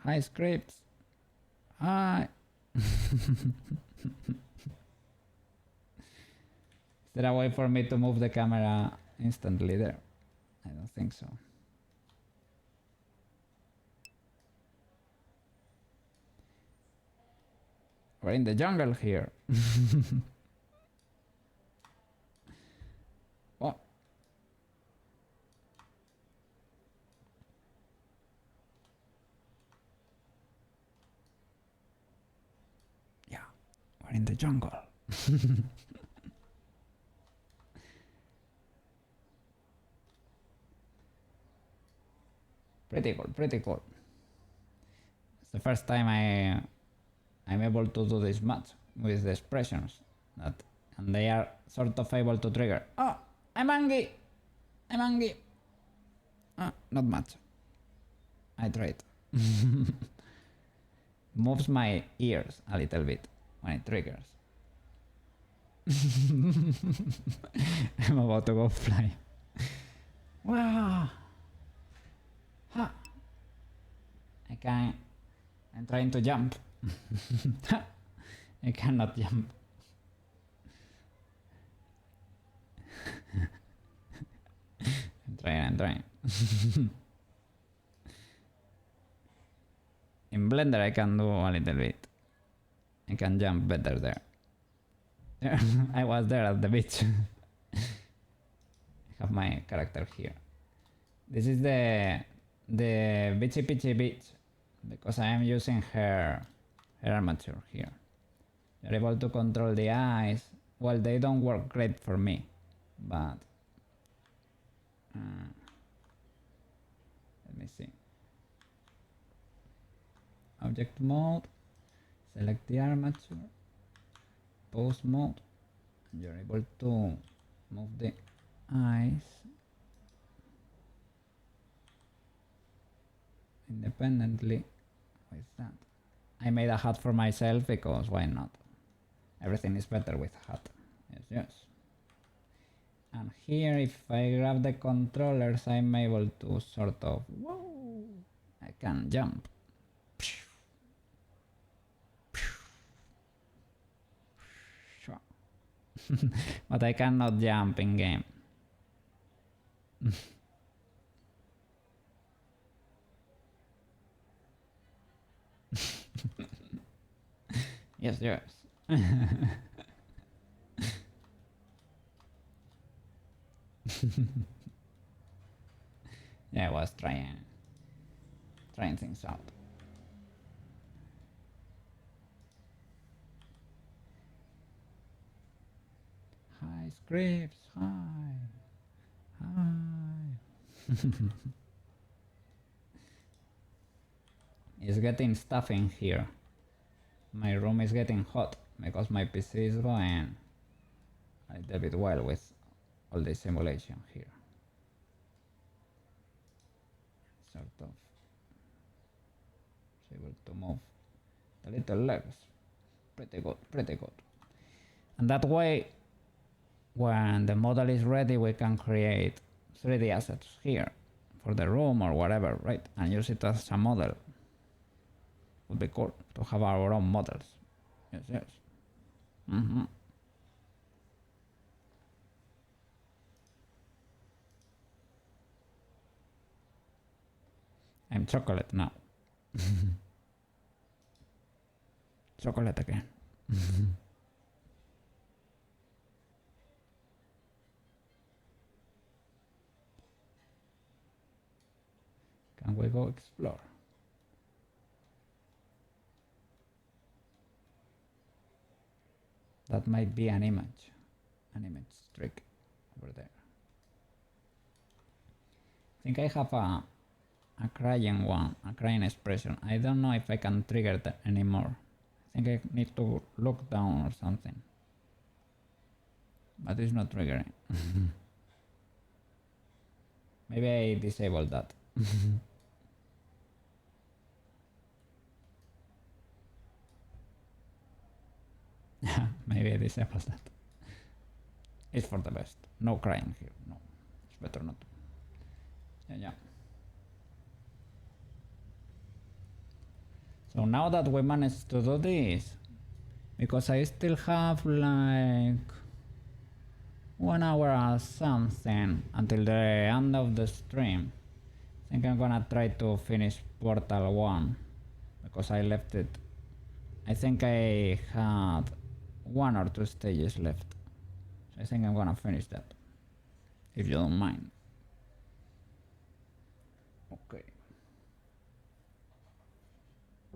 Hi, Scripts. Hi. Is there a way for me to move the camera instantly there? I don't think so. We're in the jungle here. What? Yeah, we're in the jungle. Pretty cool. It's the first time I'm able to do this much with the expressions and they are sort of able to trigger. Oh, I'm hungry. Not much. I tried. moves my ears a little bit when it triggers. I'm about to go fly. Wow! Ha! I'm trying to jump. I cannot jump. I'm trying. In Blender I can do a little bit. I can jump better there. I was there at the beach. I have my character here. This is the Bitchy Pitchy Beach because I am using her armature here. You're able to control the eyes. Well, they don't work great for me, but let me see. Object mode, select the armature, pose mode, you're able to move the eyes independently with that. I made a hat for myself because why not? Everything is better with a hat. Yes. And here if I grab the controllers I'm able to sort of, whoa, I can jump. But I cannot jump in game. Yes. Yeah, I was trying things out. Hi, scripts. Hi. It's getting stuff in here. My room is getting hot because my PC is going a little bit wild with all this simulation here. Sort of. It's able to move the little legs. Pretty good. And that way, when the model is ready, we can create 3D assets here for the room or whatever, right? And use it as a model. Would be cool to have our own models. Yes. I'm chocolate now. Chocolate again. Can we go explore? That might be an image trick over there. I think I have a crying one, a crying expression. I don't know if I can trigger that anymore. I think I need to look down or something. But it's not triggering. Maybe I disabled that. Maybe I disabled that. It's for the best. No crying here. No, it's better not. Yeah. So now that we managed to do this, because I still have like 1 hour or something until the end of the stream, I think I'm gonna try to finish Portal 1 because I left it. I think I had 1 or 2 stages left. So I think I'm gonna finish that, if you don't mind.